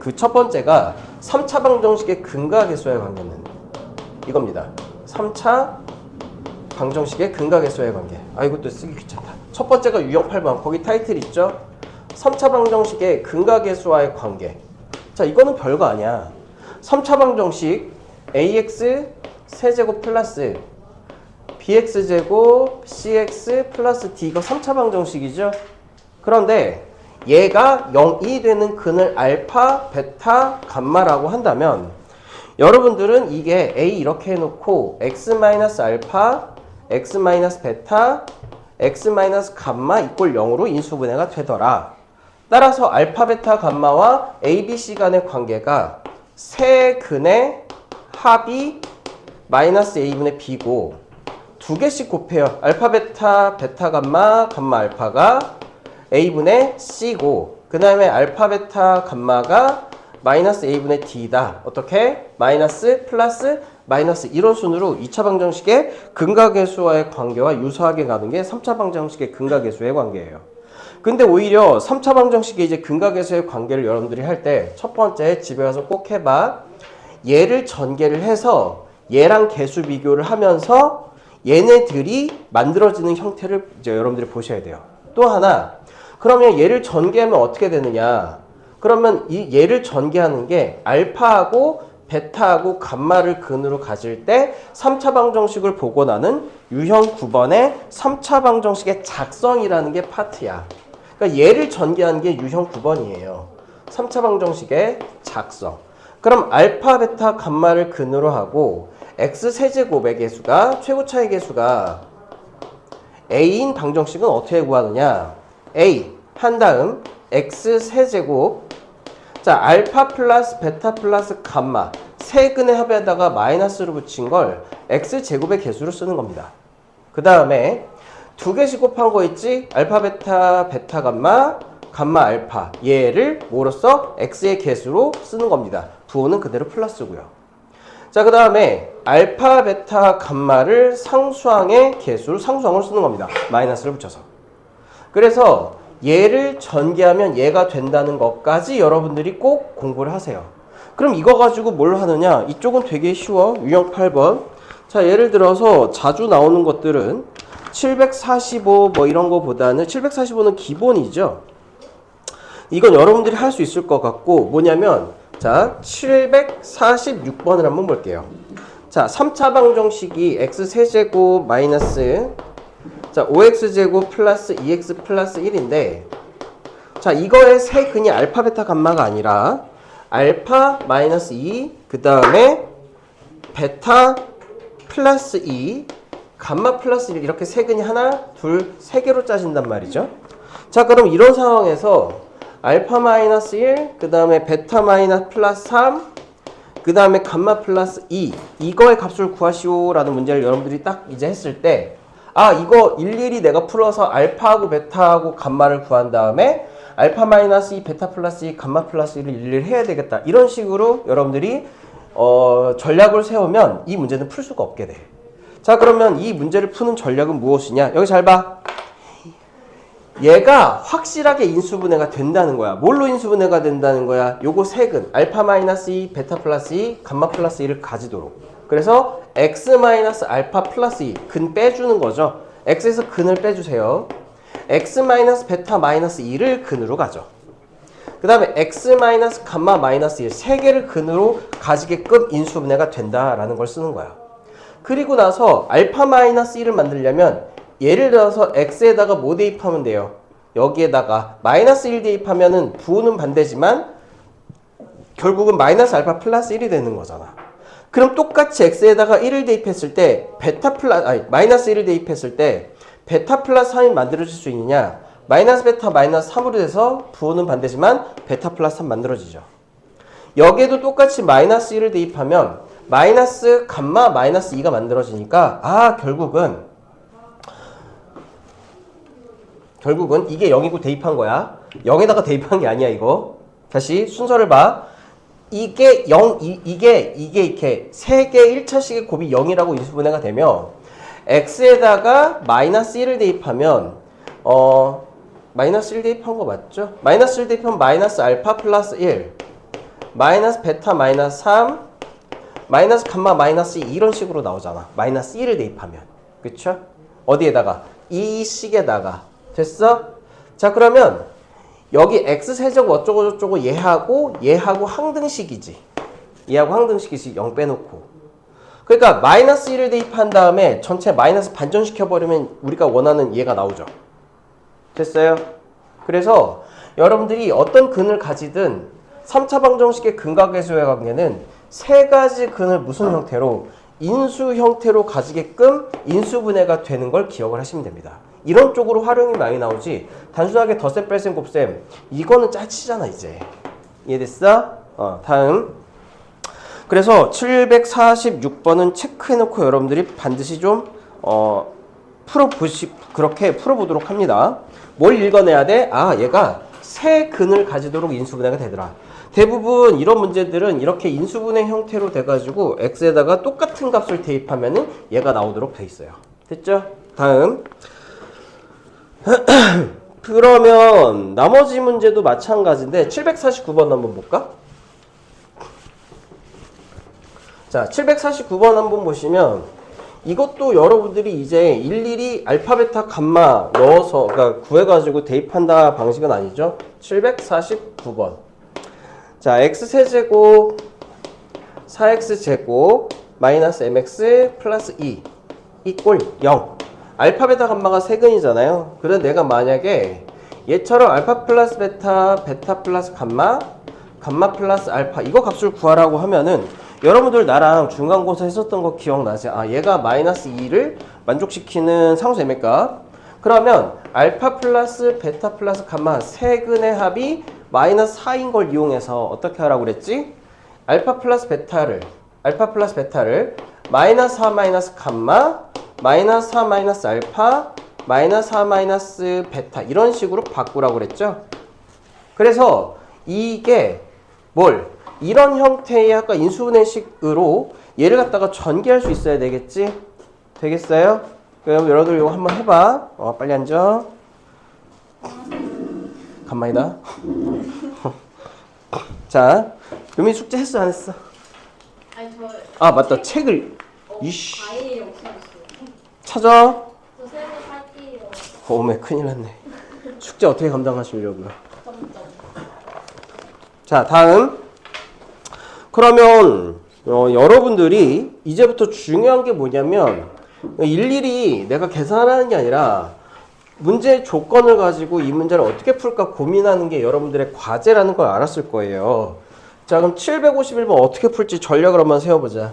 그 첫 번째가 3차 방정식의 근과 계수와의 관계는 이겁니다. 3차 방정식의 근과 계수와의 관계. 아, 이것도 쓰기 귀찮다. 첫 번째가 유형 8번. 거기 타이틀 있죠? 3차 방정식의 근과 계수와의 관계. 자, 이거는 별거 아니야. 3차 방정식 ax 세제곱 플러스 bx제곱 cx 플러스 d 이거 3차 방정식이죠? 그런데 얘가 0이 되는 근을 알파, 베타, 감마라고 한다면 여러분들은 이게 a 이렇게 해놓고 x-알파, x-베타, x-감마 이꼴 0으로 인수분해가 되더라. 따라서 알파, 베타, 감마와 a, b, c 간의 관계가 세 근의 합이 마이너스 a분의 b고 두 개씩 곱해요. 알파, 베타, 베타, 감마, 감마, 알파가 a분의 c고 그 다음에 알파, 베타, 감마가 마이너스 a분의 d다. 어떻게? 마이너스, 플러스, 마이너스 이런 순으로 2차 방정식의 근과 계수와의 관계와 유사하게 가는 게 3차 방정식의 근과 계수의 관계예요. 근데 오히려 3차 방정식의 이제 근과 계수의 관계를 여러분들이 할 때 첫 번째 집에 가서 꼭 해봐. 얘를 전개를 해서 얘랑 계수 비교를 하면서 얘네들이 만들어지는 형태를 이제 여러분들이 보셔야 돼요. 또 하나, 그러면 얘를 전개하면 어떻게 되느냐? 그러면 이 얘를 전개하는 게 알파하고 베타하고 감마를 근으로 가질 때 3차 방정식을 보고 나는 유형 9번의 3차 방정식의 작성이라는 게 파트야. 그러니까 얘를 전개하는 게 유형 9번이에요. 3차 방정식의 작성. 그럼 알파, 베타, 감마를 근으로 하고 x 세제곱의 계수가 최고차의 계수가 a인 방정식은 어떻게 구하느냐? a 한 다음 x 세제곱 자 알파 플러스 베타 플러스 감마 세 근의 합에다가 마이너스를 붙인 걸 x 제곱의 계수로 쓰는 겁니다. 그 다음에 두 개씩 곱한 거 있지? 알파 베타 베타 감마 감마 알파 얘를 뭐로써 x의 계수로 쓰는 겁니다. 부호는 그대로 플러스고요. 자, 그 다음에 알파 베타 감마를 상수항의 계수로 상수항으로 쓰는 겁니다. 마이너스를 붙여서. 그래서 얘를 전개하면 얘가 된다는 것까지 여러분들이 꼭 공부를 하세요. 그럼 이거 가지고 뭘 하느냐? 이쪽은 되게 쉬워. 유형 8번. 자, 예를 들어서 자주 나오는 것들은 745 뭐 이런 거보다는 745는 기본이죠. 이건 여러분들이 할 수 있을 것 같고 뭐냐면 자, 746번을 한번 볼게요. 자, 3차 방정식이 x 세제곱 마이너스 자, 5x제곱 플러스 2x 플러스 1인데 자, 이거의 세 근이 알파, 베타, 감마가 아니라 알파 마이너스 2, 그 다음에 베타 플러스 2, 감마 플러스 1 이렇게 세 근이 하나, 둘, 세 개로 짜진단 말이죠. 자, 그럼 이런 상황에서 알파 마이너스 1, 그 다음에 베타 마이너스 플러스 3, 그 다음에 감마 플러스 2 이거의 값을 구하시오라는 문제를 여러분들이 딱 이제 했을 때 아, 이거 일일이 내가 풀어서 알파하고 베타하고 감마를 구한 다음에 알파 마이너스 2, 베타 플러스 2, 감마 플러스 1을 일일이 해야 되겠다. 이런 식으로 여러분들이 전략을 세우면 이 문제는 풀 수가 없게 돼. 자, 그러면 이 문제를 푸는 전략은 무엇이냐? 여기 잘 봐. 얘가 확실하게 인수분해가 된다는 거야. 뭘로 인수분해가 된다는 거야? 요거 세 근, 알파 마이너스 2, 베타 플러스 2, 감마 플러스 2를 가지도록. 그래서 x 마이너스 알파 플러스 2, 근 빼주는 거죠. x에서 근을 빼주세요. x 마이너스 베타 마이너스 2를 근으로 가죠. 그 다음에 x 마이너스 감마 마이너스 1, 세 개를 근으로 가지게끔 인수분해가 된다라는 걸 쓰는 거야. 그리고 나서 알파 마이너스 1을 만들려면 예를 들어서 x에다가 뭐 대입하면 돼요? 여기에다가 마이너스 1 대입하면은 부호는 반대지만 결국은 마이너스 알파 플러스 1이 되는 거잖아. 그럼 똑같이 x에다가 1을 대입했을 때 마이너스 1을 대입했을 때 베타 플러스 3이 만들어질 수 있느냐? 마이너스 베타 마이너스 3으로 돼서 부호는 반대지만 베타 플러스 3 만들어지죠. 여기에도 똑같이 마이너스 1을 대입하면 마이너스 감마 마이너스 2가 만들어지니까 결국은 이게 0이고 대입한 거야. 0에다가 대입한 게 아니야, 이거. 다시 순서를 봐. 이게 0, 이게 이렇게 세 개 1차식의 곱이 0이라고 인수분해가 되면 x에다가 마이너스 1을 대입하면 마이너스 1 대입한 거 맞죠? 마이너스 1 대입하면 마이너스 알파 플러스 1 마이너스 베타 마이너스 3 마이너스 감마 마이너스 2 이런 식으로 나오잖아. 마이너스 1을 대입하면. 그쵸? 어디에다가? 이 식에다가. 됐어? 자 그러면 여기 x세제곱 어쩌고저쩌고 얘하고 항등식이지. 얘하고 항등식이지. 0 빼놓고. 그러니까 마이너스 1을 대입한 다음에 전체 마이너스 반전시켜버리면 우리가 원하는 얘가 나오죠. 됐어요? 그래서 여러분들이 어떤 근을 가지든 3차 방정식의 근각계수의 관계는 세 가지 근을 무슨 형태로? 인수 형태로 가지게끔 인수분해가 되는 걸 기억을 하시면 됩니다. 이런 쪽으로 활용이 많이 나오지 단순하게 덧셈, 뺄셈, 곱셈 이거는 짜치잖아 이제. 이해됐어? 다음. 그래서 746번은 체크해놓고 여러분들이 반드시 좀 그렇게 풀어보도록 합니다. 뭘 읽어내야 돼? 아 얘가 세 근을 가지도록 인수분해가 되더라. 대부분 이런 문제들은 이렇게 인수분해 형태로 돼가지고 x에다가 똑같은 값을 대입하면은 얘가 나오도록 돼 있어요. 됐죠? 다음. 그러면 나머지 문제도 마찬가지인데 749번 한번 볼까? 자, 749번 한번 보시면 이것도 여러분들이 이제 일일이 알파, 베타, 감마 넣어서 그러니까 구해가지고 대입한다 방식은 아니죠. 749번. 자, x세제곱 4x제곱 마이너스 mx 플러스 2 이꼴 0. 알파, 베타, 감마가 세근이잖아요. 그래서 내가 만약에 얘처럼 알파 플러스 베타, 베타 플러스 감마, 감마 플러스 알파 이거 값을 구하라고 하면은 여러분들 나랑 중간고사 했었던 거 기억나지? 아 얘가 마이너스 2를 만족시키는 상수 m값. 그러면 알파 플러스 베타 플러스 감마 세근의 합이 마이너스 4인 걸 이용해서 어떻게 하라고 그랬지? 알파 플러스 베타를 마이너스 4 마이너스 감마 마이너스 4 마이너스 알파 마이너스 4 마이너스 베타 이런 식으로 바꾸라고 그랬죠? 그래서 이게 뭘? 이런 형태의 아까 인수분해식으로 얘를 갖다가 전개할 수 있어야 되겠지? 되겠어요? 그럼 여러분들 이거 한번 해봐. 빨리 앉아. 간만이다. 자, 유미 숙제 했어 안 했어? 아니 저. 아 맞다 책을. 이씨. 과일이 없어졌어요. 찾아. 저 새로 살게요. 오메 큰일 났네. 숙제 어떻게 감당하시려고요? 점점. 자 다음. 그러면 여러분들이 이제부터 중요한 게 뭐냐면 일일이 내가 계산하는 게 아니라 문제의 조건을 가지고 이 문제를 어떻게 풀까 고민하는 게 여러분들의 과제라는 걸 알았을 거예요. 자 그럼 751번 어떻게 풀지 전략을 한번 세워보자.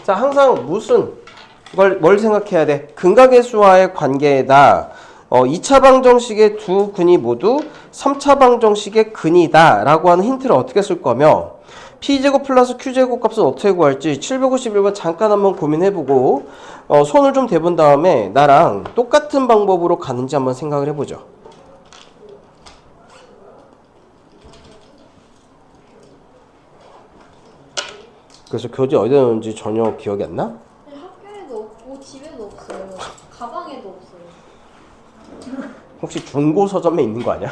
자 항상 뭘 생각해야 돼? 근각의 수와의 관계에다 2차 방정식의 두 근이 모두 3차 방정식의 근이다 라고 하는 힌트를 어떻게 쓸 거며 P제곱 플러스 Q제곱 값은 어떻게 구할지 751번 잠깐 한번 고민해보고 손을 좀 대본 다음에 나랑 똑같은 방법으로 가는지 한번 생각을 해보죠. 그래서 교재 어디다 놓은지 전혀 기억이 안 나? 학교에도 없고 집에도 없어요. 가방에도 없어요. 혹시 중고 서점에 있는 거 아니야?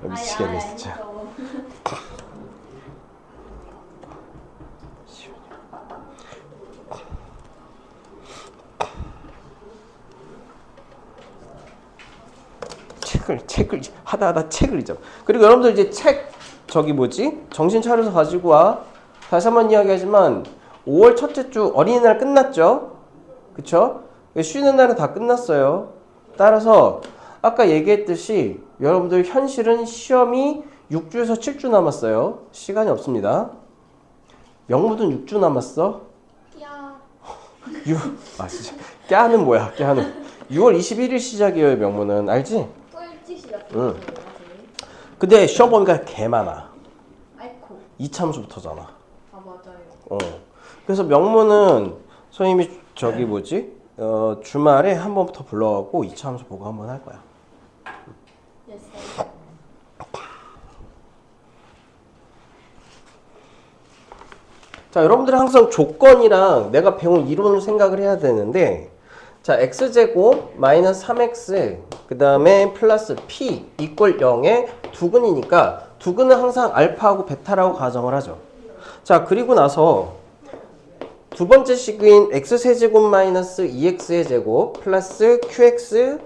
미치겠네 진짜. 아니죠. 책을 하다 책을 잊어. 그리고 여러분들 이제 책 정신 차려서 가지고 와. 다시 한번 이야기하지만 5월 첫째 주 어린이날 끝났죠? 그쵸? 쉬는 날은 다 끝났어요. 따라서 아까 얘기했듯이 여러분들 현실은 시험이 6주에서 7주 남았어요. 시간이 없습니다. 명무는 6주 남았어. 야. 진짜 깨하는 뭐야? 깨하는 6월 21일 시작이에요. 명무는 알지? 또 일찍 시작해요. 응. 근데 시험 범위가 개 많아. 아이코. 이참수부터잖아. 아 맞아요. 그래서 명무는 선생님이 주말에 한 번부터 불러갖고 이참수 보고 한번 할 거야. 됐어요. 자, 여러분들은 항상 조건이랑 내가 배운 이론을 생각을 해야 되는데, 자, x제곱 마이너스 3x 그 다음에 플러스 p 이꼴 0의 두 근이니까 두 근은 항상 알파하고 베타라고 가정을 하죠. 자, 그리고 나서 두 번째 식인 x세제곱 마이너스 2x의 제곱 플러스 qx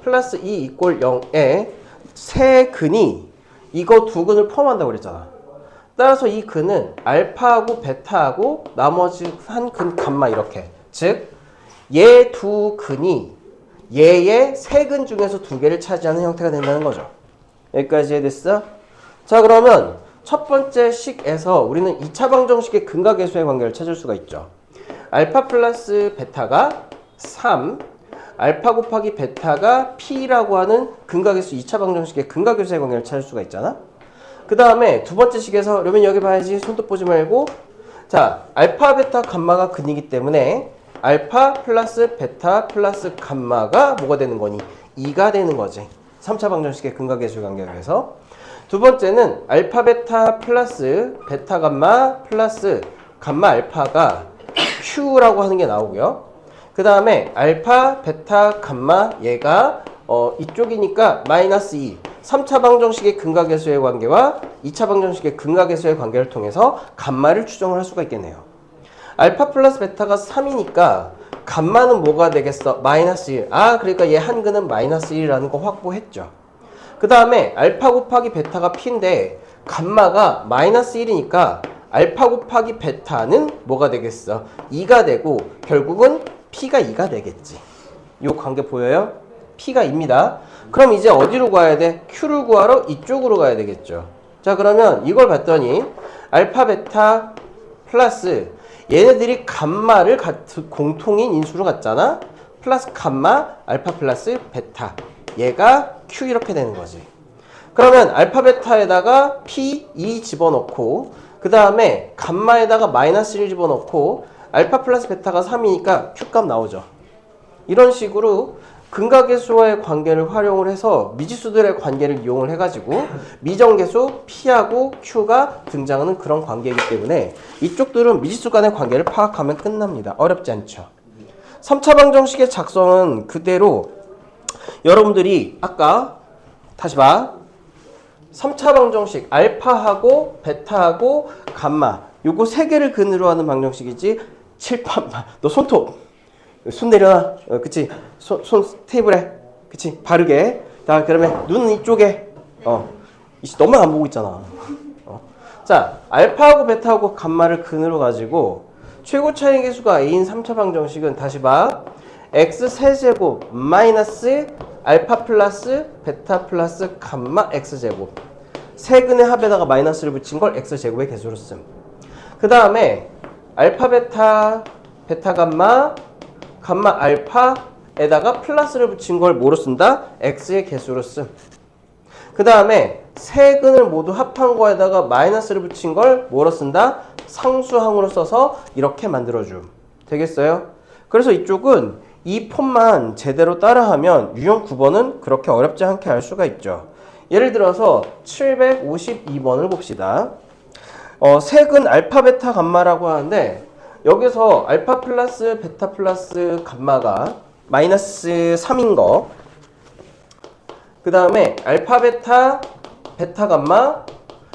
플러스 2 이꼴 0에 세 근이 이거 두 근을 포함한다고 그랬잖아. 따라서 이 근은 알파하고 베타하고 나머지 한 근 감마 이렇게. 즉, 얘 두 근이 얘의 세 근 중에서 두 개를 차지하는 형태가 된다는 거죠. 여기까지 이해됐어? 자, 그러면 첫 번째 식에서 우리는 2차 방정식의 근과 계수의 관계를 찾을 수가 있죠. 알파 플러스 베타가 3, 알파 곱하기 베타가 P라고 하는 근과 계수 2차 방정식의 근과 계수의 관계를 찾을 수가 있잖아. 그 다음에 두 번째 식에서 그러면 여기 봐야지. 손도 보지 말고. 자, 알파 베타 감마가 근이기 때문에 알파 플러스 베타 플러스 감마가 뭐가 되는 거니? 2가 되는 거지. 3차 방정식의 근과 계수의 관계에 의해서. 두 번째는 알파 베타 플러스 베타 감마 플러스 감마 알파가 Q라고 하는 게 나오고요. 그 다음에 알파 베타 감마 얘가 이쪽이니까 마이너스 2. 3차 방정식의 근과 계수의 관계와 2차 방정식의 근과 계수의 관계를 통해서 감마를 추정을 할 수가 있겠네요. 알파 플러스 베타가 3이니까 감마는 뭐가 되겠어? 마이너스 1. 아, 그러니까 얘 한 근은 마이너스 1이라는 거 확보했죠. 그 다음에 알파 곱하기 베타가 P인데 감마가 마이너스 1이니까 알파 곱하기 베타는 뭐가 되겠어? 2가 되고 결국은 P가 2가 되겠지. 이 관계 보여요? P가 2입니다. 그럼 이제 어디로 가야 돼? Q를 구하러 이쪽으로 가야 되겠죠. 자, 그러면 이걸 봤더니 알파 베타 플러스 얘네들이 감마를 공통인 인수로 갖잖아. 플러스 감마 알파 플러스 베타. 얘가 Q 이렇게 되는 거지. 그러면 알파 베타에다가 P 2 집어넣고 그 다음에 감마에다가 마이너스 1 집어넣고 알파 플러스 베타가 3이니까 Q값 나오죠. 이런 식으로 근과 계수와의 관계를 활용을 해서 미지수들의 관계를 이용을 해가지고 미정계수 P하고 Q가 등장하는 그런 관계이기 때문에 이쪽들은 미지수 간의 관계를 파악하면 끝납니다. 어렵지 않죠. 3차 방정식의 작성은 그대로 여러분들이 아까 다시 봐. 3차 방정식 알파하고 베타하고 감마 요거 세 개를 근으로 하는 방정식이지. 칠판마 너 손톱 손 내려놔. 그치. 손 테이블에. 그치. 바르게. 자, 그러면 눈은 이쪽에. 너만 안 보고 있잖아. 자, 알파하고 베타하고 감마를 근으로 가지고 최고 차이 계수가 A인 3차 방정식은 다시 봐. X 세제곱 마이너스 알파 플러스 베타 플러스 감마 X제곱. 세 근의 합에다가 마이너스를 붙인 걸 X제곱의 계수로 씀. 그 다음에 알파 베타 베타 감마 감마 알파에다가 플러스를 붙인 걸 뭐로 쓴다? X의 개수로 씀. 그 다음에 세 근을 모두 합한 거에다가 마이너스를 붙인 걸 뭐로 쓴다? 상수항으로 써서 이렇게 만들어줌. 되겠어요? 그래서 이쪽은 이 폼만 제대로 따라하면 유형 9번은 그렇게 어렵지 않게 할 수가 있죠. 예를 들어서 752번을 봅시다. 세근 알파 베타 감마라고 하는데 여기서 알파 플러스 베타 플러스 감마가 마이너스 3인 거. 그 다음에 알파 베타 베타 감마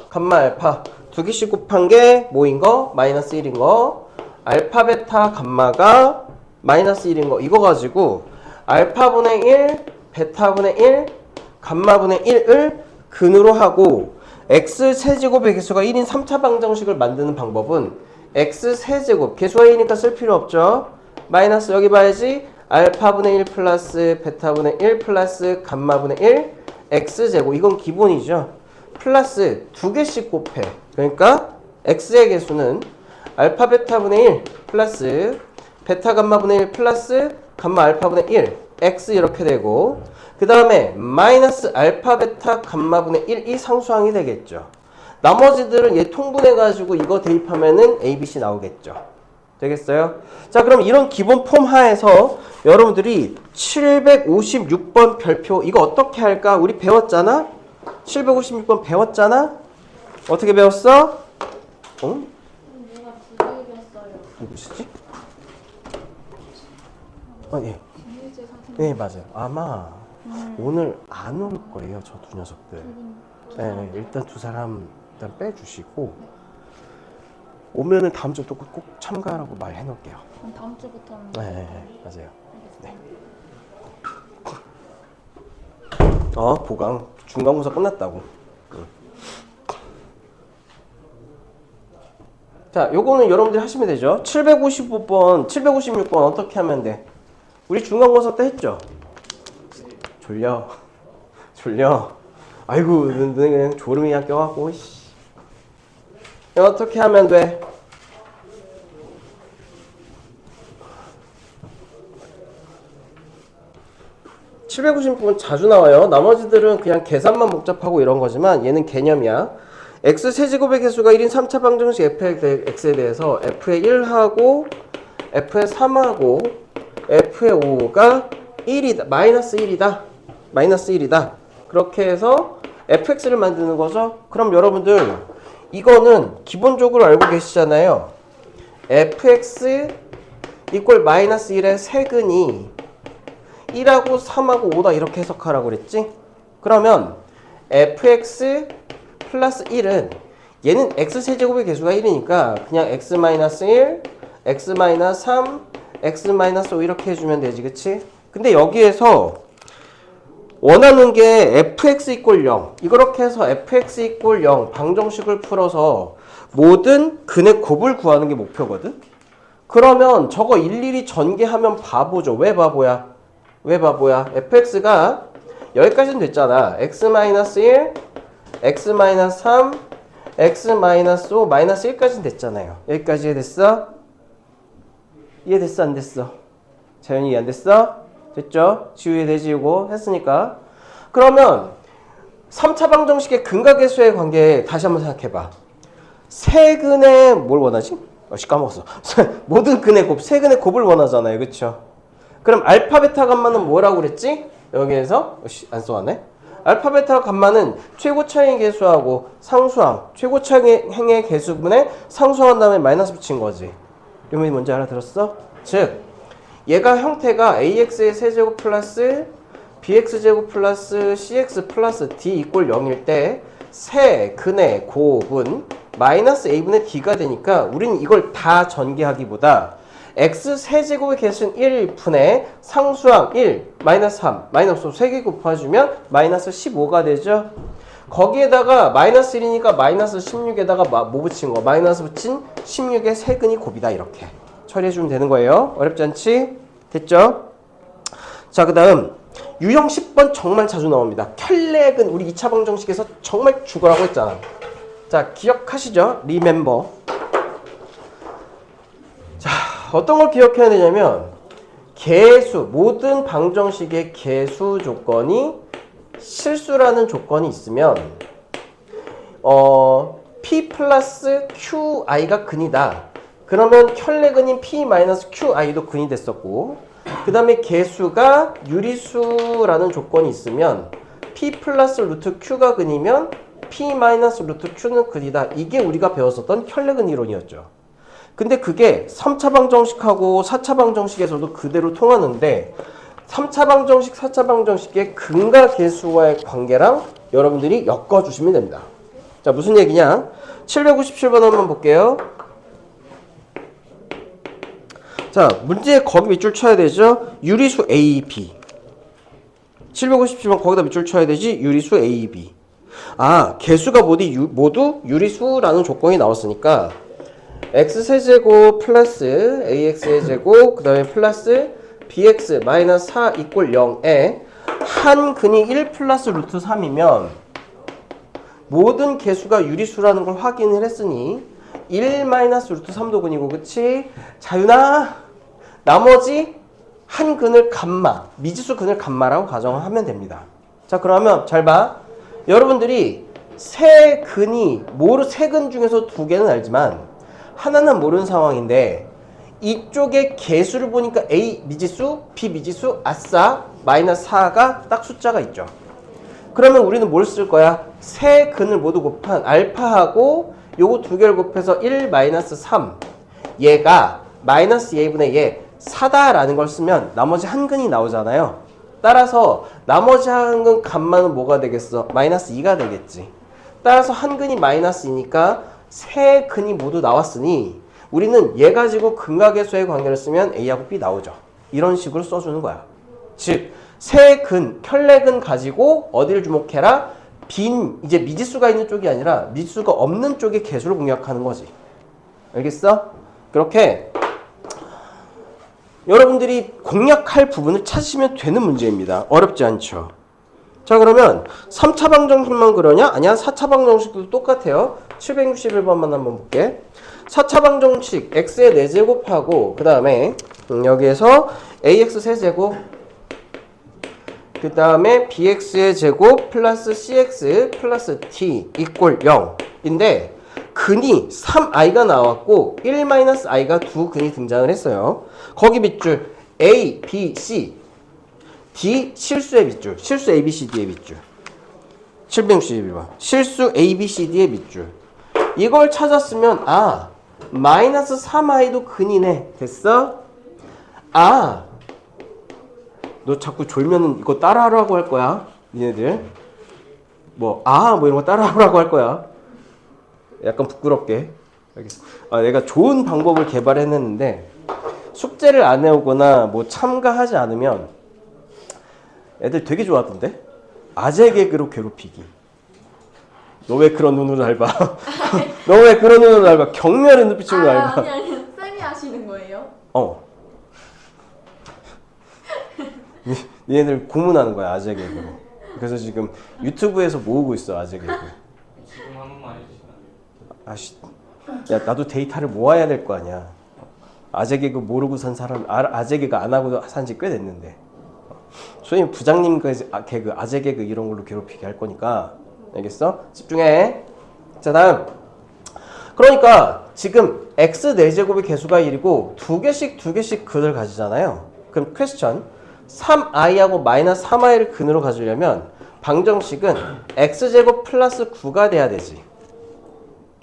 감마 알파 두 개씩 곱한 게 뭐인 거? 마이너스 1인 거. 알파 베타 감마가 마이너스 1인 거. 이거 가지고 알파분의 1 베타분의 1 감마분의 1을 근으로 하고 x 세제곱의 개수가 1인 3차 방정식을 만드는 방법은 x 세제곱 개수가 1이니까 쓸 필요 없죠. 마이너스 여기 봐야지. 알파분의 1 플러스 베타분의 1 플러스 감마분의 1 x제곱. 이건 기본이죠. 플러스 두 개씩 곱해. 그러니까 x의 개수는 알파 베타분의 1 플러스 베타 감마분의 1 플러스 감마 알파분의 1 x 이렇게 되고 그 다음에 마이너스 알파 베타 감마분의 1이 상수항이 되겠죠. 나머지들은 얘 통분해가지고 이거 대입하면은 ABC 나오겠죠. 되겠어요? 자, 그럼 이런 기본 폼 하에서 여러분들이 756번 별표 이거 어떻게 할까? 우리 배웠잖아? 756번 배웠잖아? 어떻게 배웠어? 누가 부르겠어요. 누구시지? 예. 네, 맞아요. 아마 오늘 안 올 거예요, 저 두 녀석들. 네, 일단 두 사람 일단 빼주시고 오면은 다음 주부터 꼭 참가하라고 말해 놓을게요. 그럼 다음 주부터는 네, 맞아요. 보강 중간고사 끝났다고. 자, 요거는 여러분들이 하시면 되죠. 755번, 756번 어떻게 하면 돼? 우리 중간고사 때 했죠? 졸려. 아이고, 눈에 그냥 졸음이 그냥 껴갖고, 씨. 어떻게 하면 돼? (756번) 자주 나와요. 나머지들은 그냥 계산만 복잡하고 이런 거지만 얘는 개념이야. x 세제곱의 개수가 1인 3차 방정식 fx에 대해서 f의 1하고 f의 3하고 f의 5가 1이다. 마이너스 1이다. 그렇게 해서 fx를 만드는 거죠. 그럼 여러분들 이거는 기본적으로 알고 계시잖아요. fx 이꼴 마이너스 1의 세근이 1하고 3하고 5다 이렇게 해석하라고 그랬지? 그러면 fx 플러스 1은 얘는 x세제곱의 개수가 1이니까 그냥 x-1, x-3, x-5 이렇게 해주면 되지, 그치? 근데 여기에서 원하는 게 fx 이꼴 0 이렇게 해서 fx 이꼴 0 방정식을 풀어서 모든 근의 곱을 구하는 게 목표거든? 그러면 저거 일일이 전개하면 바보죠. 왜 바보야? fx가 여기까지는 됐잖아. x-1, x-3, x-5, 마이너스 1까지는 됐잖아요. 여기까지 이해됐어? 이해됐어? 안 됐어? 자연이 이해 안 됐어? 됐죠? 지우에 대지우고 했으니까. 그러면 3차 방정식의 근과 계수의 관계 다시 한번 생각해봐. 세근의 뭘 원하지? 까먹었어. 모든 근의 곱, 세근의 곱을 원하잖아요. 그쵸? 그럼 알파 베타 감마는 뭐라고 그랬지? 여기에서 안 써왔네. 알파 베타 감마는 최고 차항의 개수하고 상수항, 최고 차항의 개수분에 상수한 다음에 마이너스 붙인 거지. 이름이 뭔지 알아들었어? 즉 얘가 형태가 ax의 세제곱 플러스 bx제곱 플러스 cx 플러스 d 이꼴 0일 때 세 근의 곱은 마이너스 a분의 d가 되니까 우리는 이걸 다 전개하기보다 x 세제곱의 개수는 1분의 상수항 1, 마이너스 3, 마이너스 5 3개 곱해주면 마이너스 15가 되죠. 거기에다가 마이너스 1이니까 마이너스 16에다가 뭐 붙인 거? 마이너스 붙인 16의 세근이 곱이다. 이렇게 처리해주면 되는 거예요. 어렵지 않지? 됐죠? 자, 그 다음 유형 10번 정말 자주 나옵니다. 켤레근 우리 2차 방정식에서 정말 죽어라고 했잖아. 자, 기억하시죠? 리멤버. 자, 어떤 걸 기억해야 되냐면 개수, 모든 방정식의 개수 조건이 실수라는 조건이 있으면 P 플러스 QI가 근이다. 그러면 켤레근인 P 마이너스 QI도 근이 됐었고, 그 다음에 개수가 유리수라는 조건이 있으면 P 플러스 루트 Q가 근이면 P 마이너스 루트 Q는 근이다. 이게 우리가 배웠었던 켤레근 이론이었죠. 근데 그게 3차 방정식하고 4차 방정식에서도 그대로 통하는데 3차 방정식, 4차 방정식의 근과 개수와의 관계랑 여러분들이 엮어주시면 됩니다. 자, 무슨 얘기냐? 757번 한번 볼게요. 자, 문제에 거기 밑줄 쳐야 되죠? 유리수 A, B. 757번 거기다 밑줄 쳐야 되지? 유리수 A, B. 아, 개수가 모두 유리수라는 조건이 나왔으니까 x세제곱 플러스 ax세제곱 그 다음에 플러스 bx 마이너스 4 이꼴 0에 한 근이 1 플러스 루트 3이면 모든 개수가 유리수라는 걸 확인을 했으니 1 마이너스 루트 3도 근이고, 그치? 자윤아, 나머지 한 근을 감마, 미지수 근을 감마라고 가정을 하면 됩니다. 자, 그러면 잘 봐. 여러분들이 세 근 중에서 두 개는 알지만 하나는 모르는 상황인데 이쪽에 개수를 보니까 A 미지수, B 미지수, 아싸, 마이너스 4가 딱 숫자가 있죠. 그러면 우리는 뭘 쓸 거야? 세 근을 모두 곱한 알파하고 요거 두 개를 곱해서 1 마이너스 3 얘가 마이너스 a분의 얘 4다라는 걸 쓰면 나머지 한 근이 나오잖아요. 따라서 나머지 한 근 감마는 뭐가 되겠어? 마이너스 2가 되겠지. 따라서 한 근이 마이너스이니까 세 근이 모두 나왔으니 우리는 얘 가지고 근각의수의 관계를 쓰면 A하고 B 나오죠. 이런 식으로 써주는 거야. 즉, 세 근, 켤레근 가지고 어디를 주목해라? 빈, 이제 미지수가 있는 쪽이 아니라 미지수가 없는 쪽의 개수를 공략하는 거지. 알겠어? 그렇게 여러분들이 공략할 부분을 찾으시면 되는 문제입니다. 어렵지 않죠? 자, 그러면 3차 방정식만 그러냐? 아니야, 4차 방정식도 똑같아요. 761번만 한번 볼게. 4차 방정식 x의 4제곱하고 그 다음에 여기에서 ax 세제곱 그 다음에 bx의 제곱 플러스 cx 플러스 t 이꼴 0인데 근이 3i가 나왔고 1-i가 두 근이 등장을 했어요. 거기 밑줄 a, b, c D 실수의 밑줄, 실수 A, B, C, D의 밑줄 761번 실수 A, B, C, D의 밑줄 이걸 찾았으면 마이너스 3i도 근이네. 됐어? 너 자꾸 졸면은 이거 따라하라고 할 거야. 니네들 뭐 이런 거 따라하라고 할 거야. 약간 부끄럽게. 알겠어. 내가 좋은 방법을 개발해냈는데 숙제를 안 해오거나 뭐 참가하지 않으면 애들 되게 좋아하던데? 아재 개그로 괴롭히기. 너 왜 그런 눈으로 날 봐? 너 왜 그런 눈으로 날 봐? 경멸의 눈빛으로 날 봐. 아니 쌤이 하시는 거예요? 얘네들 고문하는 거야, 아재 개그로. 그래서 지금 유튜브에서 모으고 있어, 아재 개그. 지금 한 번만 해주시면 안 돼요? 야, 나도 데이터를 모아야 될 거 아니야. 아재 개그 모르고 산 사람, 아재 개그 안 하고 산 지 꽤 됐는데. 소위 부장님 개그, 아재 개그 이런 걸로 괴롭히게 할 거니까. 알겠어? 집중해. 자, 다음. 그러니까 지금 x 4제곱의 개수가 1이고 두 개씩 근을 가지잖아요. 그럼 퀘스천 3i하고 마이너스 3i를 근으로 가지려면 방정식은 x제곱 플러스 9가 돼야 되지.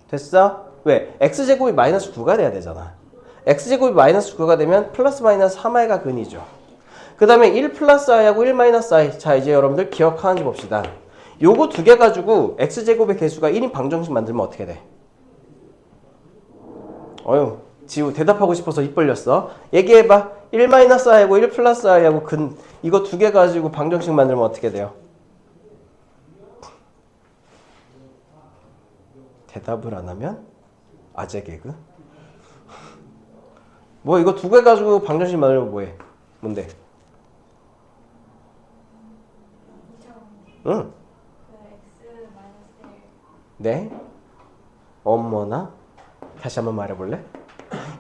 됐어? 왜? x제곱이 마이너스 9가 돼야 되잖아. x제곱이 마이너스 9가 되면 플러스 마이너스 3i가 근이죠. 그 다음에 1 플러스 i하고 1 마이너스 i. 자, 이제 여러분들 기억하는지 봅시다. 요거 두 개 가지고 x제곱의 개수가 1인 방정식 만들면 어떻게 돼? 지우 대답하고 싶어서 입 벌렸어. 얘기해봐. 1 마이너스 i하고 1 플러스 i하고 근 이거 두 개 가지고 방정식 만들면 어떻게 돼요? 대답을 안 하면 아재 개그? 뭐 이거 두 개 가지고 방정식 만들면 뭐해? 뭔데? 응. 네? 어머나? 다시 한번 말해볼래?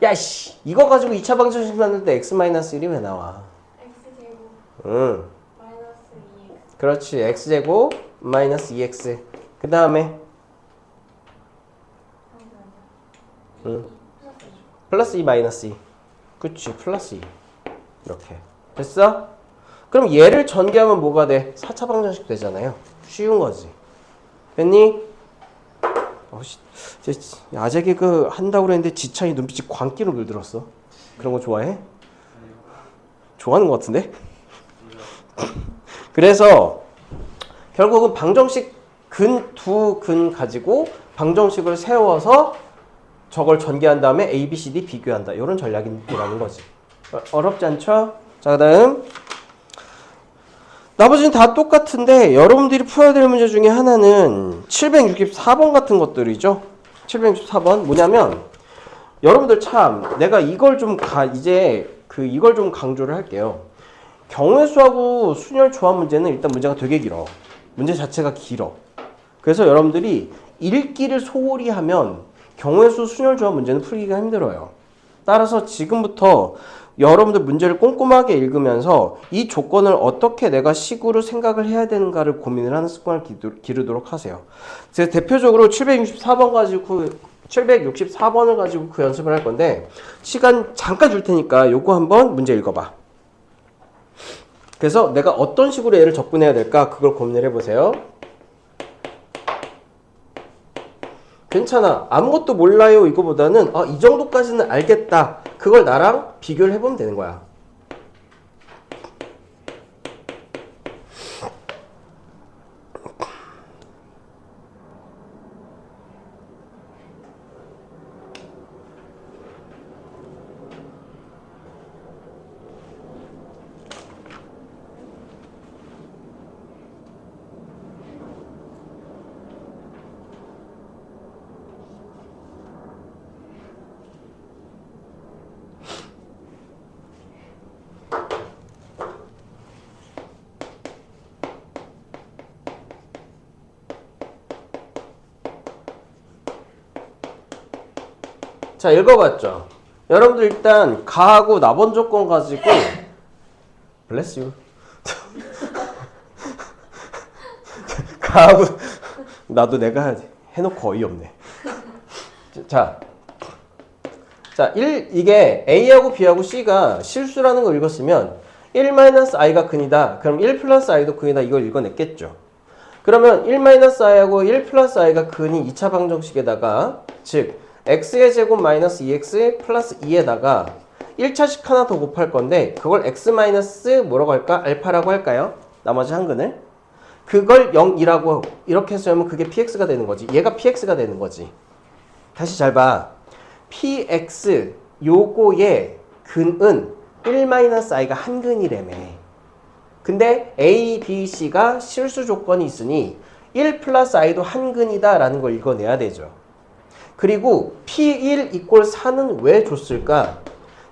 야씨 이거 가지고 2차 방정식 만들 때 x-1이 왜 나와? x제곱 응. 마이너스 2x 그렇지. x제곱 마이너스 2x 그 다음에 플러스 2 마이너스 2 그치 플러스 2 이렇게 됐어? 그럼 얘를 전개하면 뭐가 돼? 4차 방정식 되잖아요. 쉬운 거지. 됐니? 아재 개그 한다고 그랬는데 지찬이 눈빛이 광기로 물들었어. 그런 거 좋아해? 좋아하는 것 같은데? 그래서 결국은 방정식 두 근 가지고 방정식을 세워서 저걸 전개한 다음에 A, B, C, D 비교한다. 이런 전략이라는 거지. 어렵지 않죠? 자, 그 다음 나머지는 다 똑같은데 여러분들이 풀어야 될 문제 중에 하나는 764번 같은 것들이죠. 764번 뭐냐면 여러분들 참 내가 이걸 좀 이걸 좀 강조를 할게요. 경우의 수하고 순열 조합 문제는 일단 문제가 되게 길어. 문제 자체가 길어. 그래서 여러분들이 읽기를 소홀히 하면 경우의 수 순열 조합 문제는 풀기가 힘들어요. 따라서 지금부터 여러분들 문제를 꼼꼼하게 읽으면서 이 조건을 어떻게 내가 식으로 생각을 해야 되는가를 고민을 하는 습관을 기르도록 하세요. 제가 대표적으로 764번을 가지고 그 연습을 할 건데 시간 잠깐 줄 테니까 요거 한번 문제 읽어봐. 그래서 내가 어떤 식으로 얘를 접근해야 될까 그걸 고민을 해보세요. 괜찮아. 아무것도 몰라요 이거보다는 이 정도까지는 알겠다. 그걸 나랑 비교를 해보면 되는 거야. 자, 읽어봤죠? 여러분들 일단 가하고 나번 조건 가지고 bless you. 가하고 나도 내가 해놓고 어이없네. 자, 1 이게 A하고 B하고 C가 실수라는 걸 읽었으면 1-i가 근이다. 그럼 1 플러스 i도 근이다. 이걸 읽어냈겠죠. 그러면 1-i하고 1 플러스 i가 근이 2차 방정식에다가 즉 x의 제곱 마이너스 2x 플러스 2에다가 1차식 하나 더 곱할 건데 그걸 x 마이너스 뭐라고 할까? 알파라고 할까요? 나머지 한 근을. 그걸 0이라고 이렇게 해서 하면 그게 px가 되는 거지. 얘가 px가 되는 거지. 다시 잘 봐. px 요거의 근은 1-i가 한 근이래매. 근데 a, b, c가 실수 조건이 있으니 1 플러스 i도 한 근이다 라는 걸 읽어내야 되죠. 그리고 p1 이꼴 4는 왜 줬을까?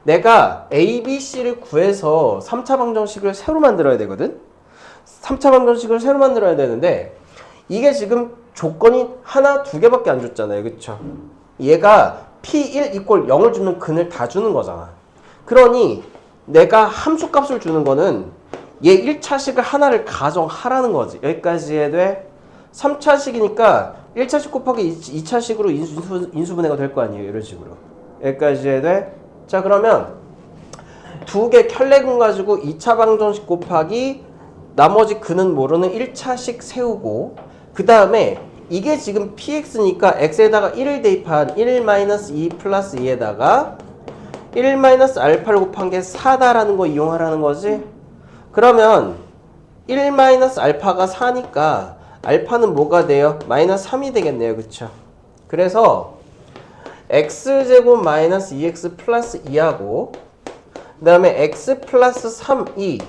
내가 a, b, c를 구해서 3차 방정식을 새로 만들어야 되거든? 3차 방정식을 새로 만들어야 되는데 이게 지금 조건이 하나, 두 개밖에 안 줬잖아요. 그쵸? 얘가 p1 이꼴 0을 주는 근을 다 주는 거잖아. 그러니 내가 함수값을 주는 거는 얘 1차식을 하나를 가정하라는 거지. 여기까지 해야 돼. 3차식이니까 1차식 곱하기 2차식으로 인수분해가 될 거 아니에요. 이런 식으로. 여기까지 해야 돼. 자, 그러면 두 개 켤레근 가지고 2차 방정식 곱하기 나머지 근은 모르는 1차식 세우고 그 다음에 이게 지금 px니까 x에다가 1을 대입한 1-2 플러스 2에다가 1-알파를 곱한 게 4다라는 거 이용하라는 거지. 그러면 1-알파가 4니까 알파는 뭐가 돼요? 마이너스 3이 되겠네요. 그쵸? 그래서 x제곱 마이너스 2x 플러스 2하고 그 다음에 x 플러스 3이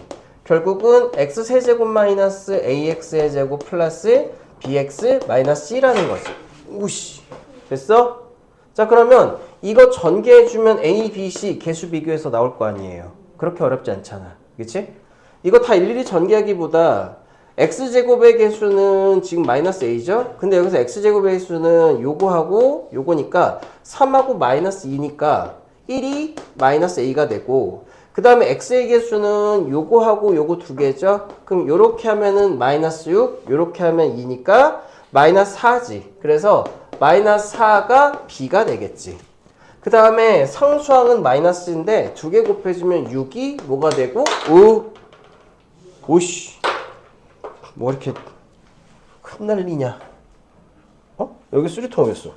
결국은 x 세제곱 마이너스 ax의 제곱 플러스 bx 마이너스 c라는 거지. 우씨. 됐어? 자, 그러면 이거 전개해주면 a, b, c 개수 비교해서 나올 거 아니에요. 그렇게 어렵지 않잖아. 그치? 이거 다 일일이 전개하기보다 x제곱의 개수는 지금 마이너스 a죠? 근데 여기서 x제곱의 개수는 요거하고 요거니까 3하고 마이너스 2니까 1이 마이너스 a가 되고 그 다음에 x의 개수는 요거하고 요거 두 개죠? 그럼 요렇게 하면은 마이너스 6, 요렇게 하면 2니까 마이너스 4지. 그래서 마이너스 4가 b가 되겠지. 그 다음에 상수항은 마이너스인데 두 개 곱해주면 6이 뭐가 되고 오씨 뭐 이렇게 큰 난리냐. 여기 쓰레기통이었어.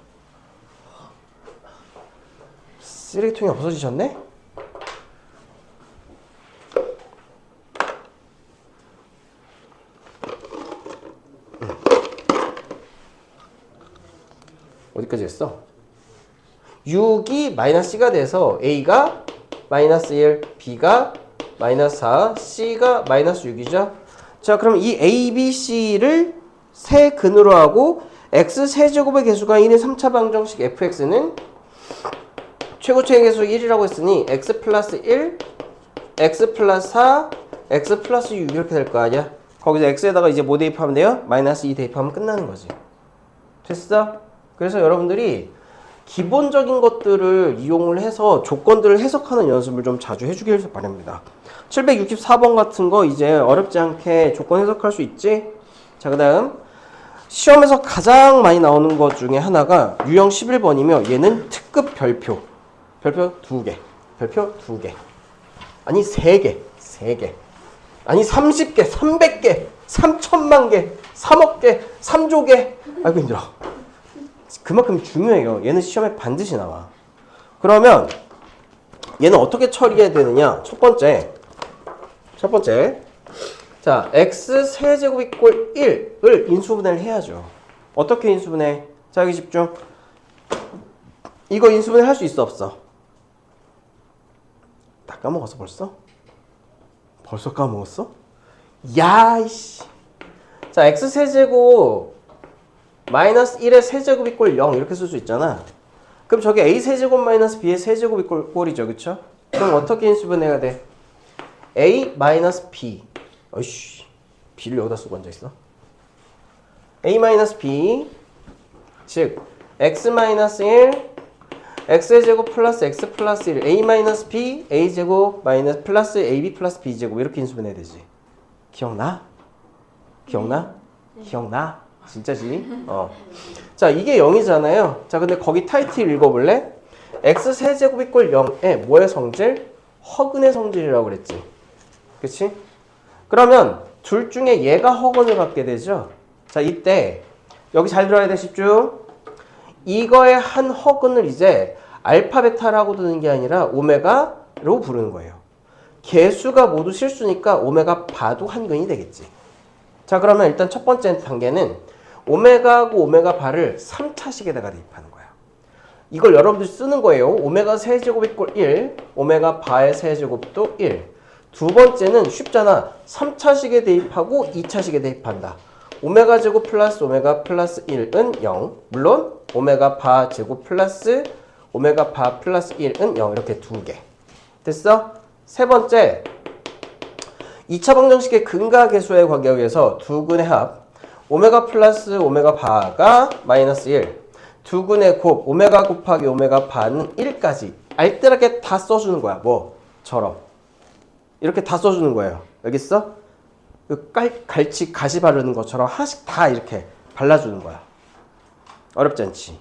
쓰레기통이 없어지셨네? 어디까지 했어? 6이 마이너스 c가 돼서 a가 마이너스 1, b가 마이너스 4, c가 마이너스 6이죠. 자, 그럼 이 a, b, c를 세 근으로 하고 x 세제곱의 개수가 1인 3차 방정식 fx는 최고차의 개수 1이라고 했으니 x 플러스 1, x 플러스 4, x 플러스 6 이렇게 될 거 아니야. 거기서 x에다가 이제 뭐 대입하면 돼요? 마이너스 2 대입하면 끝나는 거지. 됐어? 그래서 여러분들이 기본적인 것들을 이용을 해서 조건들을 해석하는 연습을 좀 자주 해주길 바랍니다. 764번 같은 거 이제 어렵지 않게 조건 해석할 수 있지? 자, 그 다음 시험에서 가장 많이 나오는 것 중에 하나가 유형 11번이며 얘는 특급 별표. 별표 2개. 별표 2개. 아니 3개. 3개. 아니 30개, 300개, 3천만 개, 3억 개, 3조 개. 아이고 힘들어. 그만큼 중요해요. 얘는 시험에 반드시 나와. 그러면 얘는 어떻게 처리해야 되느냐? 첫 번째. 자, x 세제곱 이꼴 1을 인수분해를 해야죠. 어떻게 인수분해? 자, 여기 집중. 이거 인수분해 할 수 있어, 없어? 다 까먹었어, 벌써? 벌써 까먹었어? 야, 이씨. 자, x 세제곱 마이너스 1의 세제곱 이꼴 0 이렇게 쓸 수 있잖아. 그럼 저게 a 세제곱 마이너스 b의 세제곱 이꼴 꼴이죠. 그쵸? 그럼 어떻게 인수분해가 돼? a 마이너스 b. 어이씨. b를 여기다 쓰고 앉아있어. a 마이너스 b 즉 x 마이너스 1 x의 제곱 플러스 x 플러스 1 a 마이너스 b a 제곱 마이너스 플러스 ab 플러스 b 제곱 이렇게 인수분해야 되지. 기억나? 기억나? 기억나? 진짜지? 자, 이게 0이잖아요. 자, 근데 거기 타이틀 읽어볼래? x 세제곱 이꼴 0에 뭐의 성질? 허근의 성질이라고 그랬지. 그치? 그러면 둘 중에 얘가 허근을 받게 되죠. 자, 이때 여기 잘 들어야 돼, 집중. 이거의 한 허근을 이제 알파 베타라고 두는 게 아니라 오메가로 부르는 거예요. 개수가 모두 실수니까 오메가 바도 한 근이 되겠지. 자, 그러면 일단 첫 번째 단계는 오메가하고 오메가 바를 3차식에다가 대입하는 거야. 이걸 여러분들이 쓰는 거예요. 오메가 세제곱 이꼴 1, 오메가 바의 세제곱도 1. 두 번째는 쉽잖아. 3차식에 대입하고 2차식에 대입한다. 오메가 제곱 플러스 오메가 플러스 1은 0. 물론 오메가 바 제곱 플러스 오메가 바 플러스 1은 0. 이렇게 두 개. 됐어? 세 번째, 2차 방정식의 근과 계수의 관계에 의해서 두 근의 합 오메가 플러스 오메가 바가 마이너스 1. 두 근의 곱 오메가 곱하기 오메가 바는 1까지 알뜰하게 다 써주는 거야. 뭐처럼 이렇게 다 써주는 거예요. 알겠어? 갈치 가시 바르는 것처럼 하나씩 다 이렇게 발라주는 거야. 어렵지 않지?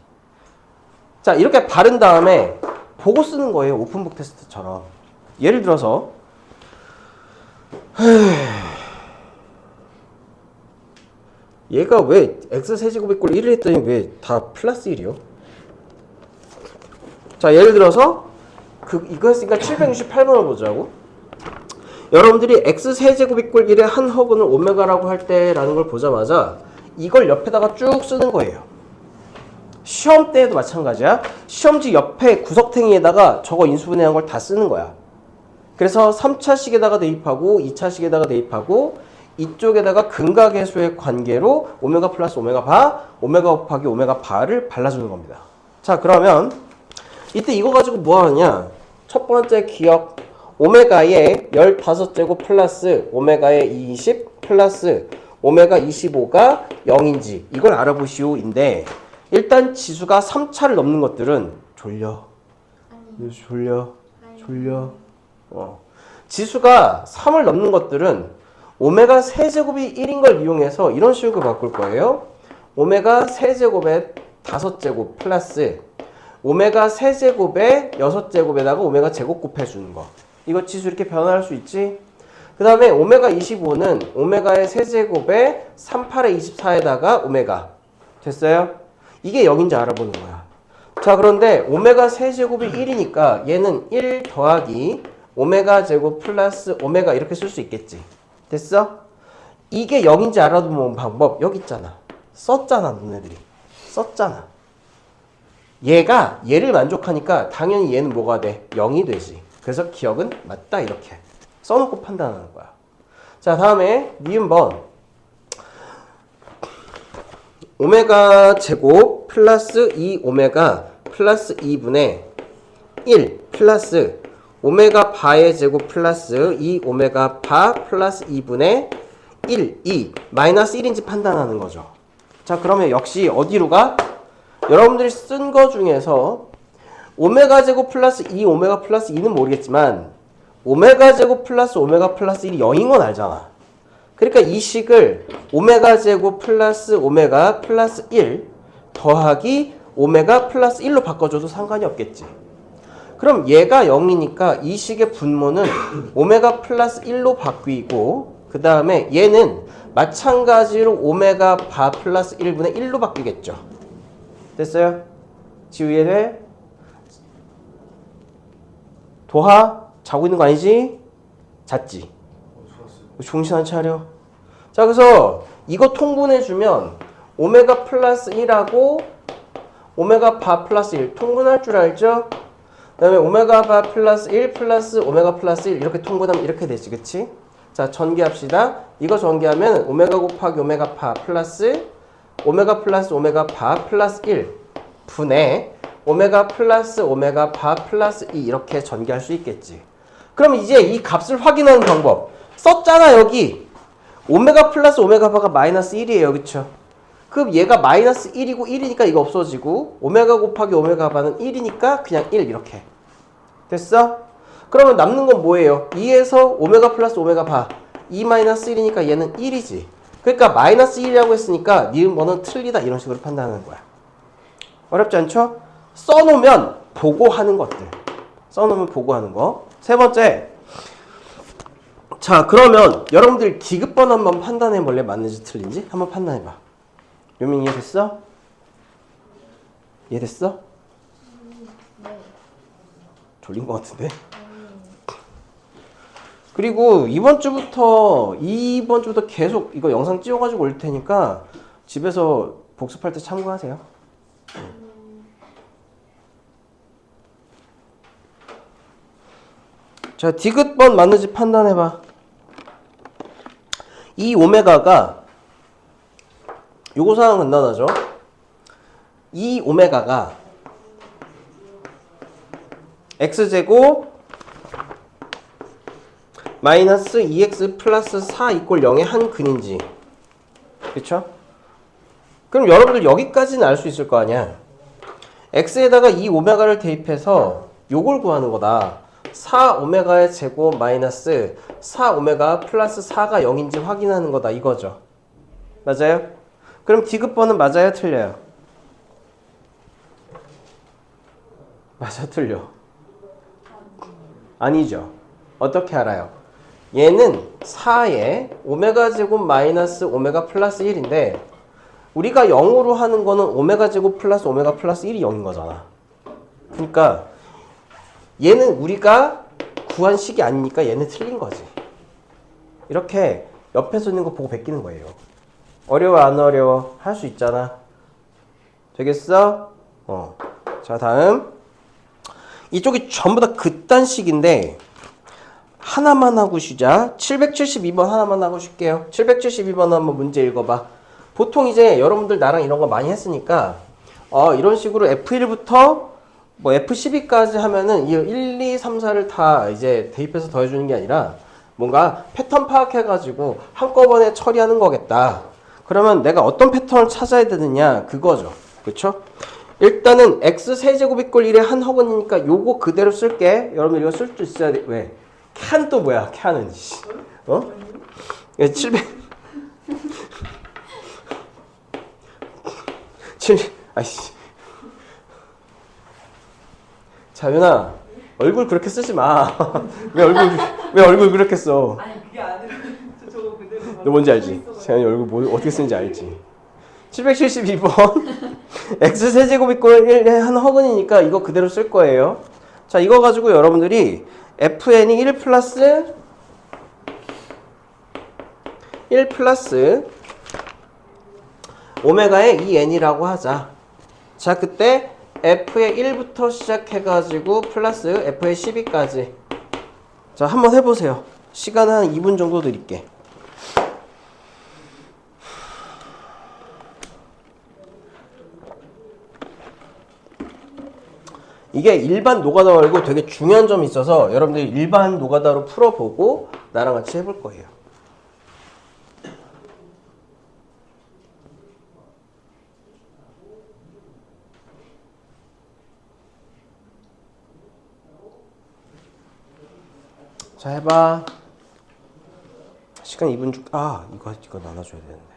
자, 이렇게 바른 다음에 보고 쓰는 거예요. 오픈북 테스트처럼. 예를 들어서 얘가 왜 x 세제곱 이꼴 1을 했더니 왜 다 플러스 1이요? 자, 예를 들어서 이거 했으니까 768번을 보자고. 여러분들이 x 세제곱 이꼴 1의 한 허근을 오메가라고 할 때라는 걸 보자마자 이걸 옆에다가 쭉 쓰는 거예요. 시험 때에도 마찬가지야. 시험지 옆에 구석탱이에다가 저거 인수분해한 걸 다 쓰는 거야. 그래서 3차식에다가 대입하고 2차식에다가 대입하고 이쪽에다가 근과 계수의 관계로 오메가 플러스 오메가 바, 오메가 곱하기 오메가 바를 발라주는 겁니다. 자, 그러면 이때 이거 가지고 뭐 하느냐? 첫 번째 기억, 오메가의 15제곱 플러스 오메가의 20 플러스 오메가 25가 0인지 이걸 알아보시오인데 일단 지수가 3차를 넘는 것들은 졸려. 지수가 3을 넘는 것들은 오메가 세제곱이 1인 걸 이용해서 이런 식으로 바꿀 거예요. 오메가 세제곱에 5제곱 플러스 오메가 세제곱에 6제곱에다가 오메가 제곱 곱해주는 거. 이거 지수 이렇게 변화할 수 있지? 그 다음에 오메가 25는 오메가의 세제곱에 38에 24에다가 오메가. 됐어요? 이게 0인지 알아보는 거야. 자, 그런데 오메가 세제곱이 1이니까 얘는 1 더하기 오메가 제곱 플러스 오메가 이렇게 쓸 수 있겠지. 됐어? 이게 0인지 알아보는 방법 여기 있잖아. 썼잖아, 너네들이. 썼잖아. 얘를 만족하니까 당연히 얘는 뭐가 돼? 0이 되지. 그래서 기억은 맞다 이렇게 써놓고 판단하는 거야. 자, 다음에 니은번 오메가 제곱 플러스 2 오메가 플러스 2분의 1 플러스 오메가 바의 제곱 플러스 2 오메가 바 플러스 2분의 1, 2 마이너스 1인지 판단하는 거죠. 자, 그러면 역시 어디로 가? 여러분들이 쓴 거 중에서 오메가 제곱 플러스 2 오메가 플러스 2는 모르겠지만 오메가 제곱 플러스 오메가 플러스 1이 0인 건 알잖아. 그러니까 이 식을 오메가 제곱 플러스 오메가 플러스 1 더하기 오메가 플러스 1로 바꿔줘도 상관이 없겠지. 그럼 얘가 0이니까 이 식의 분모는 오메가 플러스 1로 바뀌고 그 다음에 얘는 마찬가지로 오메가 바 플러스 1분의 1로 바뀌겠죠. 됐어요? 지우 이해돼? 도하? 자고 있는 거 아니지? 잤지? 정신 안 차려. 자, 그래서 이거 통분해주면 오메가 플러스 1하고 오메가 바 플러스 1 통분할 줄 알죠? 그 다음에 오메가 바 플러스 1 플러스 오메가 플러스 1 이렇게 통분하면 이렇게 되지, 그치? 자, 전개합시다. 이거 전개하면 오메가 곱하기 오메가 바 플러스 오메가 플러스 오메가 바 플러스 1 분의 오메가 플러스 오메가 바 플러스 2 이렇게 전개할 수 있겠지. 그럼 이제 이 값을 확인하는 방법 썼잖아. 여기 오메가 플러스 오메가 바가 마이너스 1이에요, 그쵸? 그럼 얘가 마이너스 1이고 1이니까 이거 없어지고 오메가 곱하기 오메가 바는 1이니까 그냥 1 이렇게. 됐어? 그러면 남는 건 뭐예요? 2에서 오메가 플러스 오메가 바. 2 마이너스 1이니까 얘는 1이지. 그러니까 마이너스 1이라고 했으니까 니은 뭐는 틀리다 이런 식으로 판단하는 거야. 어렵지 않죠? 써놓으면 보고 하는 것들. 써놓으면 보고 하는 거. 세 번째. 자, 그러면 여러분들 디귿번 한번 판단해 볼래? 맞는지 틀린지? 한번 판단해 봐. 요민 이해됐어? 이해됐어? 네. 졸린 것 같은데? 그리고 이번 주부터 계속 이거 영상 찍어가지고 올 테니까 집에서 복습할 때 참고하세요. 자, 디귿번 맞는지 판단해봐. 이 오메가가 요거 상황 간단하죠? 이 오메가가 x제곱 마이너스 2x 플러스 4 이꼴 0의 한 근인지. 그쵸? 그럼 여러분들 여기까지는 알 수 있을 거 아니야. x에다가 이 오메가를 대입해서 요걸 구하는 거다. 4 오메가의 제곱 마이너스 4 오메가 플러스 4가 0인지 확인하는 거다 이거죠. 맞아요? 그럼 디귿번은 맞아요? 틀려요? 맞아? 틀려? 아니죠. 어떻게 알아요? 얘는 4에 오메가 제곱 마이너스 오메가 플러스 1인데 우리가 0으로 하는 거는 오메가 제곱 플러스 오메가 플러스 1이 0인 거잖아. 그러니까 얘는 우리가 구한 식이 아니니까 얘는 틀린 거지. 이렇게 옆에서 있는 거 보고 베끼는 거예요. 어려워 안 어려워? 할 수 있잖아. 되겠어? 자, 다음. 이쪽이 전부 다 그딴 식인데 하나만 하고 쉬자. 772번 하나만 하고 쉴게요. 772번 한번 문제 읽어봐. 보통 이제 여러분들 나랑 이런 거 많이 했으니까 이런 식으로 F1부터 뭐 F12까지 하면은 이 1, 2, 3, 4를 다 이제 대입해서 더해주는 게 아니라 뭔가 패턴 파악해가지고 한꺼번에 처리하는 거겠다. 그러면 내가 어떤 패턴을 찾아야 되느냐 그거죠. 그쵸? 일단은 x 세제곱 이꼴 1의 한 허근이니까 요거 그대로 쓸게. 여러분들 이거 쓸 줄 있어야 돼. 왜? 캔 또 뭐야? 캔은 700 아이씨. 자윤아 얼굴 그렇게 쓰지 마. 왜 얼굴 그렇게 써? 아니 그게 아니라 저거 그대로 너 뭔지 알지? 재현이 얼굴 뭐 어떻게 쓰는지 알지? 772번 x 세제곱 이꼴 1의 한 허근이니까 이거 그대로 쓸 거예요. 자, 이거 가지고 여러분들이 fn이 1 플러스 오메가의 2n이라고 하자. 자, 그때 f의 1부터 시작해가지고 플러스 f의 12까지. 자, 한번 해보세요. 시간 한 2분 정도 드릴게. 이게 일반 노가다 말고 되게 중요한 점이 있어서 여러분들이 일반 노가다로 풀어보고 나랑 같이 해볼 거예요. 자, 해봐. 시간 2분 줄. 이거 나눠줘야 되는데.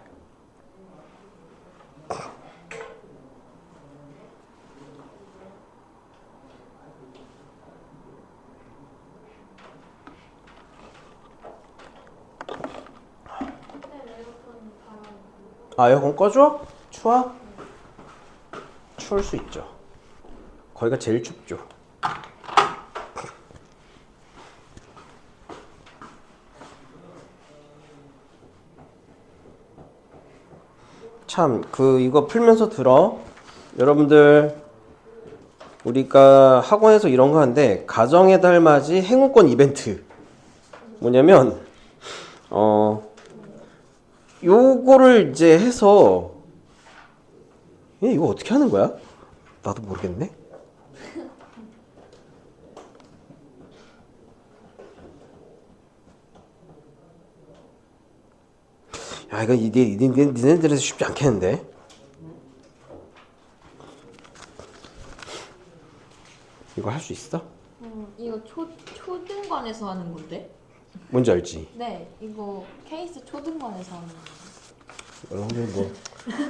에어컨 꺼줘? 추워? 추울 수 있죠. 거기가 제일 춥죠. 참, 이거 풀면서 들어. 여러분들, 우리가 학원에서 이런 거 하는데, 가정의 달맞이 행운권 이벤트. 뭐냐면, 요거를 이제 해서, 이거 어떻게 하는 거야? 나도 모르겠네. 야, 이거 니네들에서 쉽지 않겠는데? 이거 할 수 있어? 이거 초등반에서 하는 건데? 뭔지 알지? 네, 이거 케이스 초등반에서 하는 거. 여러분들 뭐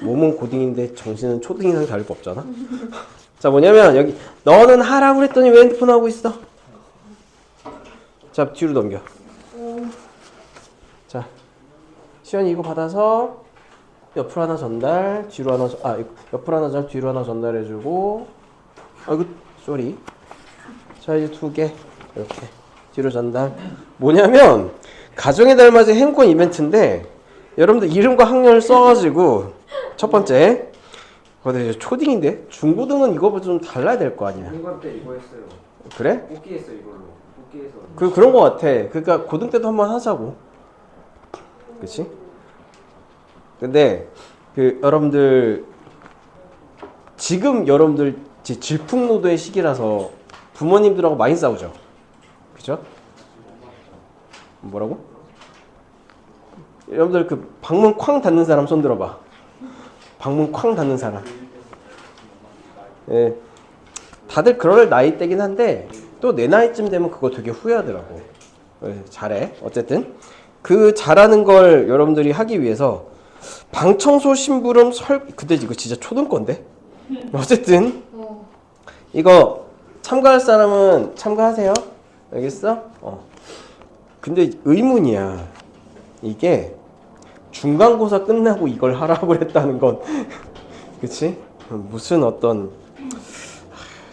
몸은 고딩인데 정신은 초딩이랑 다를 거 없잖아. 자 뭐냐면 여기 너는 하라고 그랬더니 왜 핸드폰 하고 있어? 자 뒤로 넘겨. 자 시연이 이거 받아서 옆으로 하나 전달, 뒤로 하나 옆으로 하나 전달, 뒤로 하나 전달해주고. 아이고 쏘리. 자 이제 2개 이렇게 뒤로 전달. 뭐냐면 가정의 달 맞이 행권 이벤트인데 여러분들 이름과 학년을 써가지고 첫 번째. 근데 이제 초딩인데 중고등은 이거보다 좀 달라야 될 거 아니야. 중간 때 이거 했어요. 그래? 뽑기 했어 이걸로. 뽑기해서. 그런 거 같아. 그러니까 고등 때도 한번 하자고. 그치? 근데 여러분들 지금 여러분들 질풍노도의 시기라서 부모님들하고 많이 싸우죠. 그죠? 뭐라고? 여러분들 그 방문 쾅 닫는 사람 손 들어봐. 방문 쾅 닫는 사람. 예. 다들 그럴 나이대긴 한데 또 내 나이쯤 되면 그거 되게 후회하더라고. 예, 잘해. 어쨌든 그 잘하는 걸 여러분들이 하기 위해서 방청소 심부름 근데 이거 진짜 초등 건데? 어쨌든 이거 참가할 사람은 참가하세요. 알겠어? 근데 의문이야. 이게 중간고사 끝나고 이걸 하라고 그랬다는 건 그치? 무슨 어떤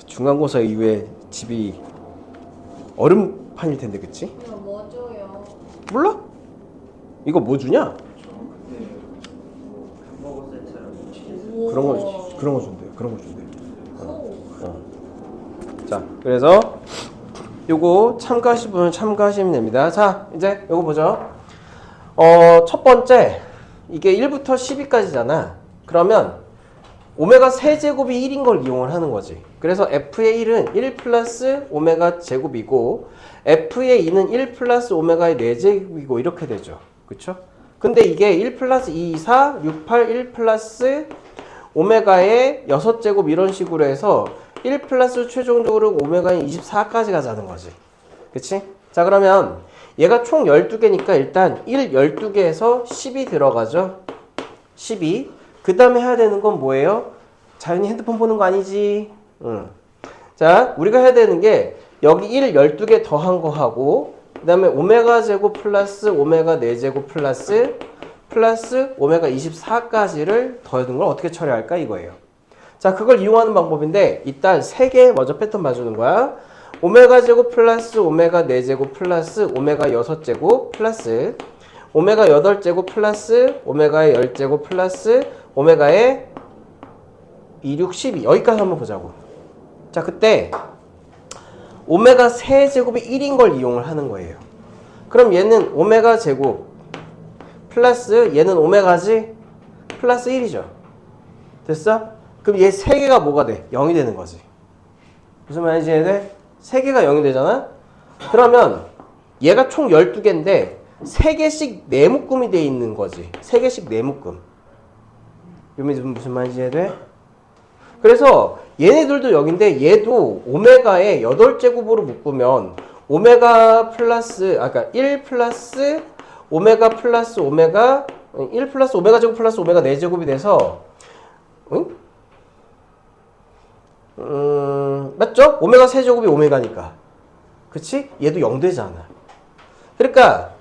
중간고사 이후에 집이 얼음판일 텐데 그치? 이거 뭐 줘요? 몰라? 이거 뭐 주냐? 햄버거 세트랑 치즈. 그런 거 준대. 그런 거 준대. 자, 그래서 요거 참가하실 분은 참가하시면 됩니다. 자, 이제 요거 보죠. 첫 번째 이게 1부터 10위까지잖아. 그러면 오메가 세제곱이 1인 걸 이용을 하는 거지. 그래서 f의 1은 1 플러스 오메가 제곱이고 f의 2는 1 플러스 오메가의 4제곱이고 이렇게 되죠. 그쵸? 근데 이게 1 플러스 2, 4, 6, 8, 1 플러스 오메가의 6제곱 이런 식으로 해서 1 플러스 최종적으로 오메가의 24까지 가자는 거지. 그치? 자 그러면 얘가 총 12개니까 일단 1, 12개에서 10이 들어가죠. 12. 그 다음에 해야 되는 건 뭐예요? 자연히 핸드폰 보는 거 아니지? 응. 자, 우리가 해야 되는 게 여기 1, 12개 더한 거 하고 그 다음에 오메가 제곱 플러스 오메가 4제곱 플러스 오메가 24까지를 더해둔 걸 어떻게 처리할까 이거예요. 자, 그걸 이용하는 방법인데 일단 3개 먼저 패턴 봐주는 거야. 오메가 제곱 플러스 오메가 4제곱 플러스 오메가 6제곱 플러스 오메가 8제곱 플러스 오메가의 10제곱 플러스 오메가의 2, 6, 12 여기까지 한번 보자고. 자 그때 오메가 세제곱이 1인 걸 이용을 하는 거예요. 그럼 얘는 오메가 제곱 플러스 얘는 오메가지 플러스 1이죠. 됐어? 그럼 얘 3개가 뭐가 돼? 0이 되는 거지. 무슨 말인지 이해돼? 3개가 0이 되잖아? 그러면 얘가 총 12개인데 3개씩 네묶음이 돼 있는 거지. 3개씩 네묶음. 무슨 말인지 이해돼? 그래서 얘네들도 0인데 얘도 오메가의 8제곱으로 묶으면 오메가 플러스 그러니까 1 플러스 오메가 플러스 오메가 1 플러스 오메가 제곱 플러스 오메가 4제곱이 돼서 맞죠? 오메가 세제곱이 오메가니까. 그치? 얘도 0 되잖아. 그러니까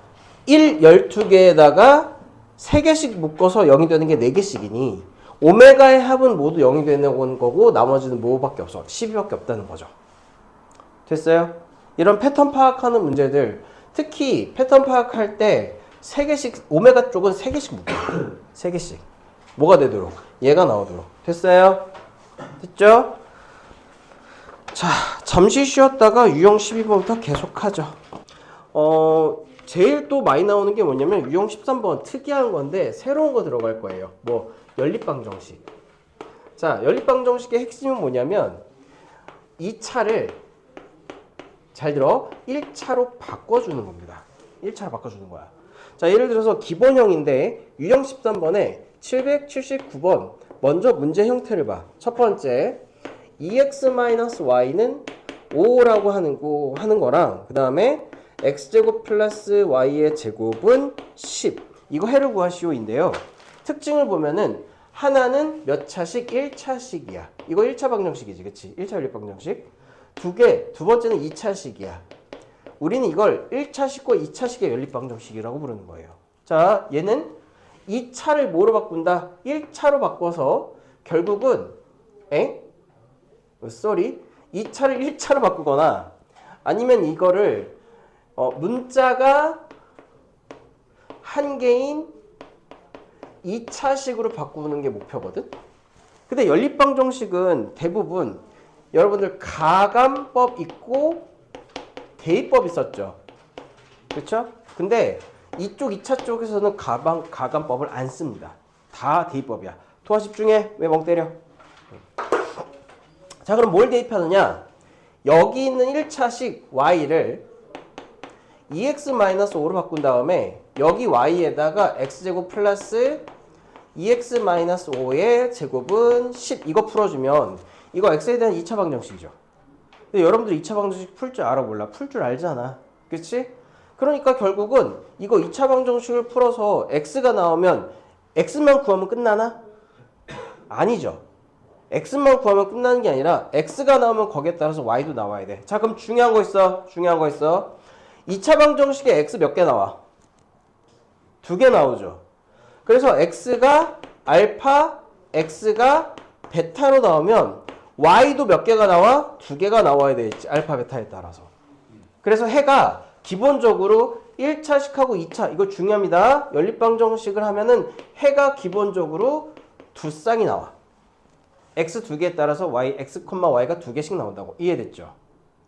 1, 12개에다가 3개씩 묶어서 0이 되는 게 4개씩이니 오메가의 합은 모두 0이 되는 거고 나머지는 뭐밖에 없어? 12밖에 없다는 거죠. 됐어요? 이런 패턴 파악하는 문제들 특히 패턴 파악할 때 3개씩 오메가 쪽은 3개씩 묶어요. 3개씩. 뭐가 되도록? 얘가 나오도록. 됐어요? 됐죠? 자, 잠시 쉬었다가 유형 12번부터 계속하죠. 제일 또 많이 나오는 게 뭐냐면 유형 13번 특이한 건데 새로운 거 들어갈 거예요. 뭐 연립방 정식. 자, 연립방 정식의 핵심은 뭐냐면 이 차를 잘 들어 1차로 바꿔주는 겁니다. 1차로 바꿔주는 거야. 자, 예를 들어서 기본형인데 유형 13번에 779번 먼저 문제 형태를 봐. 첫 번째 2x-y는 5라고 하는 거랑 그 다음에 x제곱 플러스 y의 제곱은 10. 이거 해를 구하시오인데요. 특징을 보면은 하나는 몇 차식? 1차식이야. 이거 1차 방정식이지. 그치? 1차 연립 방정식. 두 번째는 2차식이야. 우리는 이걸 1차식과 2차식의 연립 방정식이라고 부르는 거예요. 자, 얘는 2차를 뭐로 바꾼다? 1차로 바꿔서 결국은 2차를 1차로 바꾸거나 아니면 이거를 문자가 한 개인 2차식으로 바꾸는 게 목표거든. 근데 연립방정식은 대부분 여러분들 가감법 있고 대입법 있었죠. 그렇죠? 근데 이쪽 2차 쪽에서는 가감법을 안 씁니다. 다 대입법이야. 도화 집중해. 왜 멍 때려? 자, 그럼 뭘 대입하느냐? 여기 있는 1차식 y를 2x-5로 바꾼 다음에 여기 y에다가 x제곱 플러스 2x-5의 제곱은 10 이거 풀어주면 이거 x에 대한 2차 방정식이죠. 근데 여러분들 2차 방정식 풀 줄 알아 몰라? 풀 줄 알잖아. 그치? 그러니까 결국은 이거 2차 방정식을 풀어서 x가 나오면 x만 구하면 끝나나? 아니죠. x만 구하면 끝나는 게 아니라 x가 나오면 거기에 따라서 y도 나와야 돼. 자, 그럼 중요한 거 있어. 2차 방정식에 x 몇 개 나와? 2개 나오죠. 그래서 x가 알파, x가 베타로 나오면 y도 몇 개가 나와? 2개가 나와야 되겠지. 알파, 베타에 따라서. 그래서 해가 기본적으로 1차식하고 2차, 이거 중요합니다. 연립방정식을 하면은 해가 기본적으로 두 쌍이 나와. x 2개에 따라서 x, y가 2개씩 나온다고. 이해됐죠?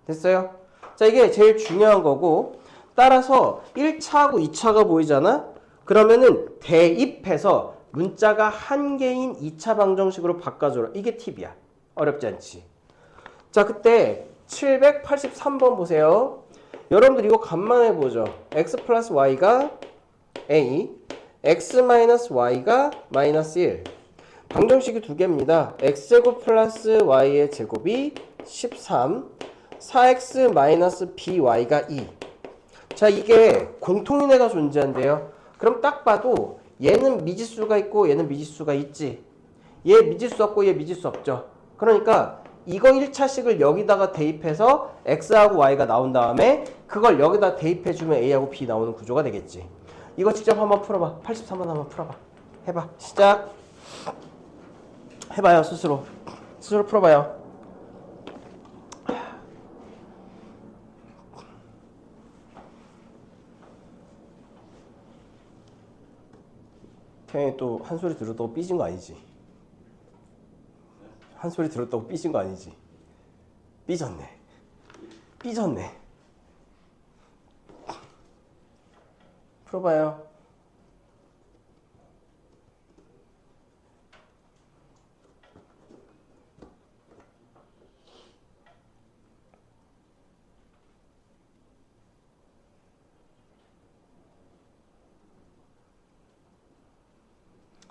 됐어요? 자, 이게 제일 중요한 거고, 따라서 1차하고 2차가 보이잖아? 그러면은 대입해서 문자가 한 개인 2차 방정식으로 바꿔줘라. 이게 팁이야. 어렵지 않지? 자, 그때 783번 보세요. 여러분들 이거 간만에 보죠. x 플러스 y가 a, x 마이너스 y가 마이너스 1. 방정식이 두 개입니다. x제곱 플러스 y의 제곱이 13, 4x 마이너스 by가 2. 자, 이게 공통인해가 존재한대요. 그럼 딱 봐도 얘는 미지수가 있고 얘는 미지수가 있지. 얘 미지수 없고 얘 미지수 없죠. 그러니까 이거 1차식을 여기다가 대입해서 x하고 y가 나온 다음에 그걸 여기다 대입해주면 a하고 b 나오는 구조가 되겠지. 이거 직접 한번 풀어봐. 83번 한번 풀어봐. 해봐. 시작. 해봐요. 스스로 풀어봐요. 태연이 또 한 소리 들었다고 삐진 거 아니지? 한 소리 들었다고 삐진 거 아니지? 삐졌네. 풀어봐요.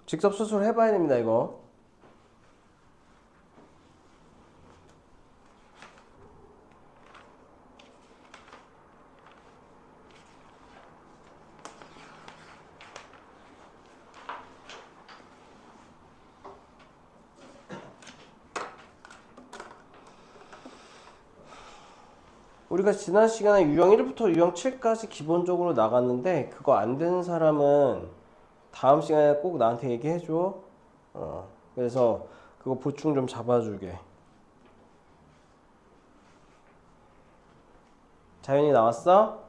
직접 수술 해봐야 됩니다, 이거. 우리가 지난 시간에 유형 1부터 유형 7까지 기본적으로 나갔는데 그거 안 되는 사람은 다음 시간에 꼭 나한테 얘기해줘. 그래서 그거 보충 좀 잡아주게. 자연이 나왔어?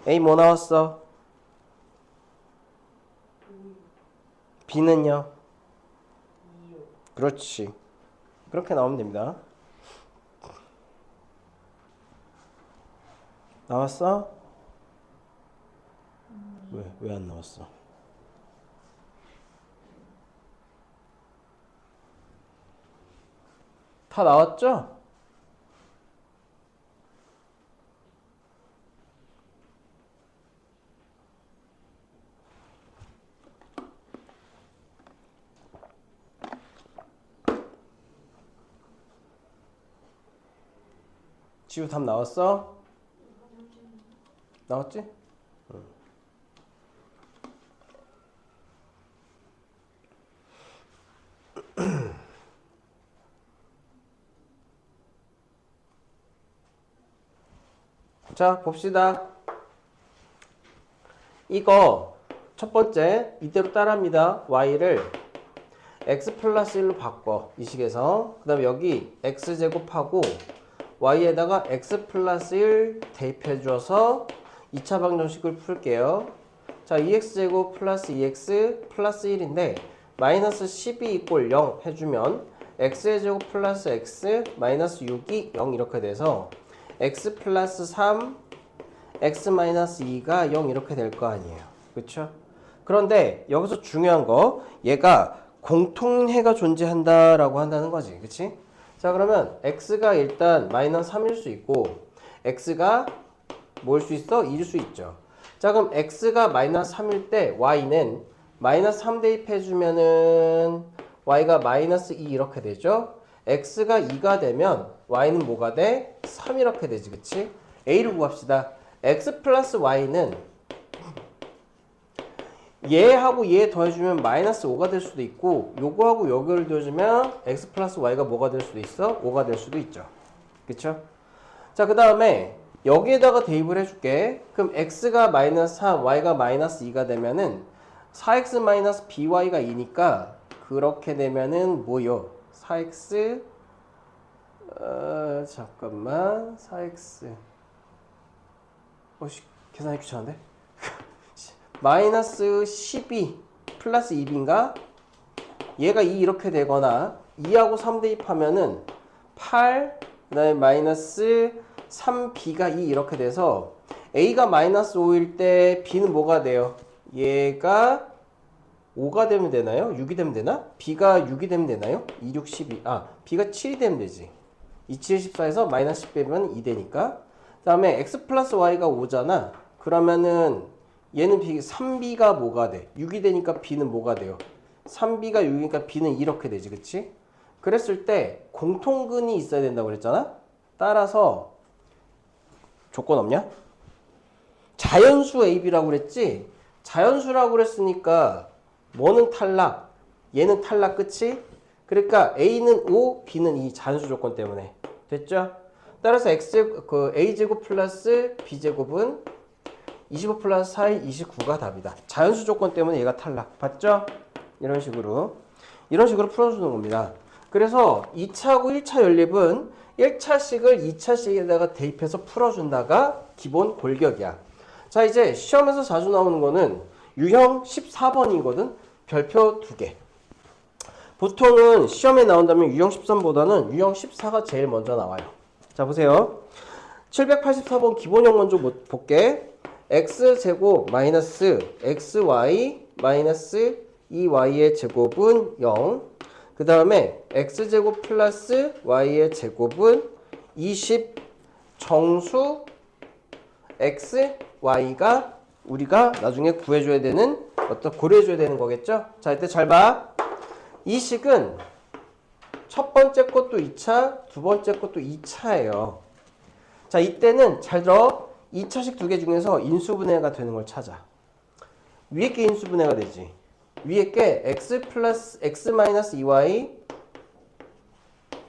A 뭐 나왔어? B는요? 그렇지. 그렇게 나오면 됩니다. 나왔어? 왜 안 나왔어? 다 나왔죠? 지우 답 나왔어? 나왔지? 응. 자, 봅시다. 이거 첫 번째 이대로 따라합니다. y를 x 플러스 1로 바꿔. 이 식에서. 그 다음에 여기 x제곱하고 y에다가 x 플러스 1 대입해 줘서 2차 방정식을 풀게요. 자, 2x제곱 플러스 2x 플러스 1인데 마이너스 12 이꼴 0 해주면 x의 제곱 플러스 x 마이너스 6이 0 이렇게 돼서 x 플러스 3 x 마이너스 2가 0 이렇게 될 거 아니에요. 그쵸? 그런데 여기서 중요한 거 얘가 공통해가 존재한다라고 한다는 거지. 그치? 자, 그러면 x가 일단 마이너스 3일 수 있고 x가 뭐일 수 있어? 2일 수 있죠. 자, 그럼 x가 마이너스 3일 때 y는 마이너스 3 대입해주면은 y가 마이너스 2 이렇게 되죠. x가 2가 되면 y는 뭐가 돼? 3 이렇게 되지. 그치? a를 구합시다. x 플러스 y는 얘하고 얘 더해주면 마이너스 5가 될 수도 있고 요거하고 요거를 더해주면 x 플러스 y가 뭐가 될 수도 있어? 5가 될 수도 있죠. 그쵸? 자, 그 다음에 여기에다가 대입을 해줄게. 그럼 x가 마이너스 3, y가 마이너스 2가 되면은 4x 마이너스 by가 2니까 그렇게 되면은 뭐요? 4x 잠깐만 4x 계산이 귀찮은데? 마이너스 12 플러스 2b인가? 얘가 2 이렇게 되거나 2하고 3 대입하면은 8 그 다음에 마이너스 3b가 2 이렇게 돼서 a가 마이너스 5일 때 b는 뭐가 돼요? 얘가 5가 되면 되나요? 6이 되면 되나? b가 6이 되면 되나요? 2, 6, 12 b가 7이 되면 되지. 2, 7, 14에서 마이너스 10 빼면 2 되니까 그 다음에 x 플러스 y가 5잖아. 그러면은 얘는 3b가 뭐가 돼? 6이 되니까 b는 뭐가 돼요? 3b가 6이니까 b는 이렇게 되지. 그치? 그랬을 때 공통근이 있어야 된다고 그랬잖아? 따라서 조건 없냐? 자연수 AB라고 그랬지? 자연수라고 그랬으니까 뭐는 탈락? 얘는 탈락. 끝이? 그러니까 A는 5, B는 2 자연수 조건 때문에. 됐죠? 따라서 A제곱 플러스 B제곱은 25 플러스 4의 29가 답이다. 자연수 조건 때문에 얘가 탈락. 봤죠? 이런 식으로 풀어주는 겁니다. 그래서 2차하고 1차 연립은 1차식을 2차식에다가 대입해서 풀어준다가 기본 골격이야. 자, 이제 시험에서 자주 나오는 거는 유형 14번이거든. 별표 2개. 보통은 시험에 나온다면 유형 13보다는 유형 14가 제일 먼저 나와요. 자, 보세요. 784번 기본형 먼저 볼게. x제곱 마이너스 xy 마이너스 2y의 제곱은 0. 그 다음에 x제곱 플러스 y의 제곱은 20 정수 x, y가 우리가 나중에 구해줘야 되는 고려해줘야 되는 거겠죠? 자, 이때 잘 봐. 이 식은 첫 번째 것도 2차, 두 번째 것도 2차예요. 자, 이때는 잘 들어. 2차식 두 개 중에서 인수분해가 되는 걸 찾아. 위에 게 인수분해가 되지. 위에 게 x 플러스 x 마이너스 2y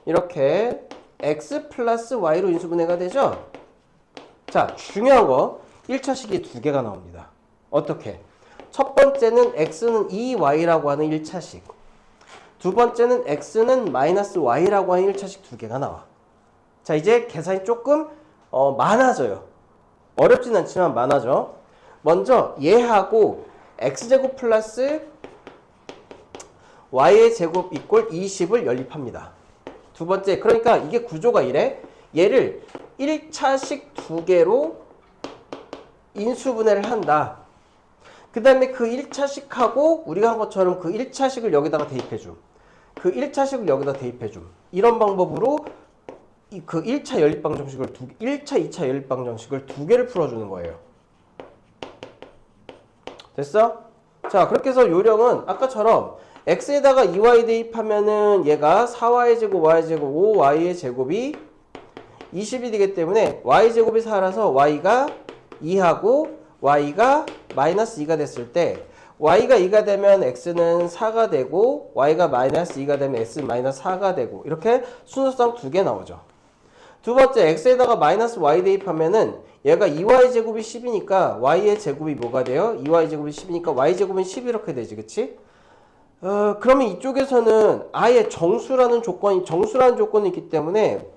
이렇게 x 플러스 y로 인수분해가 되죠? 자, 중요한 거 1차식이 두 개가 나옵니다. 어떻게? 첫 번째는 x는 2y라고 하는 1차식. 두 번째는 x는 마이너스 y라고 하는 1차식 두 개가 나와. 자, 이제 계산이 조금 많아져요. 어렵진 않지만 많아져. 먼저 얘하고 x제곱 플러스 y의 제곱 이꼴 20을 연립합니다. 두 번째, 그러니까 이게 구조가 이래. 얘를 1차식 두 개로 인수분해를 한다. 그 다음에 그 1차식하고 우리가 한 것처럼 그 1차식을 여기다가 대입해줌. 그 1차식을 여기다 대입해줌. 이런 방법으로 그 1차 연립방정식을 1차, 2차 연립방정식을 두 개를 풀어주는 거예요. 됐어? 자, 그렇게 해서 요령은 아까처럼 x에다가 2y 대입하면은 얘가 4y 제곱, y 제곱, 5y의 제곱이 20이 되기 때문에 y제곱이 4라서 y가 2하고 y가 마이너스 2가 됐을 때 y가 2가 되면 x는 4가 되고 y가 마이너스 2가 되면 x는 마이너스 4가 되고 이렇게 순서상 두 개 나오죠. 두 번째 x에다가 마이너스 y 대입하면은 얘가 2y제곱이 10이니까 y의 제곱이 뭐가 돼요? 2y제곱이 10이니까 y제곱은 10 이렇게 되지, 그치? 그러면 이쪽에서는 아예 정수라는 조건이 있기 때문에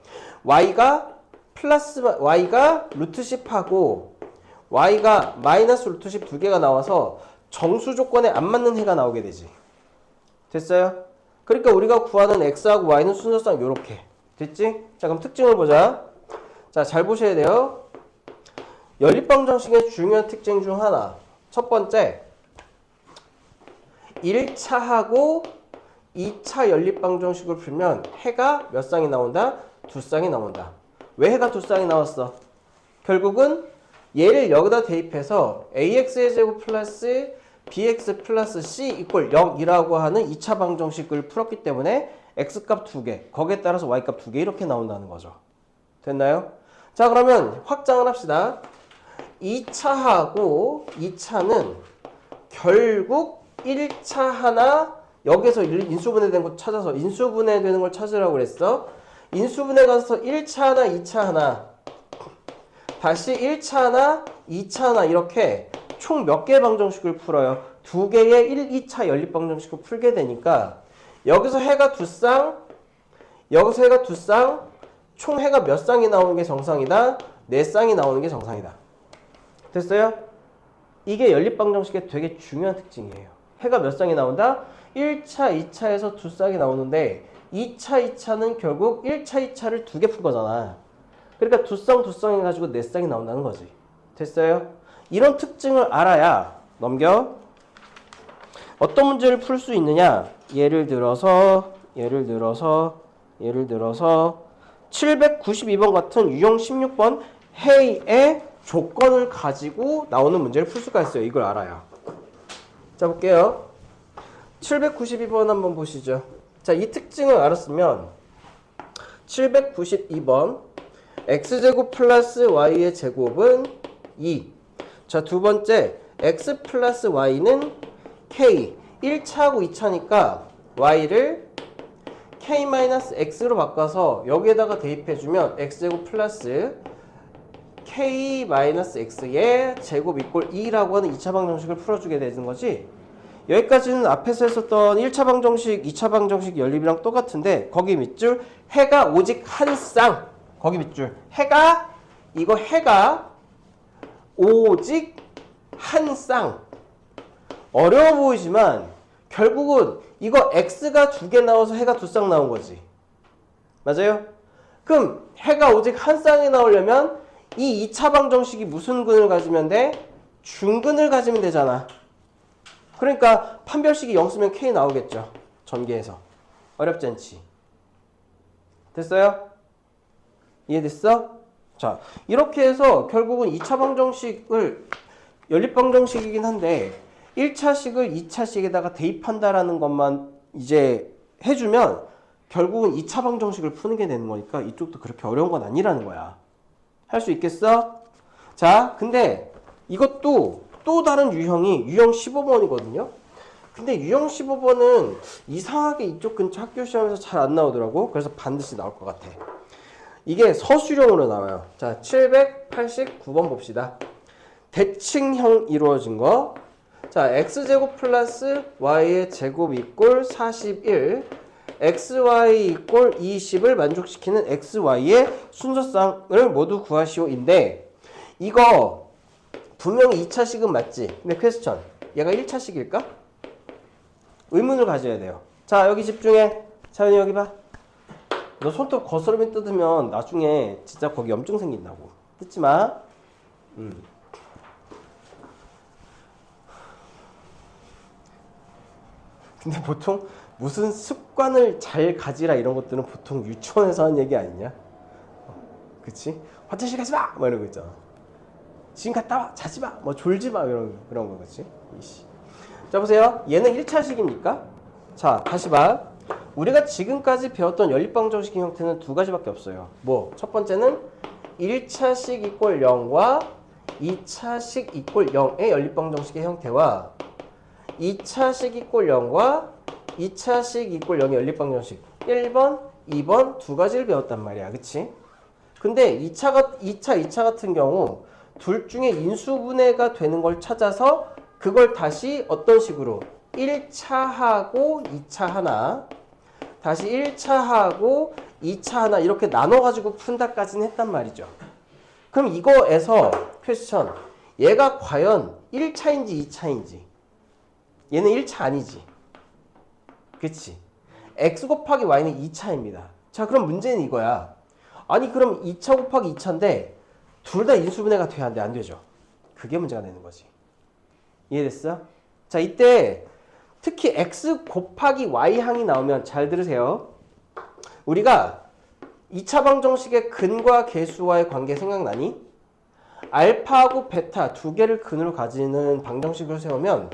y가 루트 10하고 y가 마이너스 루트 10 두 개가 나와서 정수 조건에 안 맞는 해가 나오게 되지. 됐어요? 그러니까 우리가 구하는 x하고 y는 순서상 요렇게 됐지? 자, 그럼 특징을 보자. 자, 잘 보셔야 돼요. 연립방정식의 중요한 특징 중 하나. 첫 번째, 1차하고 2차 연립방정식을 풀면 해가 몇 쌍이 나온다? 두 쌍이 나온다. 왜 해가 두 쌍이 나왔어? 결국은 얘를 여기다 대입해서 ax의 제곱 플러스 bx 플러스 c 이퀄 0이라고 하는 2차 방정식을 풀었기 때문에 x값 2개, 거기에 따라서 y값 2개 이렇게 나온다는 거죠. 됐나요? 자, 그러면 확장을 합시다. 2차하고 2차는 결국 1차 하나, 여기서 인수분해된 거 찾아서 인수분해되는 걸 찾으라고 그랬어. 인수분해 가서 1차 하나, 2차 하나, 다시 1차 하나, 2차 하나 이렇게 총 몇 개의 방정식을 풀어요? 두 개의 1, 2차 연립방정식을 풀게 되니까 여기서 해가 두 쌍, 여기서 해가 두 쌍, 총 해가 몇 쌍이 나오는 게 정상이다? 네 쌍이 나오는 게 정상이다. 됐어요? 이게 연립방정식의 되게 중요한 특징이에요. 해가 몇 쌍이 나온다? 1차, 2차에서 두 쌍이 나오는데 2차, 2차는 결국 1차, 2차를 두 개 푼 거잖아. 그러니까 두 쌍 해가지고 네 쌍이 나온다는 거지. 됐어요? 이런 특징을 알아야 넘겨. 어떤 문제를 풀 수 있느냐? 예를 들어서 792번 같은 유형 16번 해의 조건을 가지고 나오는 문제를 풀 수가 있어요. 이걸 알아야. 자, 볼게요. 792번 한번 보시죠. 자, 이 특징을 알았으면 792번 x제곱 플러스 y의 제곱은 2. 자, 두 번째 x 플러스 y는 k. 1차하고 2차니까 y를 k-x로 바꿔서 여기에다가 대입해주면 x제곱 플러스 k-x의 제곱 이꼴 2라고 하는 2차 방정식을 풀어주게 되는 거지. 여기까지는 앞에서 했었던 1차 방정식, 2차 방정식 연립이랑 똑같은데 거기 밑줄 해가 오직 한 쌍. 거기 밑줄 해가 오직 한 쌍. 어려워 보이지만 결국은 이거 x가 두 개 나와서 해가 두 쌍 나온 거지. 맞아요? 그럼 해가 오직 한 쌍이 나오려면 이 2차 방정식이 무슨 근을 가지면 돼? 중근을 가지면 되잖아. 그러니까 판별식이 0 쓰면 k 나오겠죠. 전개해서. 어렵지 않지? 됐어요? 이해됐어? 자, 이렇게 해서 결국은 2차 방정식을 연립방정식이긴 한데 1차식을 2차식에다가 대입한다라는 것만 이제 해주면 결국은 2차 방정식을 푸는 게 되는 거니까 이쪽도 그렇게 어려운 건 아니라는 거야. 할 수 있겠어? 자, 근데 이것도 또 다른 유형이 유형 15번이거든요. 근데 유형 15번은 이상하게 이쪽 근처 학교 시험에서 잘 안 나오더라고. 그래서 반드시 나올 것 같아. 이게 서술형으로 나와요. 자, 789번 봅시다. 대칭형 이루어진 거. 자, x제곱 플러스 y의 제곱 이꼴 41, xy 이꼴 20을 만족시키는 xy의 순서쌍을 모두 구하시오인데 이거 분명히 2차식은 맞지? 근데 퀘스천, 얘가 1차식일까? 의문을 가져야 돼요. 자, 여기 집중해. 자연이 여기 봐. 너 손톱 거스름이 뜯으면 나중에 진짜 거기 염증 생긴다고. 뜯지 마. 근데 보통 무슨 습관을 잘 가지라 이런 것들은 보통 유치원에서 하는 얘기 아니냐? 그치? 화장실 가지 마! 뭐 이런 거 있잖아. 지금 갔다 와! 자지 마! 뭐 졸지 마! 그런 거, 그치? 이씨. 자, 보세요. 얘는 1차식입니까? 자, 다시 봐. 우리가 지금까지 배웠던 연립방정식의 형태는 두 가지밖에 없어요. 뭐? 첫 번째는 1차식 이꼴 0과 2차식 이꼴 0의 연립방정식의 형태와 2차식 이꼴 0과 2차식 이꼴 0의 연립방정식 1번, 2번 두 가지를 배웠단 말이야. 그치? 근데 2차 같은 경우 둘 중에 인수분해가 되는 걸 찾아서 그걸 다시 어떤 식으로 1차하고 2차 하나 다시 1차하고 2차 하나 이렇게 나눠가지고 푼다까지는 했단 말이죠. 그럼 이거에서 퀘스천 얘가 과연 1차인지 2차인지 얘는 1차 아니지. 그치? x 곱하기 y는 2차입니다. 자 그럼 문제는 이거야. 아니 그럼 2차 곱하기 2차인데 둘 다 인수분해가 돼야 안 돼? 안 되죠. 그게 문제가 되는 거지. 이해됐어? 자 이때 특히 x 곱하기 y항이 나오면 잘 들으세요. 우리가 2차 방정식의 근과 계수와의 관계 생각나니? 알파하고 베타 두 개를 근으로 가지는 방정식을 세우면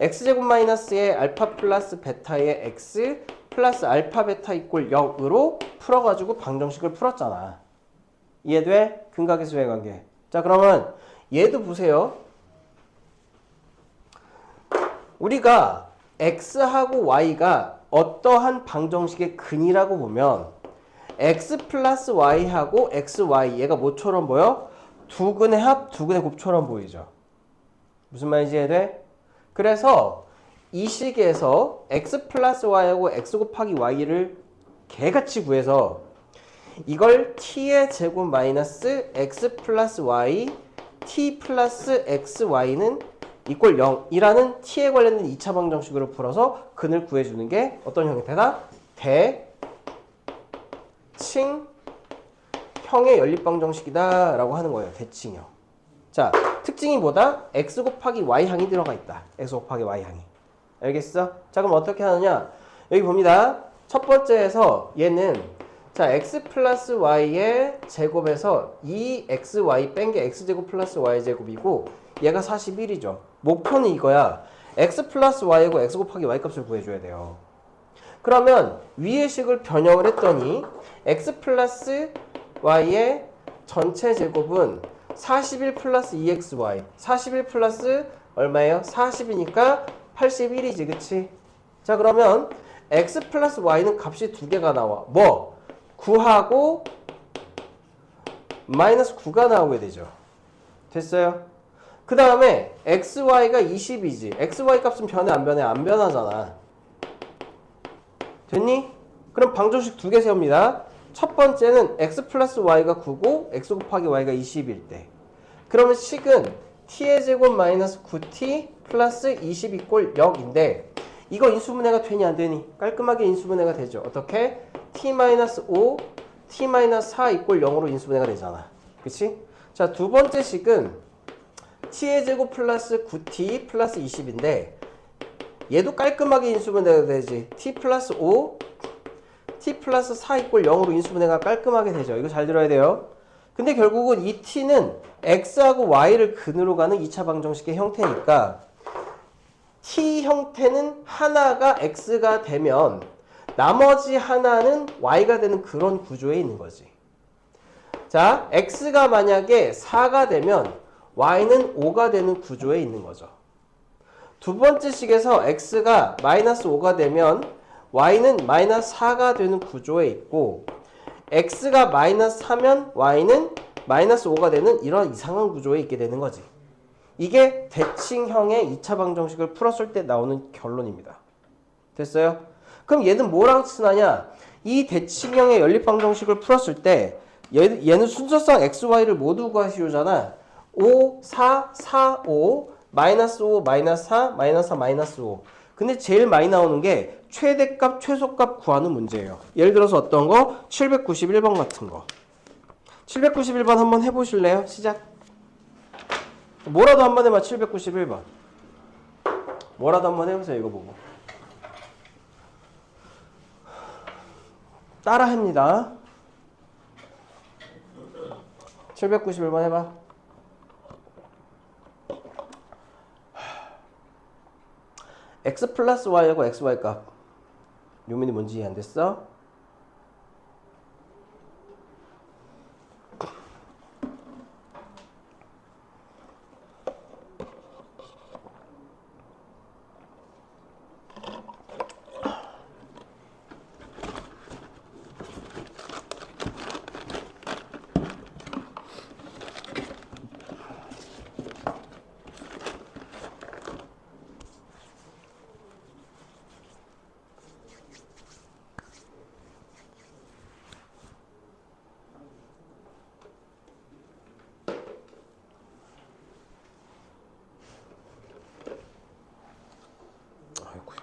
x제곱 마이너스의 알파 플러스 베타의 x 플러스 알파 베타 이꼴 0으로 풀어가지고 방정식을 풀었잖아. 이해돼? 근과 계수의 관계. 자 그러면 얘도 보세요. 우리가 x하고 y가 어떠한 방정식의 근이라고 보면 x 플러스 y하고 xy 얘가 뭐처럼 보여? 두 근의 합, 두 근의 곱처럼 보이죠. 무슨 말인지 이해돼? 그래서 이 식에서 x 플러스 y하고 x 곱하기 y를 개같이 구해서 이걸 t의 제곱 마이너스 x 플러스 y t 플러스 xy는 이꼴 0이라는 t에 관련된 2차 방정식으로 풀어서 근을 구해주는 게 어떤 형태다? 대칭형의 연립방정식이다 라고 하는 거예요. 대칭형. 자, 특징이 뭐다? x 곱하기 y항이 들어가 있다. x 곱하기 y항이. 알겠어? 자, 그럼 어떻게 하느냐? 여기 봅니다. 첫 번째에서 얘는 자 x 플러스 y의 제곱에서 2xy 뺀 게 x제곱 플러스 y제곱이고 얘가 41이죠. 목표는 이거야. x 플러스 y이고 x 곱하기 y 값을 구해줘야 돼요. 그러면 위의 식을 변형을 했더니 x 플러스 y의 전체 제곱은 41 플러스 2xy 41 플러스 얼마예요? 40이니까 81이지 그치? 자 그러면 x 플러스 y는 값이 두 개가 나와. 뭐? 9하고 마이너스 9가 나오게 되죠. 됐어요? 그 다음에 xy가 20이지. xy 값은 변해 안 변해? 안 변하잖아. 됐니? 그럼 방정식 두 개 세웁니다. 첫 번째는 x 플러스 y가 9고 x 곱하기 y가 20일 때 그러면 식은 t의 제곱 마이너스 9t 플러스 20 이꼴 0인데 이거 인수분해가 되니 안 되니? 깔끔하게 인수분해가 되죠. 어떻게? t 마이너스 5, t 마이너스 4 이꼴 0으로 인수분해가 되잖아. 그치? 자, 두 번째 식은 t의 제곱 플러스 9t 플러스 20인데 얘도 깔끔하게 인수분해가 되지. t 플러스 5, t 플러스 4 이꼴 0으로 인수분해가 깔끔하게 되죠. 이거 잘 들어야 돼요. 근데 결국은 이 t는 x하고 y를 근으로 가는 2차 방정식의 형태니까 t 형태는 하나가 x가 되면 나머지 하나는 y가 되는 그런 구조에 있는 거지. 자, x가 만약에 4가 되면 y는 5가 되는 구조에 있는 거죠. 두 번째 식에서 x가 마이너스 5가 되면 y는 마이너스 4가 되는 구조에 있고 x가 마이너스 4면 y는 마이너스 5가 되는 이런 이상한 구조에 있게 되는 거지. 이게 대칭형의 2차 방정식을 풀었을 때 나오는 결론입니다. 됐어요? 그럼 얘는 뭐랑 친하냐? 이 대칭형의 연립방정식을 풀었을 때 얘는 순서상 xy를 모두 구하시오잖아. 5, 4, 4, 5, 마이너스 5, 마이너스 4, 마이너스 4, 마이너스 5. 근데 제일 많이 나오는 게 최대값, 최소값 구하는 문제예요. 예를 들어서 어떤 거? 791번 같은 거. 791번 한번 해보실래요? 시작. 뭐라도 한번 해봐. 791번. 뭐라도 한번 해보세요. 이거 보고. 따라합니다. 791번 해봐. x 플러스 y하고 xy 값. 요면이 뭔지 이해 안 됐어? 아이고야.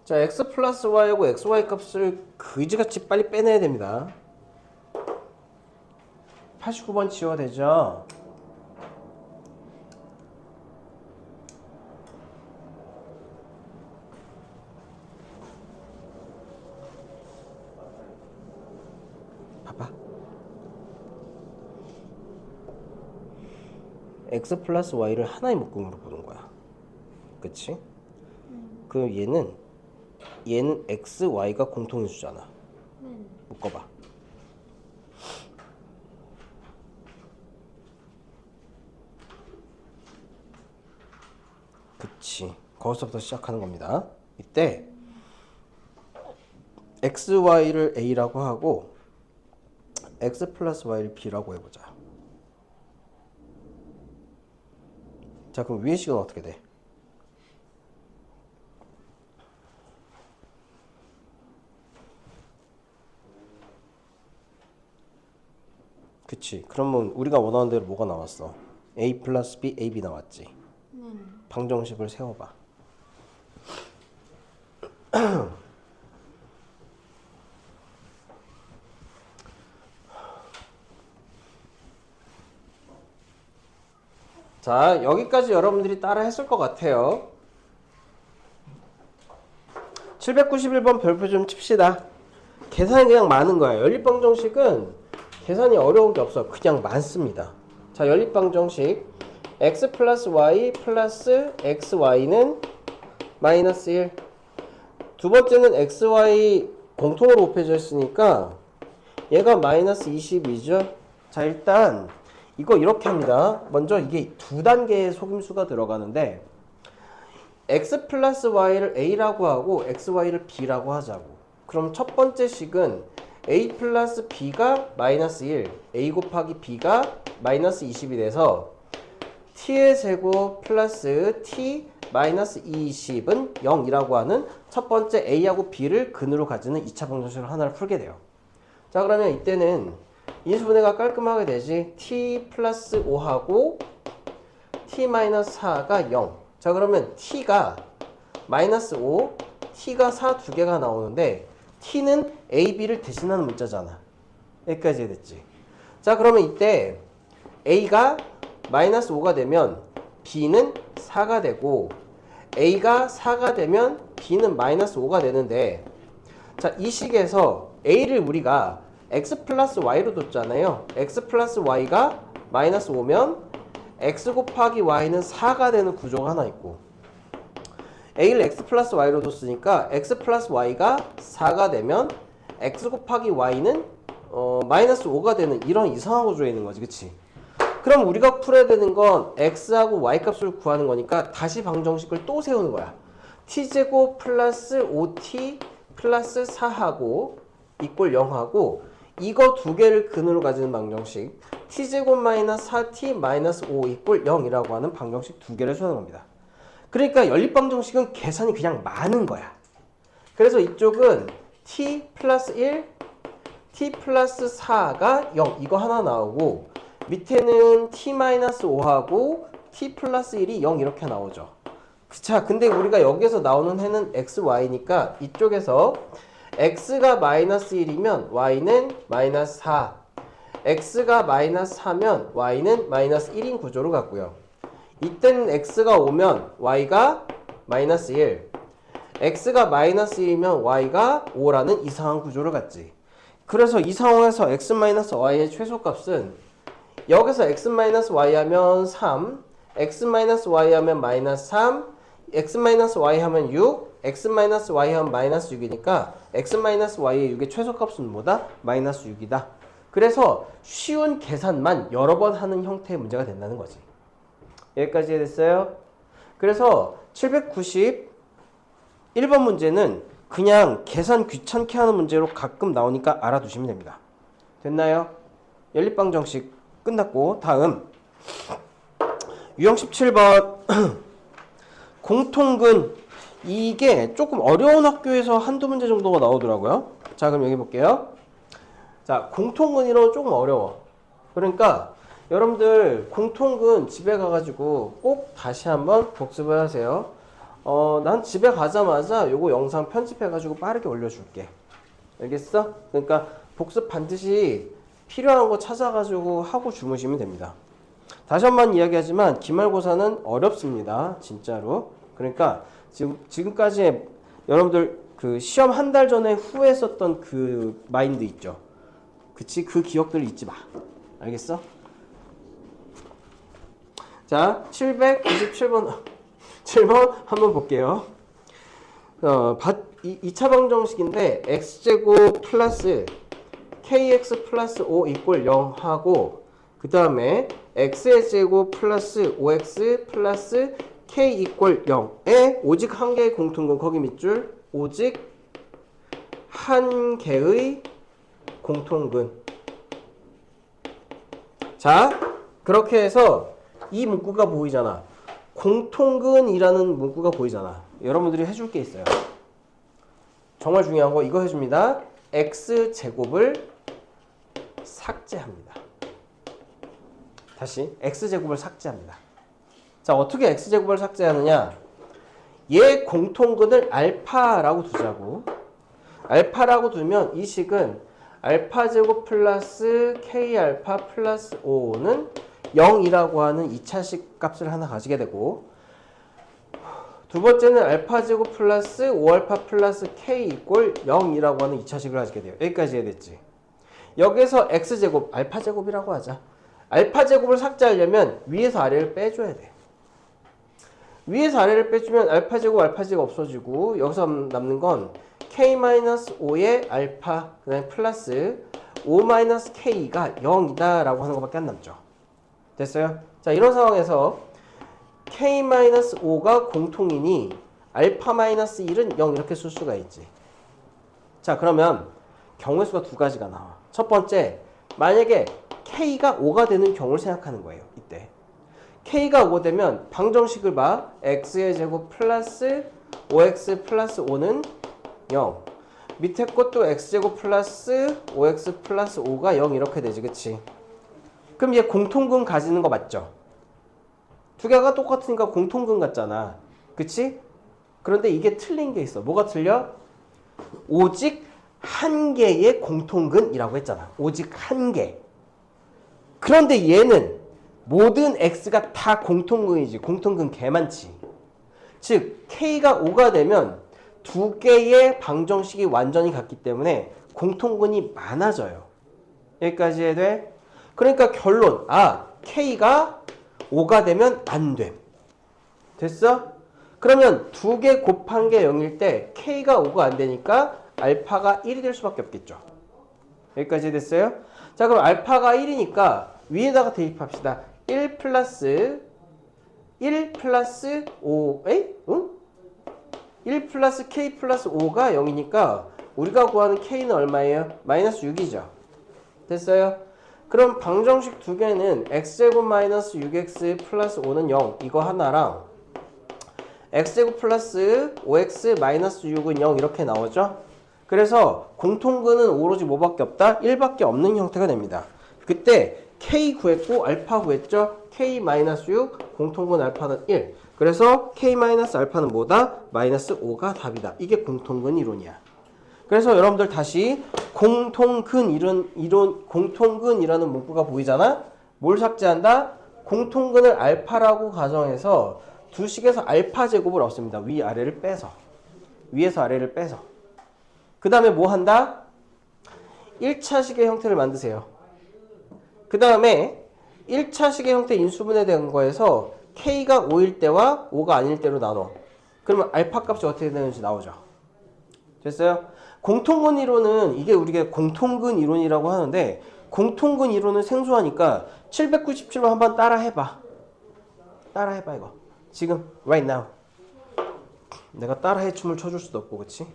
자, x 플러스 y하고 xy 값을 그지같이 빨리 빼내야 됩니다. 89번 지워야 되죠? 봐봐. x 플러스 y를 하나의 묶음으로 보는 거야. 그치? 그럼 얘는 x, y가 공통인수잖아. 묶어봐. 그치. 거기서부터 시작하는 겁니다. 이때 x, y를 a라고 하고 x 플러스 y를 b라고 해보자. 자, 그럼 위의 식은 어떻게 돼? 그치. 그러면 우리가 원하는 대로 뭐가 나왔어? a 플러스 b, ab 나왔지. 방정식을 세워봐. 자, 여기까지 여러분들이 따라 했을 것 같아요. 791번 별표 좀 칩시다. 계산이 그냥 많은 거야. 연립방정식은 계산이 어려운 게 없어. 그냥 많습니다. 자, 연립방정식 x 플러스 y 플러스 xy는 마이너스 1. 두 번째는 xy 공통으로 곱해져 있으니까 얘가 마이너스 22죠. 자, 일단 이거 이렇게 합니다. 먼저 이게 두 단계의 속임수가 들어가는데 x 플러스 y를 a라고 하고 xy를 b라고 하자고. 그럼 첫 번째 식은 a 플러스 b가 마이너스 1, a 곱하기 b가 마이너스 20이 돼서 t의 제곱 플러스 t 마이너스 20은 0이라고 하는 첫 번째 a하고 b를 근으로 가지는 2차 방정식을 하나를 풀게 돼요. 자, 그러면 이때는 인수분해가 깔끔하게 되지. t 플러스 5하고 t 마이너스 4가 0. 자, 그러면 t가 마이너스 5, t가 4 두 개가 나오는데 t는 a, b를 대신하는 문자잖아. 여기까지 됐지. 자, 그러면 이때 a가 마이너스 5가 되면 b는 4가 되고 a가 4가 되면 b는 마이너스 5가 되는데, 자, 이 식에서 a를 우리가 x 플러스 y로 뒀잖아요. x 플러스 y가 마이너스 5면 x 곱하기 y는 4가 되는 구조가 하나 있고, a를 x 플러스 y로 뒀으니까 x 플러스 y가 4가 되면 x 곱하기 y는 마이너스 5가 되는 이런 이상한 구조에 있는 거지. 그치? 그럼 우리가 풀어야 되는 건 x하고 y 값을 구하는 거니까 다시 방정식을 또 세우는 거야. t제곱 플러스 5t 플러스 4하고 이꼴 0하고 이거 두 개를 근으로 가지는 방정식 t제곱 마이너스 4t 마이너스 5 이꼴 0이라고 하는 방정식 두 개를 수하는 겁니다. 그러니까 연립방정식은 계산이 그냥 많은 거야. 그래서 이쪽은 t 플러스 1, t 플러스 4가 0 이거 하나 나오고 밑에는 t 마이너스 5하고 t 플러스 1이 0 이렇게 나오죠. 자, 근데 우리가 여기서 나오는 해는 x, y니까 이쪽에서 x가 마이너스 1이면 y는 마이너스 4, x가 마이너스 4면 y는 마이너스 1인 구조로 갔고요. 이때는 x가 오면 y가 마이너스 1, x가 마이너스 1이면 y가 5라는 이상한 구조로 갔지. 그래서 이 상황에서 x-y의 최소값은 여기서 x-y 하면 3, x-y 하면 마이너스 3, x-y 하면 6, x-y 하면 마이너스 6이니까 x-y의 6의 최소값은 뭐다? 마이너스 6이다. 그래서 쉬운 계산만 여러 번 하는 형태의 문제가 된다는 거지. 여기까지 됐어요? 그래서 791번 문제는 그냥 계산 귀찮게 하는 문제로 가끔 나오니까 알아두시면 됩니다. 됐나요? 연립방정식 끝났고 다음 유형 17번 공통근. 이게 조금 어려운 학교에서 한두 문제 정도가 나오더라고요. 자, 그럼 여기 볼게요. 자, 공통근이로 조금 어려워. 그러니까 여러분들 공통근 집에 가가지고 꼭 다시 한번 복습을 하세요. 난 집에 가자마자 요거 영상 편집해가지고 빠르게 올려줄게. 알겠어? 그러니까 복습 반드시 필요한 거 찾아가지고 하고 주무시면 됩니다. 다시 한번 이야기하지만 기말고사는 어렵습니다. 진짜로. 그러니까 지금까지 여러분들 그 시험 한 달 전에 후회했었던 그 마인드 있죠? 그치? 그 기억들 잊지 마. 알겠어? 자, 797번 7번 한번 볼게요. 2차 방정식인데 x제곱 플러스 kx 플러스 5 이꼴 0 하고 그 다음에 x의 제곱 플러스 5x 플러스 k 이꼴 0에 오직 한 개의 공통근 거기 밑줄 오직 한 개의 공통근. 자, 그렇게 해서 이 문구가 보이잖아. 공통근이라는 문구가 보이잖아. 여러분들이 해줄 게 있어요. 정말 중요한 거 이거 해줍니다. x제곱을 삭제합니다. 다시 x제곱을 삭제합니다. 자, 어떻게 x제곱을 삭제하느냐? 얘 공통근을 알파라고 두자고. 알파라고 두면 이 식은 알파제곱 플러스 k알파 플러스 5는 0이라고 하는 2차식 값을 하나 가지게 되고 두 번째는 알파제곱 플러스 5알파 플러스 k 이꼴 0이라고 하는 2차식을 가지게 돼요. 여기까지 해야됐지. 여기서 x제곱, 알파제곱이라고 하자. 알파제곱을 삭제하려면 위에서 아래를 빼줘야 돼. 위에서 아래를 빼주면 알파제곱, 알파제곱 없어지고 여기서 남는 건 k-5의 알파, 그 다음에 플러스 5-k가 0이다 라고 하는 것밖에 안 남죠. 됐어요? 자, 이런 상황에서 k-5가 공통이니 알파-1은 0 이렇게 쓸 수가 있지. 자, 그러면 경우의 수가 두 가지가 나와. 첫 번째, 만약에 k가 5가 되는 경우를 생각하는 거예요. 이때 k가 5 되면 방정식을 봐. x의 제곱 플러스 5x 플러스 5는 0. 밑에 것도 x제곱 플러스 5x 플러스 5가 0 이렇게 되지. 그치? 그럼 얘 공통근 가지는 거 맞죠? 두 개가 똑같으니까 공통근 같잖아. 그치? 그런데 이게 틀린 게 있어. 뭐가 틀려? 오직 한 개의 공통근이라고 했잖아. 오직 한 개. 그런데 얘는 모든 x가 다 공통근이지. 공통근 개 많지. 즉 k가 5가 되면 두 개의 방정식이 완전히 같기 때문에 공통근이 많아져요. 여기까지 해야 돼? 그러니까 결론. k가 5가 되면 안 됨. 됐어? 그러면 두 개 곱한 게 0일 때 k가 5가 안 되니까 알파가 1이 될 수밖에 없겠죠. 여기까지 됐어요? 자, 그럼 알파가 1이니까 위에다가 대입합시다. 1 플러스 5, 응? 1 플러스 k 플러스 5가 0이니까 우리가 구하는 k는 얼마예요? 마이너스 6이죠. 됐어요? 그럼 방정식 두 개는 x제곱 마이너스 6x 플러스 5는 0 이거 하나랑 x제곱 플러스 5x 마이너스 6은 0 이렇게 나오죠? 그래서 공통근은 오로지 뭐밖에 없다? 1밖에 없는 형태가 됩니다. 그때 k 구했고 알파 구했죠? k-6 공통근 알파는 1. 그래서 k-알파는 뭐다? 마이너스 5가 답이다. 이게 공통근 이론이야. 그래서 여러분들 다시 공통근이라는 문구가 보이잖아? 뭘 삭제한다? 공통근을 알파라고 가정해서 두 식에서 알파 제곱을 얻습니다. 위아래를 빼서. 위에서 아래를 빼서. 그 다음에 뭐 한다? 1차식의 형태를 만드세요. 그 다음에 1차식의 형태 인수분해 된 거에서 K가 5일 때와 5가 아닐 때로 나눠. 그러면 알파 값이 어떻게 되는지 나오죠. 됐어요? 공통근 이론은 이게 우리가 공통근 이론이라고 하는데 공통근 이론은 생소하니까 797번 한번 따라 해봐. 따라 해봐 이거. 지금 right now. 내가 따라해 춤을 춰줄 수도 없고 그치?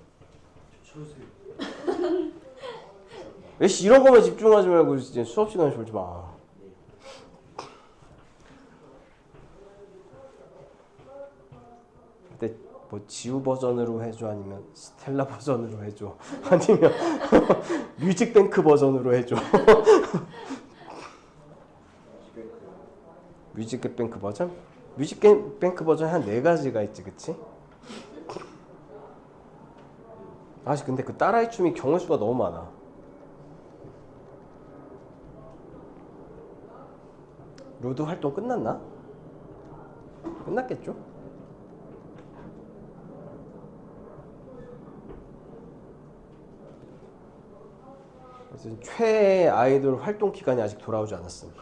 왜 이런 거만 집중하지 말고 이제 수업 시간에 졸지 마. 근데 뭐 지우 버전으로 해줘 아니면 스텔라 버전으로 해줘 아니면 뮤직뱅크 버전으로 해줘. 뮤직뱅크 버전? 뮤직뱅크 버전 한 4가지가 있지 그치? 근데 그 따라해 춤이 경우 수가 너무 많아. 루드 활동 끝났나? 끝났겠죠? 그래서 최애 아이돌 활동 기간이 아직 돌아오지 않았습니다.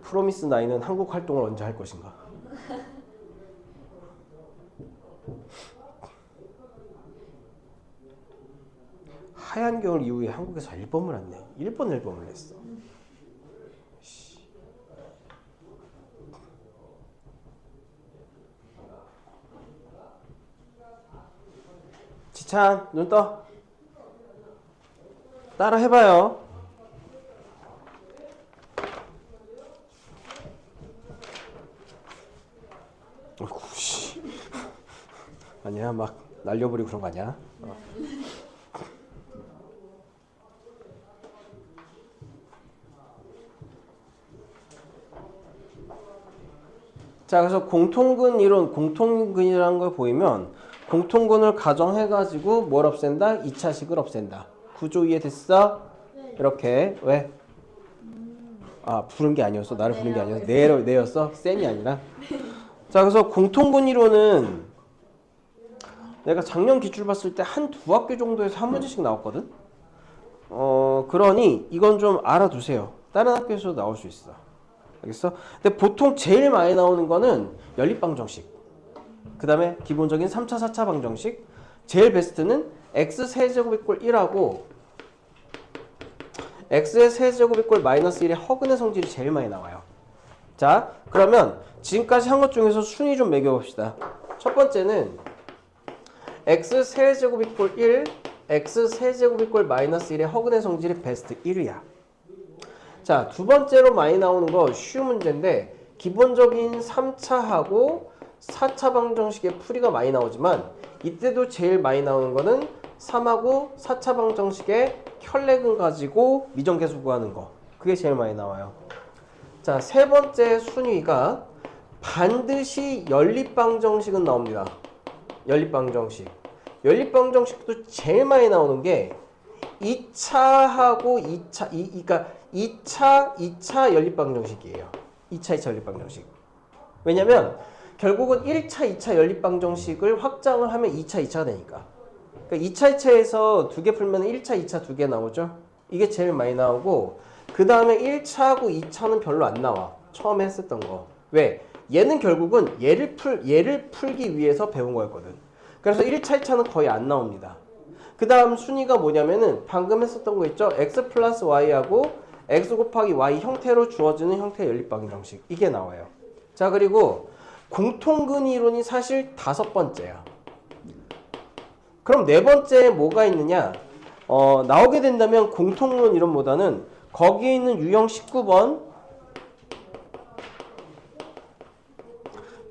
프로미스 나인은 한국 활동을 언제 할 것인가? 하얀 겨울 이후에 한국에서 앨범을 안 내. 일본 앨범을 냈어. 지찬, 눈 떠. 따라 해봐요. 어이구, 씨. 아니야, 막 날려버리고 그런 거 아니야? 자, 그래서 공통근 이론, 공통근이라는 걸 보이면 공통근을 가정해가지고 뭘 없앤다? 2차식을 없앤다. 구조 이해됐어? 네. 이렇게. 왜? 부른 게 아니었어? 나를 부른 게 아니었어? 내였어? 쌤이 아니라? 자, 그래서 공통근 이론은 내가 작년 기출 봤을 때 한 2학기 정도에서 한 문제씩 나왔거든? 그러니 이건 좀 알아두세요. 다른 학교에서도 나올 수 있어. 알겠어? 근데 보통 제일 많이 나오는 거는 연립방정식. 그 다음에 기본적인 3차, 4차 방정식. 제일 베스트는 x 세제곱 이꼴 1하고 x의 세제곱 이꼴 마이너스 1의 허근의 성질이 제일 많이 나와요. 자, 그러면 지금까지 한 것 중에서 순위 좀 매겨봅시다. 첫 번째는 x 세제곱 이꼴 1, x 세제곱 이꼴 마이너스 1의 허근의 성질이 베스트 1위야. 자, 두 번째로 많이 나오는 거 쉬운 문제인데 기본적인 3차하고 4차 방정식의 풀이가 많이 나오지만 이때도 제일 많이 나오는 거는 3하고 4차 방정식의 혈례근 가지고 미정계수 구하는 거. 그게 제일 많이 나와요. 자, 세 번째 순위가 반드시 연립방정식은 나옵니다. 연립방정식. 연립방정식도 제일 많이 나오는 게 2차하고 2차 연립방정식이에요. 2차 연립방정식. 왜냐면 결국은 1차, 2차 연립방정식을 확장을 하면 2차, 2차가 되니까. 그러니까 2차, 2차에서 2개 풀면 1차, 2차 2개 나오죠. 이게 제일 많이 나오고 그 다음에 1차하고 2차는 별로 안 나와. 처음에 했었던 거. 왜? 얘는 결국은 얘를 풀기 위해서 배운 거였거든. 그래서 1차, 2차는 거의 안 나옵니다. 그 다음 순위가 뭐냐면은 방금 했었던 거 있죠? x 플러스 y하고 x 곱하기 y 형태로 주어지는 형태의 연립방정식. 이게 나와요. 자, 그리고 공통근 이론이 사실 5번째야. 그럼 4번째에 뭐가 있느냐? 나오게 된다면 공통근 이론보다는 거기에 있는 유형 19번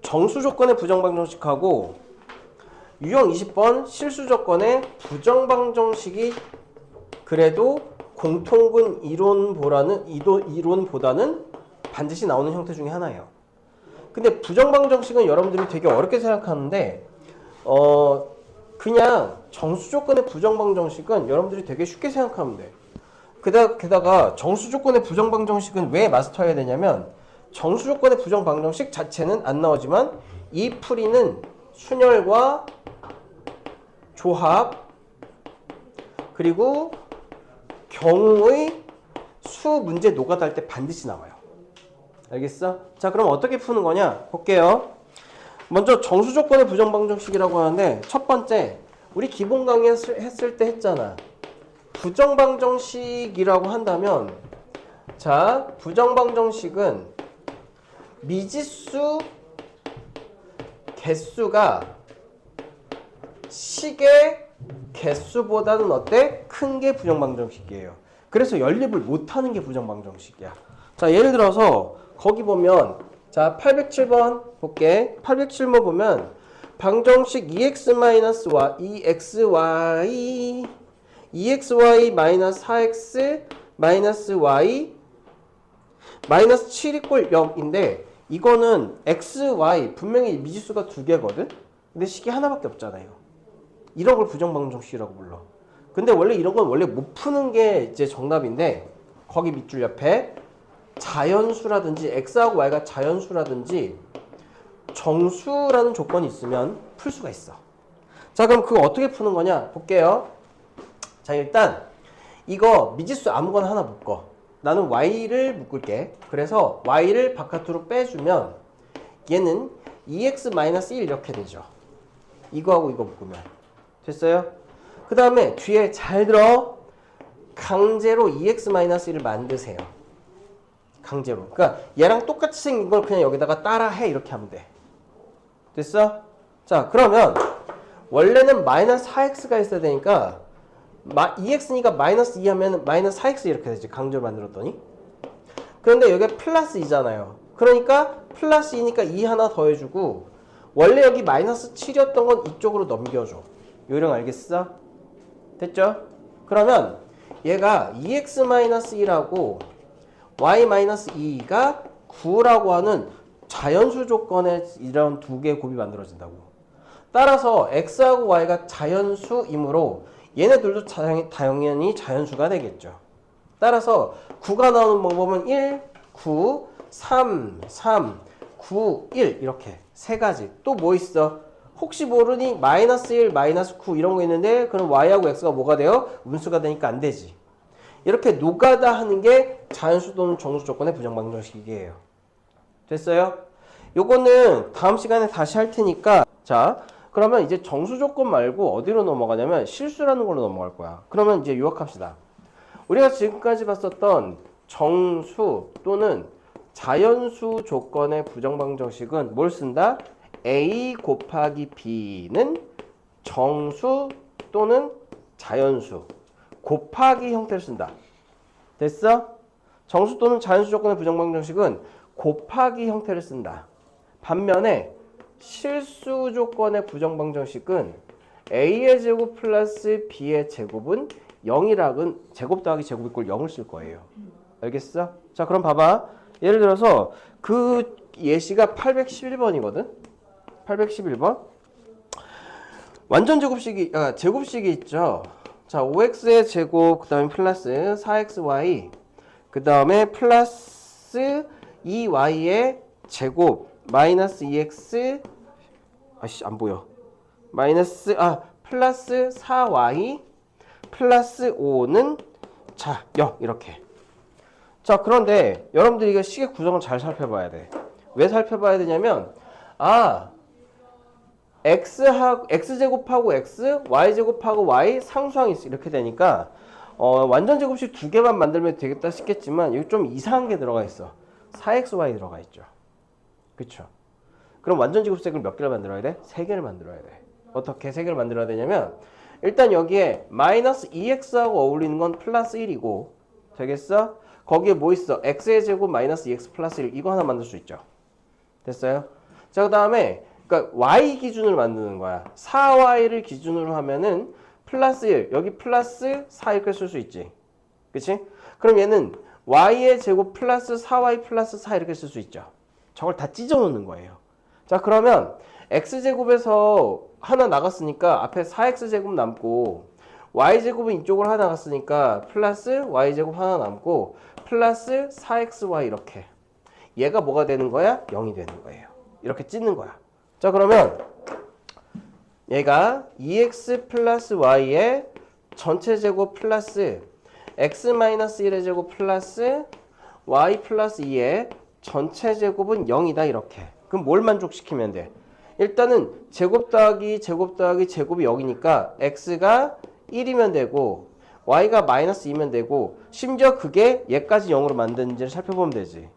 정수 조건의 부정방정식하고 유형 20번 실수 조건의 부정방정식이 그래도 공통근 이론보다는 반드시 나오는 형태 중에 하나예요. 근데 부정방정식은 여러분들이 되게 어렵게 생각하는데 그냥 정수 조건의 부정방정식은 여러분들이 되게 쉽게 생각하면 돼. 게다가 정수 조건의 부정방정식은 왜 마스터해야 되냐면 정수 조건의 부정방정식 자체는 안 나오지만 이 풀이는 순열과 조합, 그리고 경우의 수 문제 노가다 할 때 반드시 나와요. 알겠어? 자, 그럼 어떻게 푸는 거냐? 볼게요. 먼저 정수 조건의 부정방정식이라고 하는데 첫 번째 우리 기본 강의 했을 때 했잖아. 부정방정식이라고 한다면 자, 부정방정식은 미지수 개수가 식의 개수보다는 어때? 큰 게 부정방정식이에요. 그래서 연립을 못하는 게 부정방정식이야. 자, 예를 들어서 거기 보면 자 807번 볼게. 807번 보면 방정식 2x-y 4x y 마이너스 7 이꼴 0인데 이거는 x, y 분명히 미지수가 두 개거든? 근데 식이 하나밖에 없잖아요. 이런 걸 부정방정식이라고 불러. 근데 원래 이런 건 원래 못 푸는 게 이제 정답인데 거기 밑줄 옆에 자연수라든지 x하고 y가 자연수라든지 정수라는 조건이 있으면 풀 수가 있어. 자, 그럼 그거 어떻게 푸는 거냐? 볼게요. 자, 일단 이거 미지수 아무거나 하나 묶어. 나는 y를 묶을게. 그래서 y를 바깥으로 빼주면 얘는 2x-1 이렇게 되죠. 이거하고 이거 묶으면 됐어요? 그 다음에 뒤에 잘 들어. 강제로 2x-1을 만드세요. 강제로. 그러니까 얘랑 똑같이 생긴 걸 그냥 여기다가 따라해 이렇게 하면 돼. 됐어? 자, 그러면 원래는 마이너스 4x가 있어야 되니까 2x니까 마이너스 2 하면 마이너스 4x 이렇게 되지. 강제로 만들었더니. 그런데 여기가 플러스 2잖아요. 그러니까 플러스 2니까 2 하나 더해주고 원래 여기 마이너스 7이었던 건 이쪽으로 넘겨줘. 요령 알겠어? 됐죠? 그러면 얘가 2x-1하고 y-2가 9라고 하는 자연수 조건에 이런 두 개의 곱이 만들어진다고. 따라서 x하고 y가 자연수이므로 얘네들도 당연히 자연수가 되겠죠. 따라서 9가 나오는 방법은 1, 9, 3, 3, 9, 1 이렇게 세 가지. 또 뭐 있어? 혹시 모르니 마이너스 1, 마이너스 9 이런 거 있는데 그럼 y하고 x가 뭐가 돼요? 음수가 되니까 안 되지. 이렇게 노가다 하는 게 자연수 또는 정수 조건의 부정방정식이에요. 됐어요? 요거는 다음 시간에 다시 할 테니까 자, 그러면 이제 정수 조건 말고 어디로 넘어가냐면 실수라는 걸로 넘어갈 거야. 그러면 이제 요약합시다. 우리가 지금까지 봤었던 정수 또는 자연수 조건의 부정방정식은 뭘 쓴다? A 곱하기 B는 정수 또는 자연수 곱하기 형태를 쓴다. 됐어? 정수 또는 자연수 조건의 부정방정식은 곱하기 형태를 쓴다. 반면에 실수 조건의 부정방정식은 A의 제곱 플러스 B의 제곱은 0이락은 제곱 더하기 제곱 이꼴 0을 쓸 거예요. 알겠어? 자, 그럼 봐봐. 예를 들어서 그 예시가 811번이거든? 811번. 완전 제곱식이, 제곱식이 있죠? 자, 5x의 제곱, 그 다음에 플러스 4xy, 그 다음에 플러스 2y의 제곱, 마이너스 2x, 안 보여. 플러스 4y, 플러스 5는, 자, 0, 이렇게. 자, 그런데 여러분들이 이거 식의 구성을 잘 살펴봐야 돼. 왜 살펴봐야 되냐면, x제곱하고 x, y제곱하고 y 상수항이 이렇게 되니까 완전 제곱식 두 개만 만들면 되겠다 싶겠지만 여기 좀 이상한 게 들어가 있어. 4xy 들어가 있죠. 그쵸? 그럼 완전 제곱식을 몇 개를 만들어야 돼? 3개를 만들어야 돼. 어떻게 3개를 만들어야 되냐면 일단 여기에 마이너스 2x하고 어울리는 건 플러스 1이고 되겠어? 거기에 뭐 있어? x의 제곱 마이너스 2x 플러스 1 이거 하나 만들 수 있죠. 됐어요? 자, 그 다음에 그러니까 y 기준으로 만드는 거야. 4y를 기준으로 하면은 플러스 1, 여기 플러스 4 이렇게 쓸 수 있지. 그치? 그럼 얘는 y의 제곱 플러스 4y 플러스 4 이렇게 쓸 수 있죠. 저걸 다 찢어 놓는 거예요. 자, 그러면 x제곱에서 하나 나갔으니까 앞에 4x제곱 남고 y제곱은 이쪽으로 하나 나갔으니까 플러스 y제곱 하나 남고 플러스 4xy 이렇게. 얘가 뭐가 되는 거야? 0이 되는 거예요. 이렇게 찢는 거야. 자, 그러면 얘가 2x 플러스 y의 전체 제곱 플러스 x-1의 제곱 플러스 y 플러스 2의 전체 제곱은 0이다 이렇게. 그럼 뭘 만족시키면 돼? 일단은 제곱 더하기 제곱 더하기 제곱이 0이니까 x가 1이면 되고 y가 마이너스 2면 되고 심지어 그게 얘까지 0으로 만드는지를 살펴보면 되지.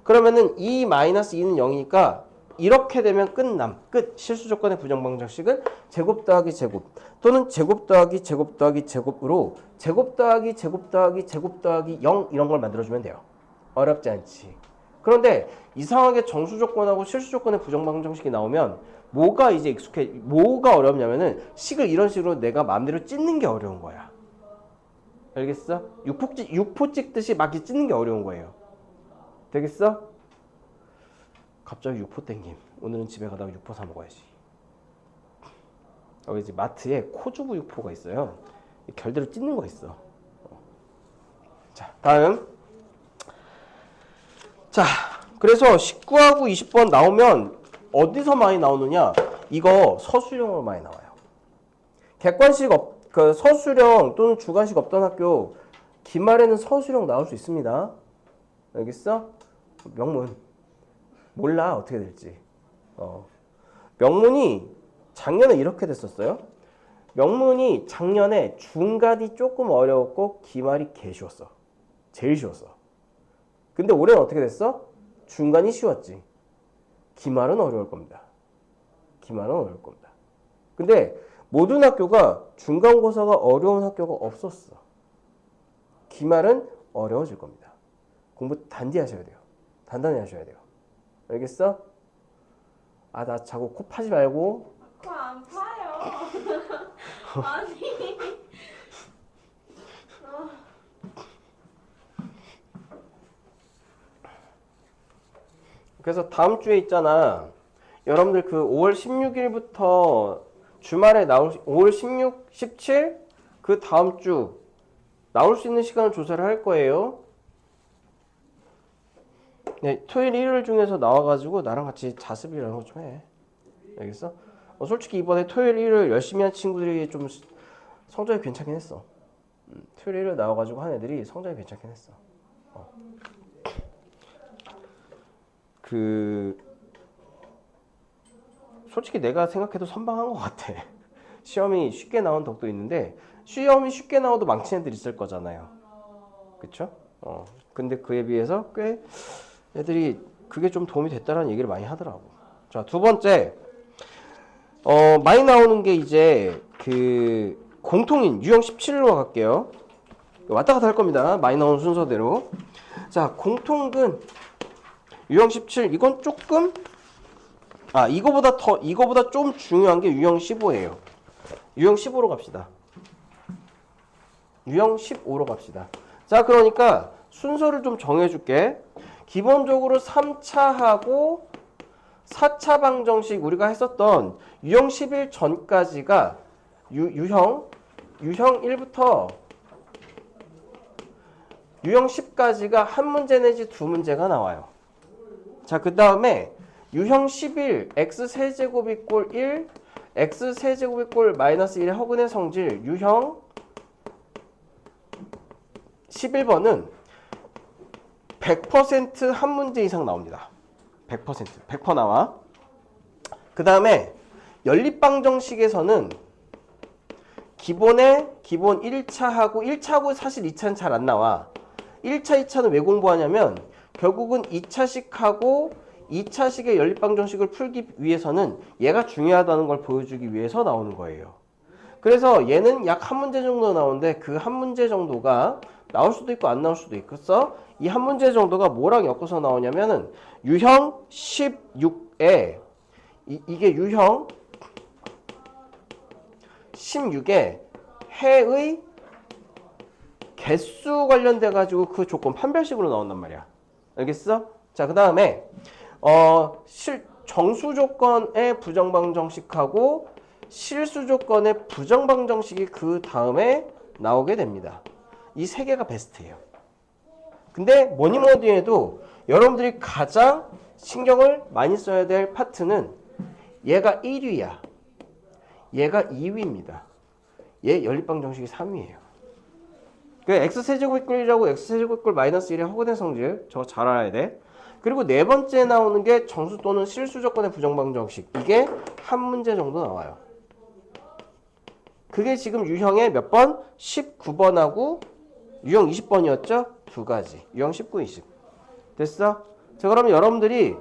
그러면은 2 마이너스 2는 0이니까 이렇게 되면 끝남. 끝. 실수 조건의 부정방정식은 제곱 더하기 제곱 또는 제곱 더하기 제곱 더하기 제곱으로 제곱 더하기 제곱 더하기 제곱 더하기 0 이런 걸 만들어주면 돼요. 어렵지 않지. 그런데 이상하게 정수 조건하고 실수 조건의 부정방정식이 나오면 뭐가 이제 뭐가 어렵냐면은 식을 이런 식으로 내가 마음대로 찢는 게 어려운 거야. 알겠어? 육포 찍듯이 막 찢는 게 어려운 거예요. 되겠어? 갑자기 육포 땡김. 오늘은 집에 가다가 육포 사 먹어야지. 여기 이제 마트에 코주부 육포가 있어요. 결대로 찢는 거 있어. 자, 다음. 자, 그래서 19하고 20번 나오면 어디서 많이 나오느냐? 이거 서술형으로 많이 나와요. 객관식 그 서술형 또는 주관식 없던 학교 기말에는 서술형 나올 수 있습니다. 알겠어? 명문. 몰라 어떻게 될지. 명문이 작년에 이렇게 됐었어요. 명문이 작년에 중간이 조금 어려웠고 기말이 개 쉬웠어. 제일 쉬웠어. 근데 올해는 어떻게 됐어? 중간이 쉬웠지. 기말은 어려울 겁니다. 기말은 어려울 겁니다. 근데 모든 학교가 중간고사가 어려운 학교가 없었어. 기말은 어려워질 겁니다. 공부 단디 하셔야 돼요. 단단히 하셔야 돼요. 알겠어? 아, 나 자꾸 코 파지 말고. 코 안 파요. 아니. 그래서 다음 주에 있잖아. 여러분들 그 5월 16일부터 주말에 5월 16, 17? 그 다음 주 나올 수 있는 시간을 조사를 할 거예요. 네, 토요일, 일요일 중에서 나와가지고 나랑 같이 자습이라는 거 좀 해. 알겠어? 솔직히 이번에 토요일, 일요일 열심히 한 친구들이 좀 성적이 괜찮긴 했어. 토요일, 일요일 나와가지고 한 애들이 성적이 괜찮긴 했어. 솔직히 내가 생각해도 선방한 것 같아. 시험이 쉽게 나온 덕도 있는데 시험이 쉽게 나와도 망친 애들 있을 거잖아요. 그쵸? 근데 그에 비해서 꽤 애들이 그게 좀 도움이 됐다라는 얘기를 많이 하더라고. 자, 두 번째. 많이 나오는 게 이제 그 공통인 유형 17로 갈게요. 왔다 갔다 할 겁니다. 많이 나오는 순서대로. 자, 공통근 유형 17 이건 조금 이거보다 좀 중요한 게 유형 15예요. 유형 15로 갑시다. 유형 15로 갑시다. 자, 그러니까 순서를 좀 정해줄게. 기본적으로 3차하고 4차 방정식 우리가 했었던 유형 11 전까지가 유형 1부터 유형 10까지가 한 문제 내지 두 문제가 나와요. 자, 그 다음에 유형 11 x 세제곱 이꼴 1 x세제곱 이꼴 마이너스 1의 허근의 성질 유형 11번은 100% 한 문제 이상 나옵니다. 100% 나와. 그 다음에 연립방정식에서는 기본 1차하고 1차하고 사실 2차는 잘 안 나와. 1차, 2차는 왜 공부하냐면 결국은 2차식하고 2차식의 연립방정식을 풀기 위해서는 얘가 중요하다는 걸 보여주기 위해서 나오는 거예요. 그래서 얘는 약 한 문제 정도 나오는데 그 한 문제 정도가 나올 수도 있고 안 나올 수도 있겠어. 이 한 문제 정도가 뭐랑 엮어서 나오냐면은 유형 16에 이게 유형 16에 해의 개수 관련돼 가지고 그 조건 판별식으로 나온단 말이야. 알겠어? 자, 그 다음에 정수 조건의 부정방정식하고 실수 조건의 부정방정식이 그 다음에 나오게 됩니다. 이 세 개가 베스트예요. 근데 뭐니 뭐니 해도 여러분들이 가장 신경을 많이 써야 될 파트는 얘가 1위야. 얘가 2위입니다. 얘 연립방정식이 3이에요. 그 x세제곱이라고 x세제곱이꼴 마이너스 1의 허근의 성질 저거 잘 알아야 돼. 그리고 네 번째 나오는 게 정수 또는 실수 조건의 부정방정식. 이게 한 문제 정도 나와요. 그게 지금 유형의 몇 번? 19번하고 유형 20번이었죠? 두 가지. 유형 19, 20. 됐어? 자, 그러면 여러분들이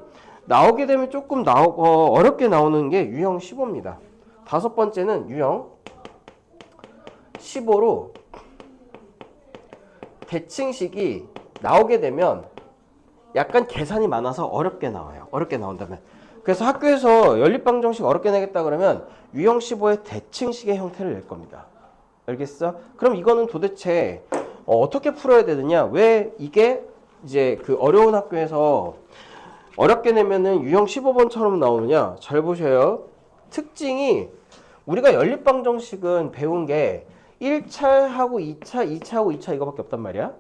나오게 되면 조금 어렵게 나오는 게 유형 15입니다. 다섯 번째는 유형 15로 대칭식이 나오게 되면 약간 계산이 많아서 어렵게 나와요. 어렵게 나온다면. 그래서 학교에서 연립방정식 어렵게 내겠다 그러면 유형 15의 대칭식의 형태를 낼 겁니다. 알겠어? 그럼 이거는 도대체 어떻게 풀어야 되느냐? 왜 이게 이제 그 어려운 학교에서 어렵게 내면은 유형 15번처럼 나오느냐? 잘 보셔요. 특징이 우리가 연립방정식은 배운 게 1차하고 2차, 2차하고 2차 이거밖에 없단 말이야.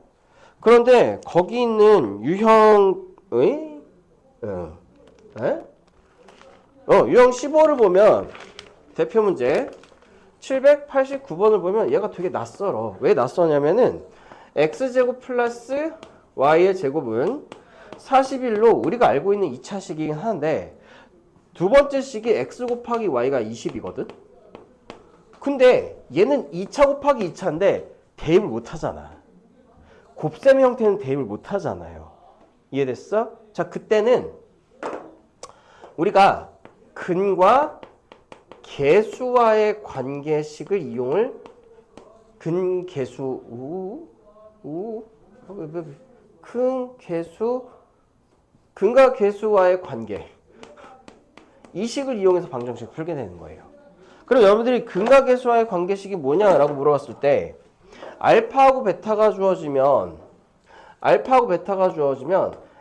그런데 거기 있는 유형의 유형 15를 보면 대표 문제 789번을 보면 얘가 되게 낯설어. 왜 낯서냐면은 x제곱 플러스 y의 제곱은 41로 우리가 알고 있는 2차식이긴 한데 두 번째 식이 x 곱하기 y가 20이거든. 근데 얘는 2차 곱하기 2차인데 대입을 못 하잖아. 곱셈 형태는 대입을 못 하잖아요. 이해됐어? 자, 그때는 우리가 근과 개수와의 관계식을 이용을 근과 개수와의 관계 이 식을 이용해서 방정식을 풀게 되는 거예요. 그럼 여러분들이 근과 개수와의 관계식이 뭐냐라고 물어봤을 때 알파하고 베타가 주어지면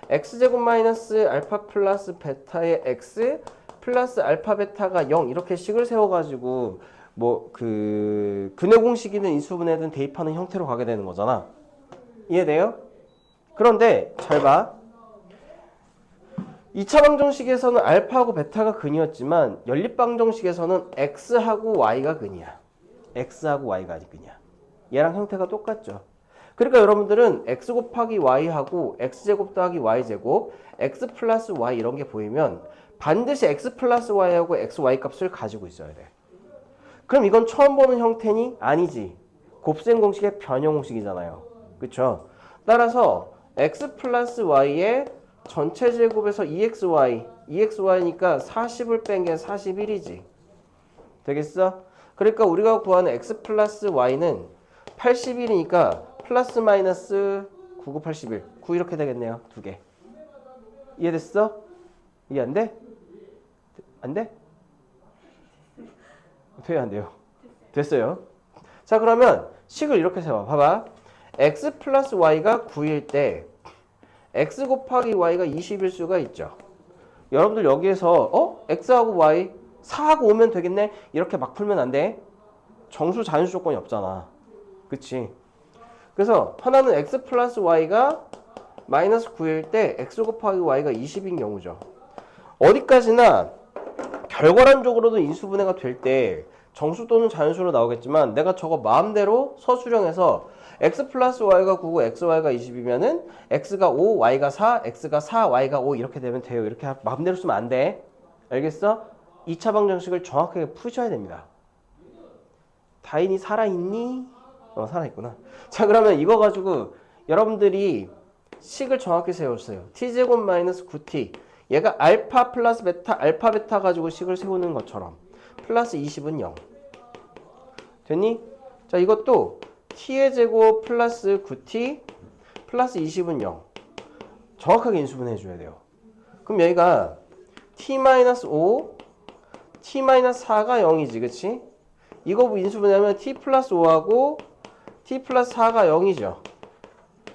x제곱 마이너스 알파 플러스 베타의 x 플러스 알파 베타가 0 이렇게 식을 세워가지고 뭐 그 근의 공식이든 인수분해든 대입하는 형태로 가게 되는 거잖아. 이해돼요? 그런데 잘 봐. 2차 방정식에서는 알파하고 베타가 근이었지만 연립방정식에서는 x하고 y가 근이야. x하고 y가 근이야. 얘랑 형태가 똑같죠. 그러니까 여러분들은 x 곱하기 y하고 x제곱 더하기 y제곱 x 플러스 y 이런 게 보이면 반드시 x 플러스 y하고 x, y 값을 가지고 있어야 돼. 그럼 이건 처음 보는 형태니? 아니지. 곱셈 공식의 변형 공식이잖아요. 그쵸? 따라서 x 플러스 y의 전체 제곱에서 2xy니까 40을 뺀 게 41이지. 되겠어? 그러니까 우리가 구하는 x 플러스 y는 81이니까 플러스 마이너스 9, 9, 81. 9 이렇게 되겠네요. 두 개. 이해됐어? 이해 안 돼? 안 돼? 어떻게 안 돼요? 됐어요. 자, 그러면 식을 이렇게 세워. 봐봐. x 플러스 y가 9일 때 x 곱하기 y가 20일 수가 있죠. 여러분들 여기에서 x하고 y 4하고 오면 되겠네? 이렇게 막 풀면 안 돼. 정수 자연수 조건이 없잖아. 그치? 그래서 하나는 x 플러스 y가 마이너스 9일 때 x 곱하기 y가 20인 경우죠. 어디까지나 결과론적으로도 인수분해가 될 때 정수 또는 자연수로 나오겠지만 내가 저거 마음대로 서술형해서 x 플러스 y가 9고 xy가 20이면은 x가 5, y가 4, x가 4, y가 5 이렇게 되면 돼요. 이렇게 마음대로 쓰면 안 돼. 알겠어? 2차 방정식을 정확하게 푸셔야 됩니다. 다인이 살아있니? 살아있구나. 자, 그러면 이거 가지고 여러분들이 식을 정확히 세워주세요. t제곱 마이너스 9t 얘가 알파 플러스 베타, 알파 베타 가지고 식을 세우는 것처럼 플러스 20은 0 됐니? 자, 이것도 t의 제곱 플러스 9t 플러스 20은 0 정확하게 인수분해 해줘야 돼요. 그럼 여기가 t-5 t-4가 0이지, 그치? 이거 인수분해하면 t 플러스 5하고 t 플러스 4가 0이죠.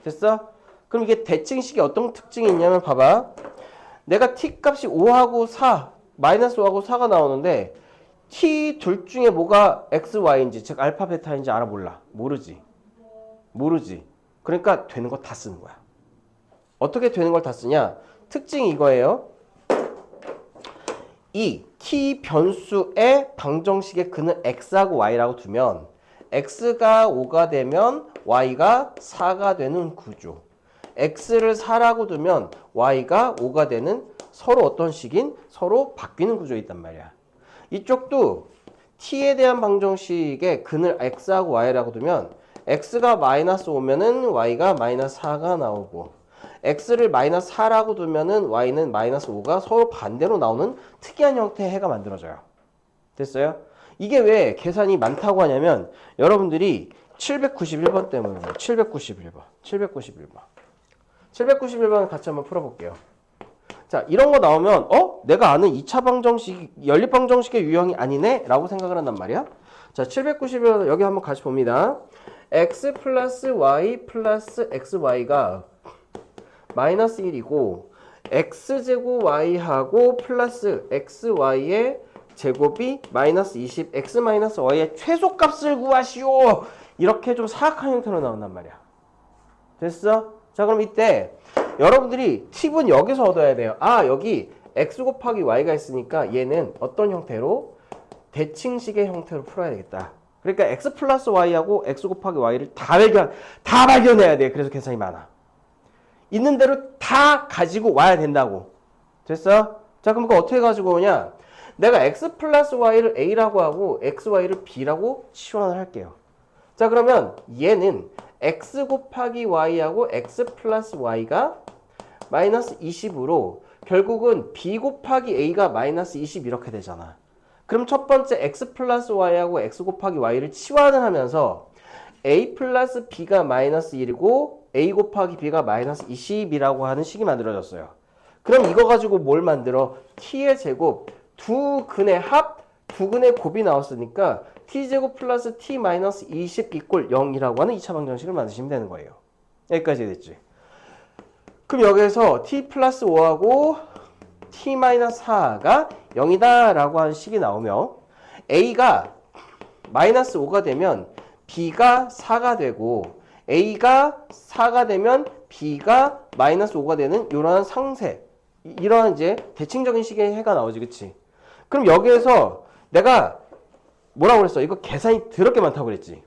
됐어? 그럼 이게 대칭식이 어떤 특징이 있냐면 봐봐. 내가 t 값이 5하고 4, 마이너스 5하고 4가 나오는데 t 둘 중에 뭐가 x, y인지 즉 알파, 베타인지 알아 몰라? 모르지. 그러니까 되는 거 다 쓰는 거야. 어떻게 되는 걸 다 쓰냐? 특징이 이거예요. 이 t 변수의 방정식의 근을 x하고 y라고 두면 x가 5가 되면 y가 4가 되는 구조. x를 4라고 두면 y가 5가 되는 서로 어떤 식인? 서로 바뀌는 구조에 있단 말이야. 이쪽도 t에 대한 방정식에 근을 x하고 y라고 두면 x가 마이너스 5면은 y가 마이너스 4가 나오고 x를 마이너스 4라고 두면은 y는 마이너스 5가 서로 반대로 나오는 특이한 형태의 해가 만들어져요. 됐어요? 이게 왜 계산이 많다고 하냐면 여러분들이 791번 때문에 791번 같이 한번 풀어볼게요. 자, 이런 거 나오면 내가 아는 2차 방정식, 연립 방정식의 유형이 아니네? 라고 생각을 한단 말이야. 자, 791번 여기 한번 같이 봅니다. x 플러스 y 플러스 xy가 마이너스 1이고 x제곱 y하고 플러스 xy의 제곱이 마이너스 20, x 마이너스 y의 최소값을 구하시오! 이렇게 좀 사악한 형태로 나온단 말이야. 됐어? 자, 그럼 이때 여러분들이 팁은 여기서 얻어야 돼요. 아, 여기 x 곱하기 y가 있으니까 얘는 어떤 형태로? 대칭식의 형태로 풀어야 되겠다. 그러니까 x 플러스 y하고 x 곱하기 y를 다 발견해야 돼. 그래서 계산이 많아. 있는 대로 다 가지고 와야 된다고. 됐어? 자, 그럼 그거 어떻게 가지고 오냐? 내가 x 플러스 y를 a라고 하고 xy를 b라고 치환을 할게요. 자, 그러면 얘는 x 곱하기 y하고 x 플러스 y가 마이너스 20으로 결국은 b 곱하기 a가 마이너스 20 이렇게 되잖아. 그럼 첫 번째 x 플러스 y하고 x 곱하기 y를 치환을 하면서 a 플러스 b가 마이너스 1이고 a 곱하기 b가 마이너스 20이라고 하는 식이 만들어졌어요. 그럼 이거 가지고 뭘 만들어? t의 제곱, 두 근의 합, 두 근의 곱이 나왔으니까 t제곱 플러스 t 마이너스 20 이꼴 0이라고 하는 2차 방정식을 만드시면 되는 거예요. 여기까지 됐지? 그럼 여기에서 t 플러스 5하고 t 마이너스 4가 0이다 라고 하는 식이 나오면 a가 마이너스 5가 되면 b가 4가 되고 a가 4가 되면 b가 마이너스 5가 되는 이러한 상세, 이러한 이제 대칭적인 식의 해가 나오지, 그치? 그럼 여기에서 내가 뭐라고 그랬어? 이거 계산이 더럽게 많다고 그랬지?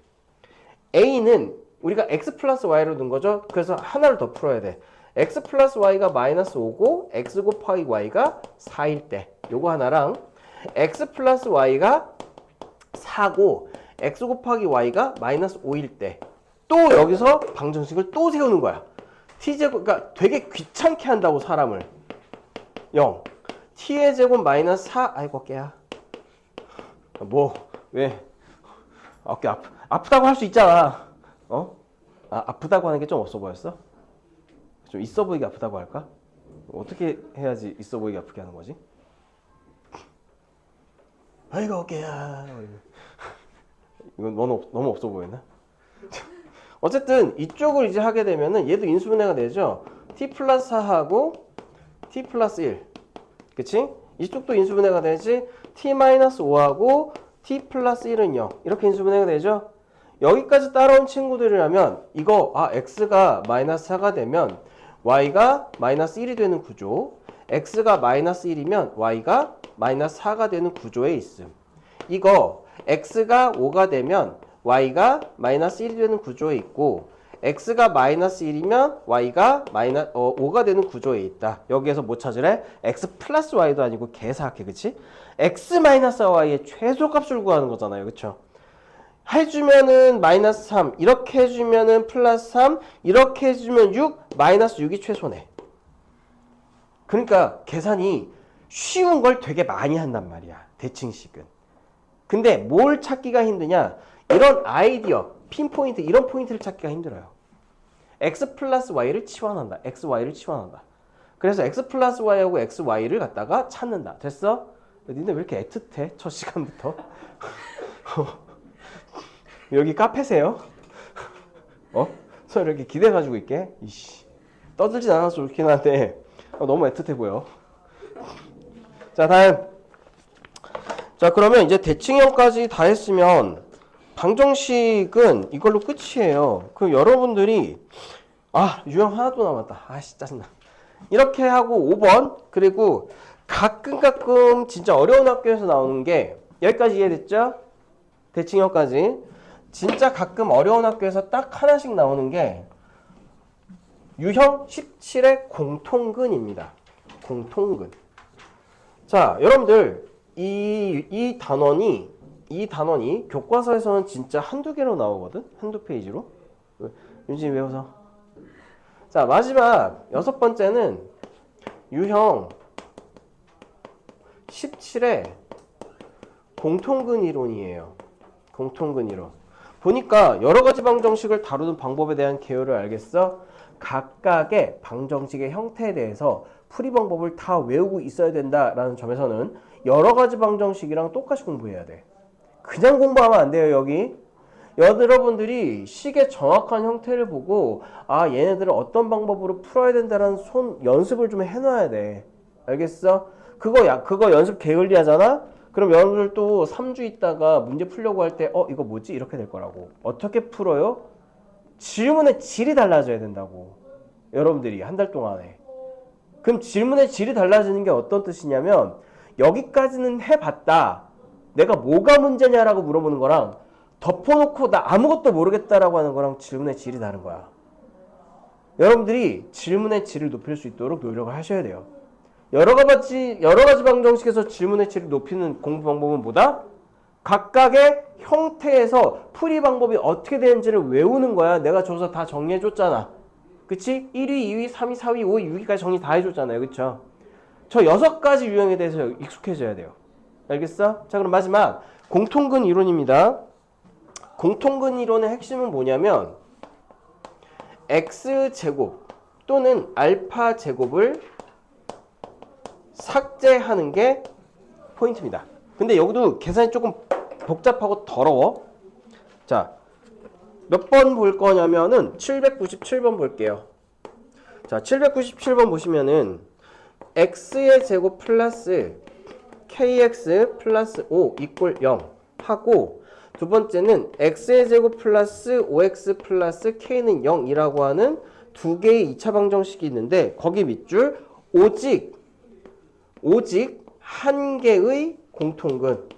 a는 우리가 x 플러스 y로 넣은 거죠? 그래서 하나를 더 풀어야 돼. x 플러스 y가 마이너스 5고 x 곱하기 y가 4일 때 요거 하나랑 x 플러스 y가 4고 x 곱하기 y가 마이너스 5일 때 또 여기서 방정식을 또 세우는 거야. t제곱, 그러니까 되게 귀찮게 한다고 사람을. 0 t의 제곱 마이너스 4 아이고 깨야 왜 어깨 아프다고 할 수 있잖아. 아프다고 하는 게 좀 없어 보였어? 좀 있어 보이게 아프다고 할까? 어떻게 해야지 있어 보이게 아프게 하는 거지? 아이고 어깨야. 이건 너무 없어 보였나? 어쨌든 이쪽을 이제 하게 되면은 얘도 인수분해가 되죠. t 플러스 4하고 t 플러스 1. 그치? 이쪽도 인수분해가 되지. t 마이너스 5하고 t 플러스 1은 0. 이렇게 인수분해가 되죠. 여기까지 따라온 친구들이라면 이거 x가 마이너스 4가 되면 y가 마이너스 1이 되는 구조, x가 마이너스 1이면 y가 마이너스 4가 되는 구조에 있음. 이거 x가 5가 되면 y가 마이너스 1이 되는 구조에 있고 x가 마이너스 1이면 y가 5가 되는 구조에 있다. 여기에서 뭐 찾으래? x 플러스 y도 아니고 개사학해, 그치? x 마이너스 y의 최소값을 구하는 거잖아요, 그쵸? 해주면은 마이너스 3, 이렇게 해주면은 플러스 3, 이렇게 해주면 6, 마이너스 6이 최소네. 그러니까 계산이 쉬운 걸 되게 많이 한단 말이야, 대칭식은. 근데 뭘 찾기가 힘드냐? 이런 아이디어, 핀포인트, 이런 포인트를 찾기가 힘들어요. x 플러스 y를 치환한다. xy를 치환한다. 그래서 x 플러스 y하고 xy를 갖다가 찾는다. 됐어? 니네 왜 이렇게 애틋해? 첫 시간부터. 여기 카페세요? 저 이렇게 기대가지고 있게? 이씨. 떠들진 않아서 좋긴 한데 너무 애틋해 보여. 자, 다음. 자, 그러면 이제 대칭형까지 다 했으면 방정식은 이걸로 끝이에요. 그럼 여러분들이 유형 하나도 남았다. 아씨 짜증나. 이렇게 하고 5번 그리고 가끔 진짜 어려운 학교에서 나오는 게 여기까지 이해됐죠? 대칭형까지. 진짜 가끔 어려운 학교에서 딱 하나씩 나오는 게 유형 17의 공통근입니다. 공통근. 자, 여러분들 이 단원이 교과서에서는 진짜 한두 개로 나오거든? 한두 페이지로. 윤진이 외워서. 자, 마지막 6번째는 유형 17의 공통근 이론이에요. 공통근 이론. 보니까 여러 가지 방정식을 다루는 방법에 대한 개요를 알겠어? 각각의 방정식의 형태에 대해서 풀이 방법을 다 외우고 있어야 된다라는 점에서는 여러 가지 방정식이랑 똑같이 공부해야 돼. 그냥 공부하면 안 돼요, 여기. 여러분들이 식의 정확한 형태를 보고 아, 얘네들을 어떤 방법으로 풀어야 된다라는 연습을 좀 해놔야 돼. 알겠어? 그거 연습 게을리 하잖아? 그럼 여러분들 또 3주 있다가 문제 풀려고 할 때 이거 뭐지? 이렇게 될 거라고. 어떻게 풀어요? 질문의 질이 달라져야 된다고. 여러분들이 한 달 동안에. 그럼 질문의 질이 달라지는 게 어떤 뜻이냐면 여기까지는 해봤다. 내가 뭐가 문제냐라고 물어보는 거랑 덮어놓고 나 아무것도 모르겠다라고 하는 거랑 질문의 질이 다른 거야. 여러분들이 질문의 질을 높일 수 있도록 노력을 하셔야 돼요. 여러 가지 방정식에서 질문의 질을 높이는 공부 방법은 뭐다? 각각의 형태에서 풀이 방법이 어떻게 되는지를 외우는 거야. 내가 줘서 다 정리해줬잖아. 그치? 1위, 2위, 3위, 4위, 5위, 6위까지 정리 다 해줬잖아요. 그쵸? 저 6가지 유형에 대해서 익숙해져야 돼요. 알겠어? 자, 그럼 마지막 공통근 이론입니다. 공통근 이론의 핵심은 뭐냐면 x제곱 또는 알파제곱을 삭제하는 게 포인트입니다. 근데 여기도 계산이 조금 복잡하고 더러워. 자, 몇 번 볼 거냐면은 797번 볼게요. 자, 797번 보시면은 x의 제곱 플러스 kx 플러스 5 이꼴 0 하고 두 번째는 x의 제곱 플러스 5x 플러스 k는 0이라고 하는 두 개의 2차 방정식이 있는데 거기 밑줄 오직 한 개의 공통근.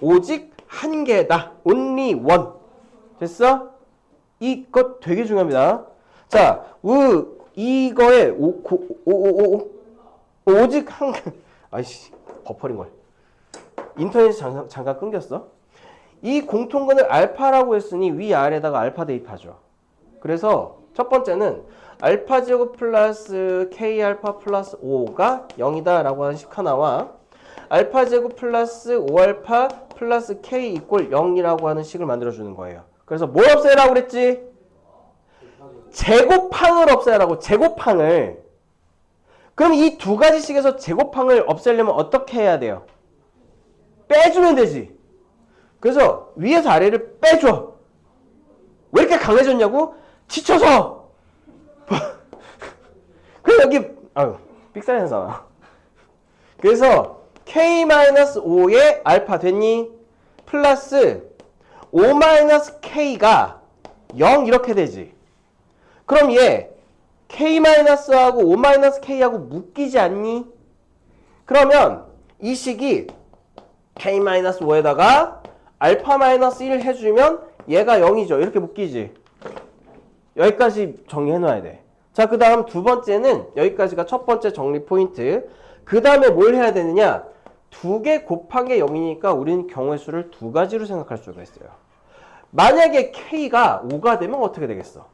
오직 한 개다. only one. 됐어? 이것 되게 중요합니다. 자, 이거에 오직 한 개. 아이씨, 버퍼링걸. 인터넷 잠깐 끊겼어. 이 공통근을 알파라고 했으니 위아래에다가 알파 대입하죠. 그래서 첫 번째는 알파 제곱 플러스 k 알파 플러스 5가 0이다 라고 하는 식 하나와 알파 제곱 플러스 5알파 플러스 k 이꼴 0이라고 하는 식을 만들어주는 거예요. 그래서 뭘 없애라고 그랬지? 제곱항을 없애라고. 제곱항을. 그럼 이 두 가지 식에서 제곱항을 없애려면 어떻게 해야 돼요? 빼주면 되지. 그래서 위에서 아래를 빼줘. 왜 이렇게 강해졌냐고? 지쳐서. 그래서 여기 삑사리잖아. 그래서 k-5의 알파 됐니? 플러스 5-k가 0 이렇게 되지. 그럼 얘 k-하고 5-k하고 묶이지 않니? 그러면 이 식이 k-5에다가 알파-1 해주면 얘가 0이죠. 이렇게 묶이지. 여기까지 정리해놔야 돼. 자, 그 다음 두 번째는 여기까지가 첫 번째 정리 포인트. 그 다음에 뭘 해야 되느냐? 두 개 곱하기 0이니까 우리는 경우의 수를 두 가지로 생각할 수가 있어요. 만약에 k가 5가 되면 어떻게 되겠어?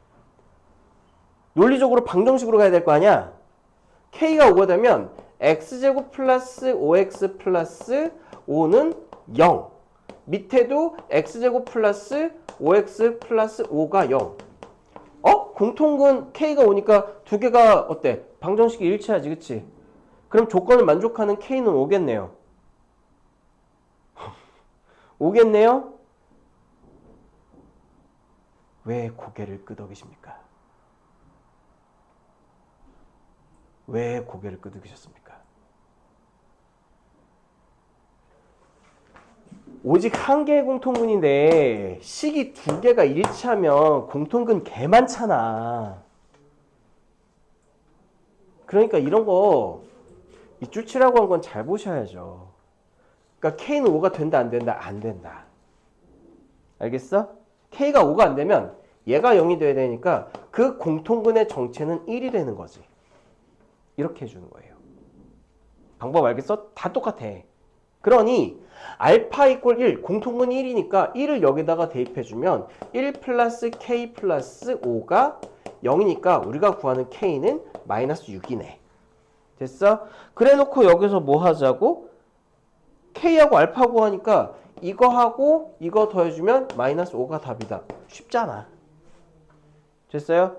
논리적으로 방정식으로 가야 될 거 아니야? k가 5가 되면 x제곱 플러스 5x 플러스 5는 0. 밑에도 x제곱 플러스 5x 플러스 5가 0. 공통근 k가 오니까 두 개가 어때? 방정식이 일치하지, 그치? 그럼 조건을 만족하는 k는 오겠네요. 오겠네요? 왜 고개를 끄덕이십니까? 왜 고개를 끄덕이셨습니까? 오직 한 개의 공통근인데 식이 두 개가 일치하면 공통근 개 많잖아. 그러니까 이런 거 밑줄 치라고 한 건 잘 보셔야죠. 그러니까 K는 5가 된다 안 된다? 안 된다. 알겠어? K가 5가 안 되면 얘가 0이 돼야 되니까 그 공통근의 정체는 1이 되는 거지. 이렇게 해주는 거예요. 방법 알겠어? 다 똑같아. 그러니 알파 이꼴 1, 공통근이 1이니까 1을 여기다가 대입해주면 1 플러스 K 플러스 5가 0이니까 우리가 구하는 K는 마이너스 6이네. 됐어? 그래 놓고 여기서 뭐 하자고? K하고 알파 구하니까 이거하고 이거 더해주면 마이너스 5가 답이다. 쉽잖아. 됐어요?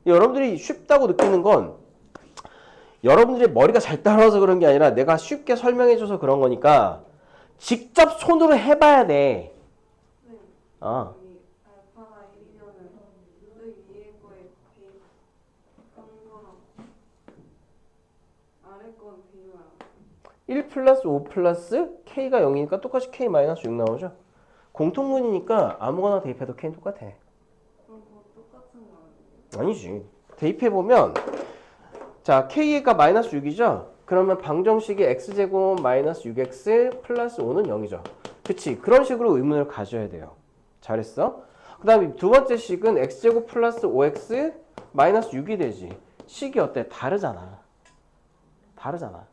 여러분들이 쉽다고 느끼는 건 여러분들이 머리가 잘 따라와서 그런 게 아니라 내가 쉽게 설명해줘서 그런 거니까 직접 손으로 해봐야 돼. 네. 어. 이 알파가 1이면은 그 위에 거에 대입한 거랑 아래 건 대입을 1 플러스 5 플러스 K가 0이니까 똑같이 K 마이너스 6 나오죠? 공통분이니까 아무거나 대입해도 K는 똑같아. 그럼 그거 똑같은 거 아니에요? 아니지. 대입해보면 자 K가 마이너스 6이죠? 그러면 방정식이 X제곱 마이너스 6X 플러스 5는 0이죠. 그치? 그런 식으로 의문을 가져야 돼요. 잘했어? 그 다음에 두 번째 식은 X제곱 플러스 5X 마이너스 6이 되지. 식이 어때? 다르잖아. 다르잖아.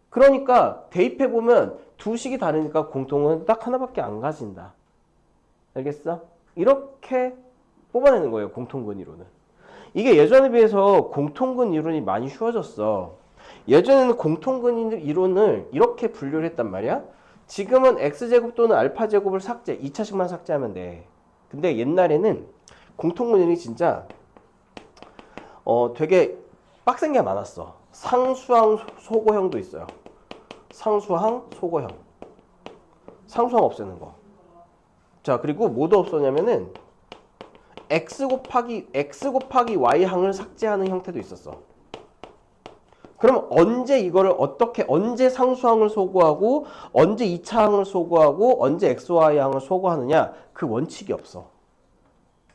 그러니까 대입해보면 두 식이 다르니까 공통은 딱 하나밖에 안 가진다. 알겠어? 이렇게 뽑아내는 거예요. 공통근 이론은. 이게 예전에 비해서 공통근 이론이 많이 쉬워졌어. 예전에는 공통근 이론을 이렇게 분류를 했단 말이야. 지금은 X제곱 또는 알파제곱을 삭제, 2차식만 삭제하면 돼. 근데 옛날에는 공통근 이론이 진짜 되게 빡센 게 많았어. 상수항 소거형도 있어요. 상수항 소거형. 상수항 없애는 거. 자, 그리고 뭐도 없었냐면은 x 곱하기 y항을 삭제하는 형태도 있었어. 그럼 언제 이거를 언제 상수항을 소거하고 언제 2차항을 소거하고 언제 xy항을 소거하느냐, 그 원칙이 없어.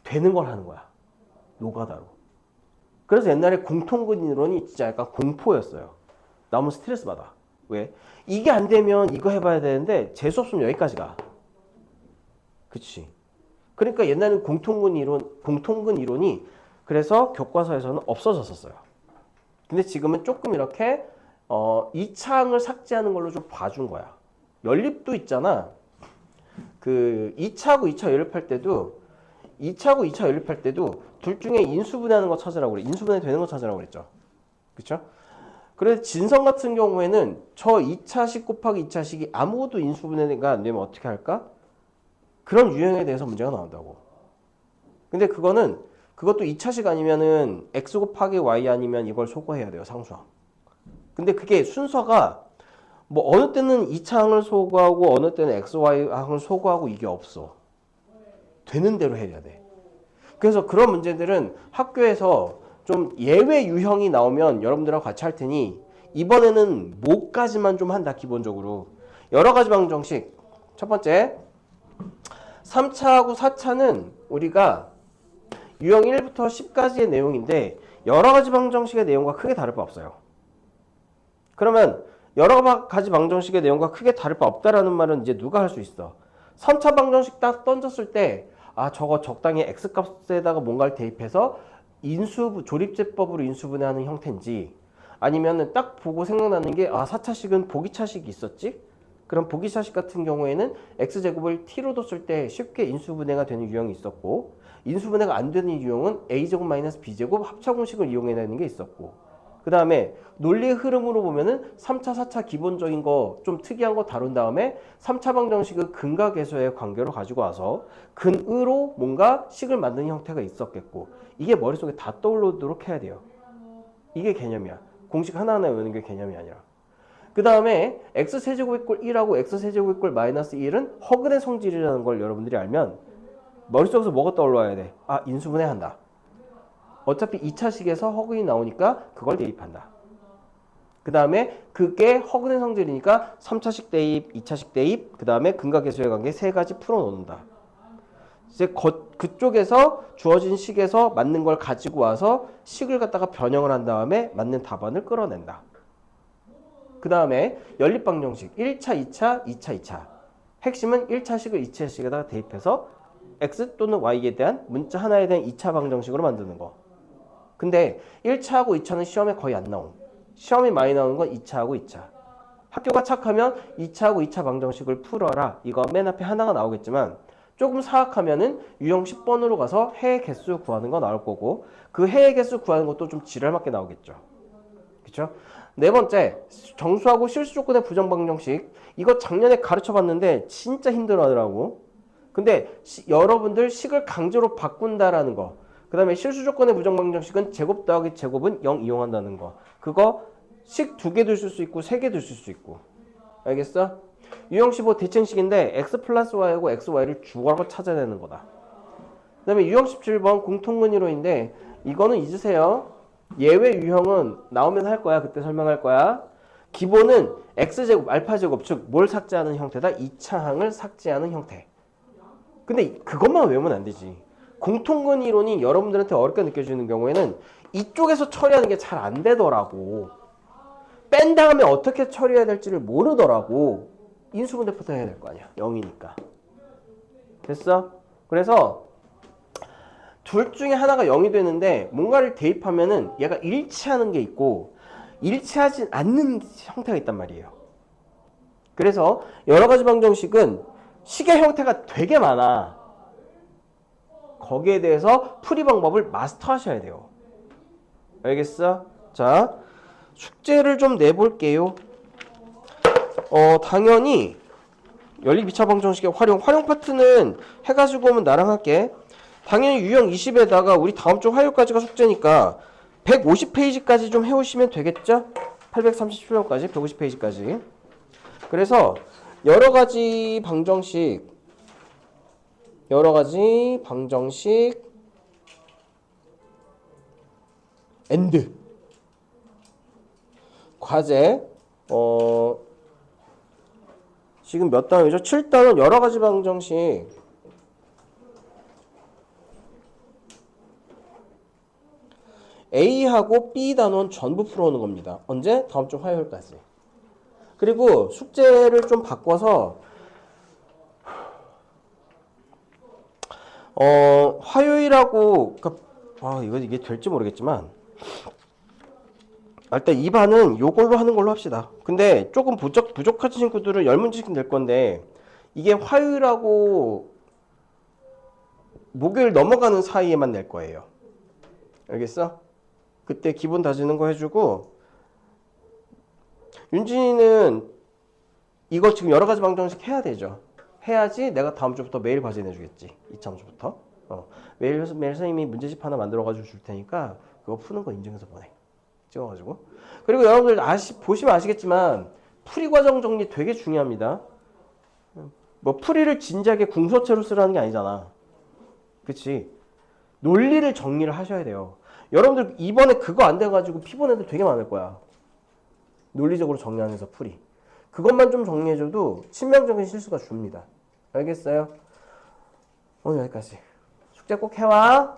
되는 걸 하는 거야. 노가다로. 그래서 옛날에 공통근 이론이 진짜 약간 공포였어요. 너무 스트레스 받아. 왜? 이게 안 되면 이거 해봐야 되는데 재수 없으면 여기까지 가. 그치? 그러니까 옛날에는 공통근 이론이 그래서 교과서에서는 없어졌었어요. 근데 지금은 조금 이렇게 2차항을 삭제하는 걸로 좀 봐준 거야. 연립도 있잖아. 그 2차하고 2차 연립할 때도 2차하고 2차 연립할 때도 둘 중에 인수분해하는 거 찾으라고 그래. 인수분해 되는 거 찾으라고 그랬죠. 그쵸? 그래서 진성 같은 경우에는 저 2차식 곱하기 2차식이 아무것도 인수분해가 안 되면 어떻게 할까? 그런 유형에 대해서 문제가 나온다고. 근데 그것도 2차식 아니면은 x 곱하기 y 아니면 이걸 소거해야 돼요. 상수항. 근데 그게 순서가 뭐 어느 때는 2차항을 소거하고 어느 때는 x, y항을 소거하고 이게 없어. 되는 대로 해야 돼. 그래서 그런 문제들은 학교에서 좀 예외 유형이 나오면 여러분들하고 같이 할 테니 이번에는 뭐까지만 좀 한다. 기본적으로 여러 가지 방정식. 첫 번째 3차하고 4차는 우리가 유형 1부터 10까지의 내용인데 여러 가지 방정식의 내용과 크게 다를 바 없어요. 그러면 여러 가지 방정식의 내용과 크게 다를 바 없다라는 말은 이제 누가 할 수 있어? 3차 방정식 딱 던졌을 때 저거 적당히 x값에다가 뭔가를 대입해서 조립제법으로 인수분해하는 형태인지, 아니면은 딱 보고 생각나는 게 4차식은 보기차식이 있었지? 그럼 보기차식 같은 경우에는 x제곱을 t로 뒀을 때 쉽게 인수분해가 되는 유형이 있었고, 인수분해가 안 되는 유형은 a제곱 마이너스 b제곱 합차공식을 이용해내는 게 있었고, 그 다음에 논리의 흐름으로 보면은 3차, 4차 기본적인 거 좀 특이한 거 다룬 다음에 3차 방정식을 근과 계수의 관계로 가지고 와서 근으로 뭔가 식을 만드는 형태가 있었겠고, 이게 머릿속에 다 떠오르도록 해야 돼요. 이게 개념이야. 공식 하나하나 외우는 게 개념이 아니라. 그 다음에 x세제곱 이꼴 1하고 x세제곱 이꼴 마이너스 1은 허근의 성질이라는 걸 여러분들이 알면 머릿속에서 뭐가 떠올라야 돼? 인수분해 한다. 어차피 2차식에서 허근이 나오니까 그걸 대입한다. 그 다음에 그게 허근의 성질이니까 3차식 대입, 2차식 대입, 그 다음에 근과 계수의 관계 세 가지 풀어놓는다. 이제 그쪽에서 주어진 식에서 맞는 걸 가지고 와서 식을 갖다가 변형을 한 다음에 맞는 답안을 끌어낸다. 그 다음에 연립방정식 1차, 2차, 2차, 2차. 핵심은 1차식을 2차식에다가 대입해서 x 또는 y에 대한 문자 하나에 대한 2차 방정식으로 만드는 거. 근데 1차하고 2차는 시험에 거의 안 나옴. 시험이 많이 나오는 건 2차하고 2차. 학교가 착하면 2차하고 2차 방정식을 풀어라. 이거 맨 앞에 하나가 나오겠지만 조금 사악하면은 유형 10번으로 가서 해의 개수 구하는 거 나올 거고 그 해의 개수 구하는 것도 좀 지랄맞게 나오겠죠. 그쵸? 네 번째, 정수하고 실수 조건의 부정 방정식. 이거 작년에 가르쳐 봤는데 진짜 힘들어 하더라고. 근데 여러분들 식을 강제로 바꾼다라는 거. 그 다음에 실수 조건의 부정 방정식은 제곱 더하기 제곱은 0 이용한다는 거. 그거 식 2개 둘 수 있고 3개 둘 수 있고. 알겠어? 유형 15 대칭식인데 x 플러스 y하고 xy를 주어라고 찾아내는 거다. 그 다음에 유형 17번 공통근이로인데 이거는 잊으세요. 예외 유형은 나오면 할 거야. 그때 설명할 거야. 기본은 x제곱, 알파제곱, 즉 뭘 삭제하는 형태다? 2차항을 삭제하는 형태. 근데 그것만 외우면 안 되지. 공통근 이론이 여러분들한테 어렵게 느껴지는 경우에는 이쪽에서 처리하는 게 잘 안 되더라고. 뺀 다음에 어떻게 처리해야 될지를 모르더라고. 인수분해부터 해야 될 거 아니야. 0이니까. 됐어? 그래서 둘 중에 하나가 0이 되는데 뭔가를 대입하면은 얘가 일치하는 게 있고 일치하지 않는 형태가 있단 말이에요. 그래서 여러 가지 방정식은 식의 형태가 되게 많아. 거기에 대해서 풀이 방법을 마스터하셔야 돼요. 알겠어? 자, 숙제를 좀 내볼게요. 당연히 연립 2차 방정식의 활용 파트는 해가지고 오면 나랑 할게. 당연히 유형 20에다가 우리 다음 주 화요일까지가 숙제니까 150페이지까지 좀 해오시면 되겠죠? 837번까지 150페이지까지. 그래서 여러 가지 방정식 엔드 과제 지금 몇 단원이죠? 7단원 여러 가지 방정식 A하고 B 단원 전부 풀어오는 겁니다. 언제? 다음 주 화요일까지. 그리고 숙제를 좀 바꿔서 화요일하고 이게 될지 모르겠지만 일단 2반은 요걸로 하는 걸로 합시다. 근데 조금 부족한 친구들은 10문제씩 낼 건데 이게 화요일하고 목요일 넘어가는 사이에만 낼 거예요. 알겠어? 그때 기본 다지는 거 해주고 윤진이는 이거 지금 여러 가지 방정식 해야 되죠. 해야지 내가 다음 주부터 매일 과제 내주겠지. 2차함수부터. 매일 선생님이 문제집 하나 만들어가지고 줄 테니까 그거 푸는 거 인증해서 보내. 찍어가지고. 그리고 여러분들 보시면 아시겠지만 풀이 과정 정리 되게 중요합니다. 뭐 풀이를 진지하게 궁서체로 쓰라는 게 아니잖아. 그치? 논리를 정리를 하셔야 돼요. 여러분들 이번에 그거 안 돼가지고 피본 애들 되게 많을 거야. 논리적으로 정리하면서 풀이. 그것만 좀 정리해줘도 치명적인 실수가 줍니다. 알겠어요? 오늘 여기까지. 숙제 꼭 해와.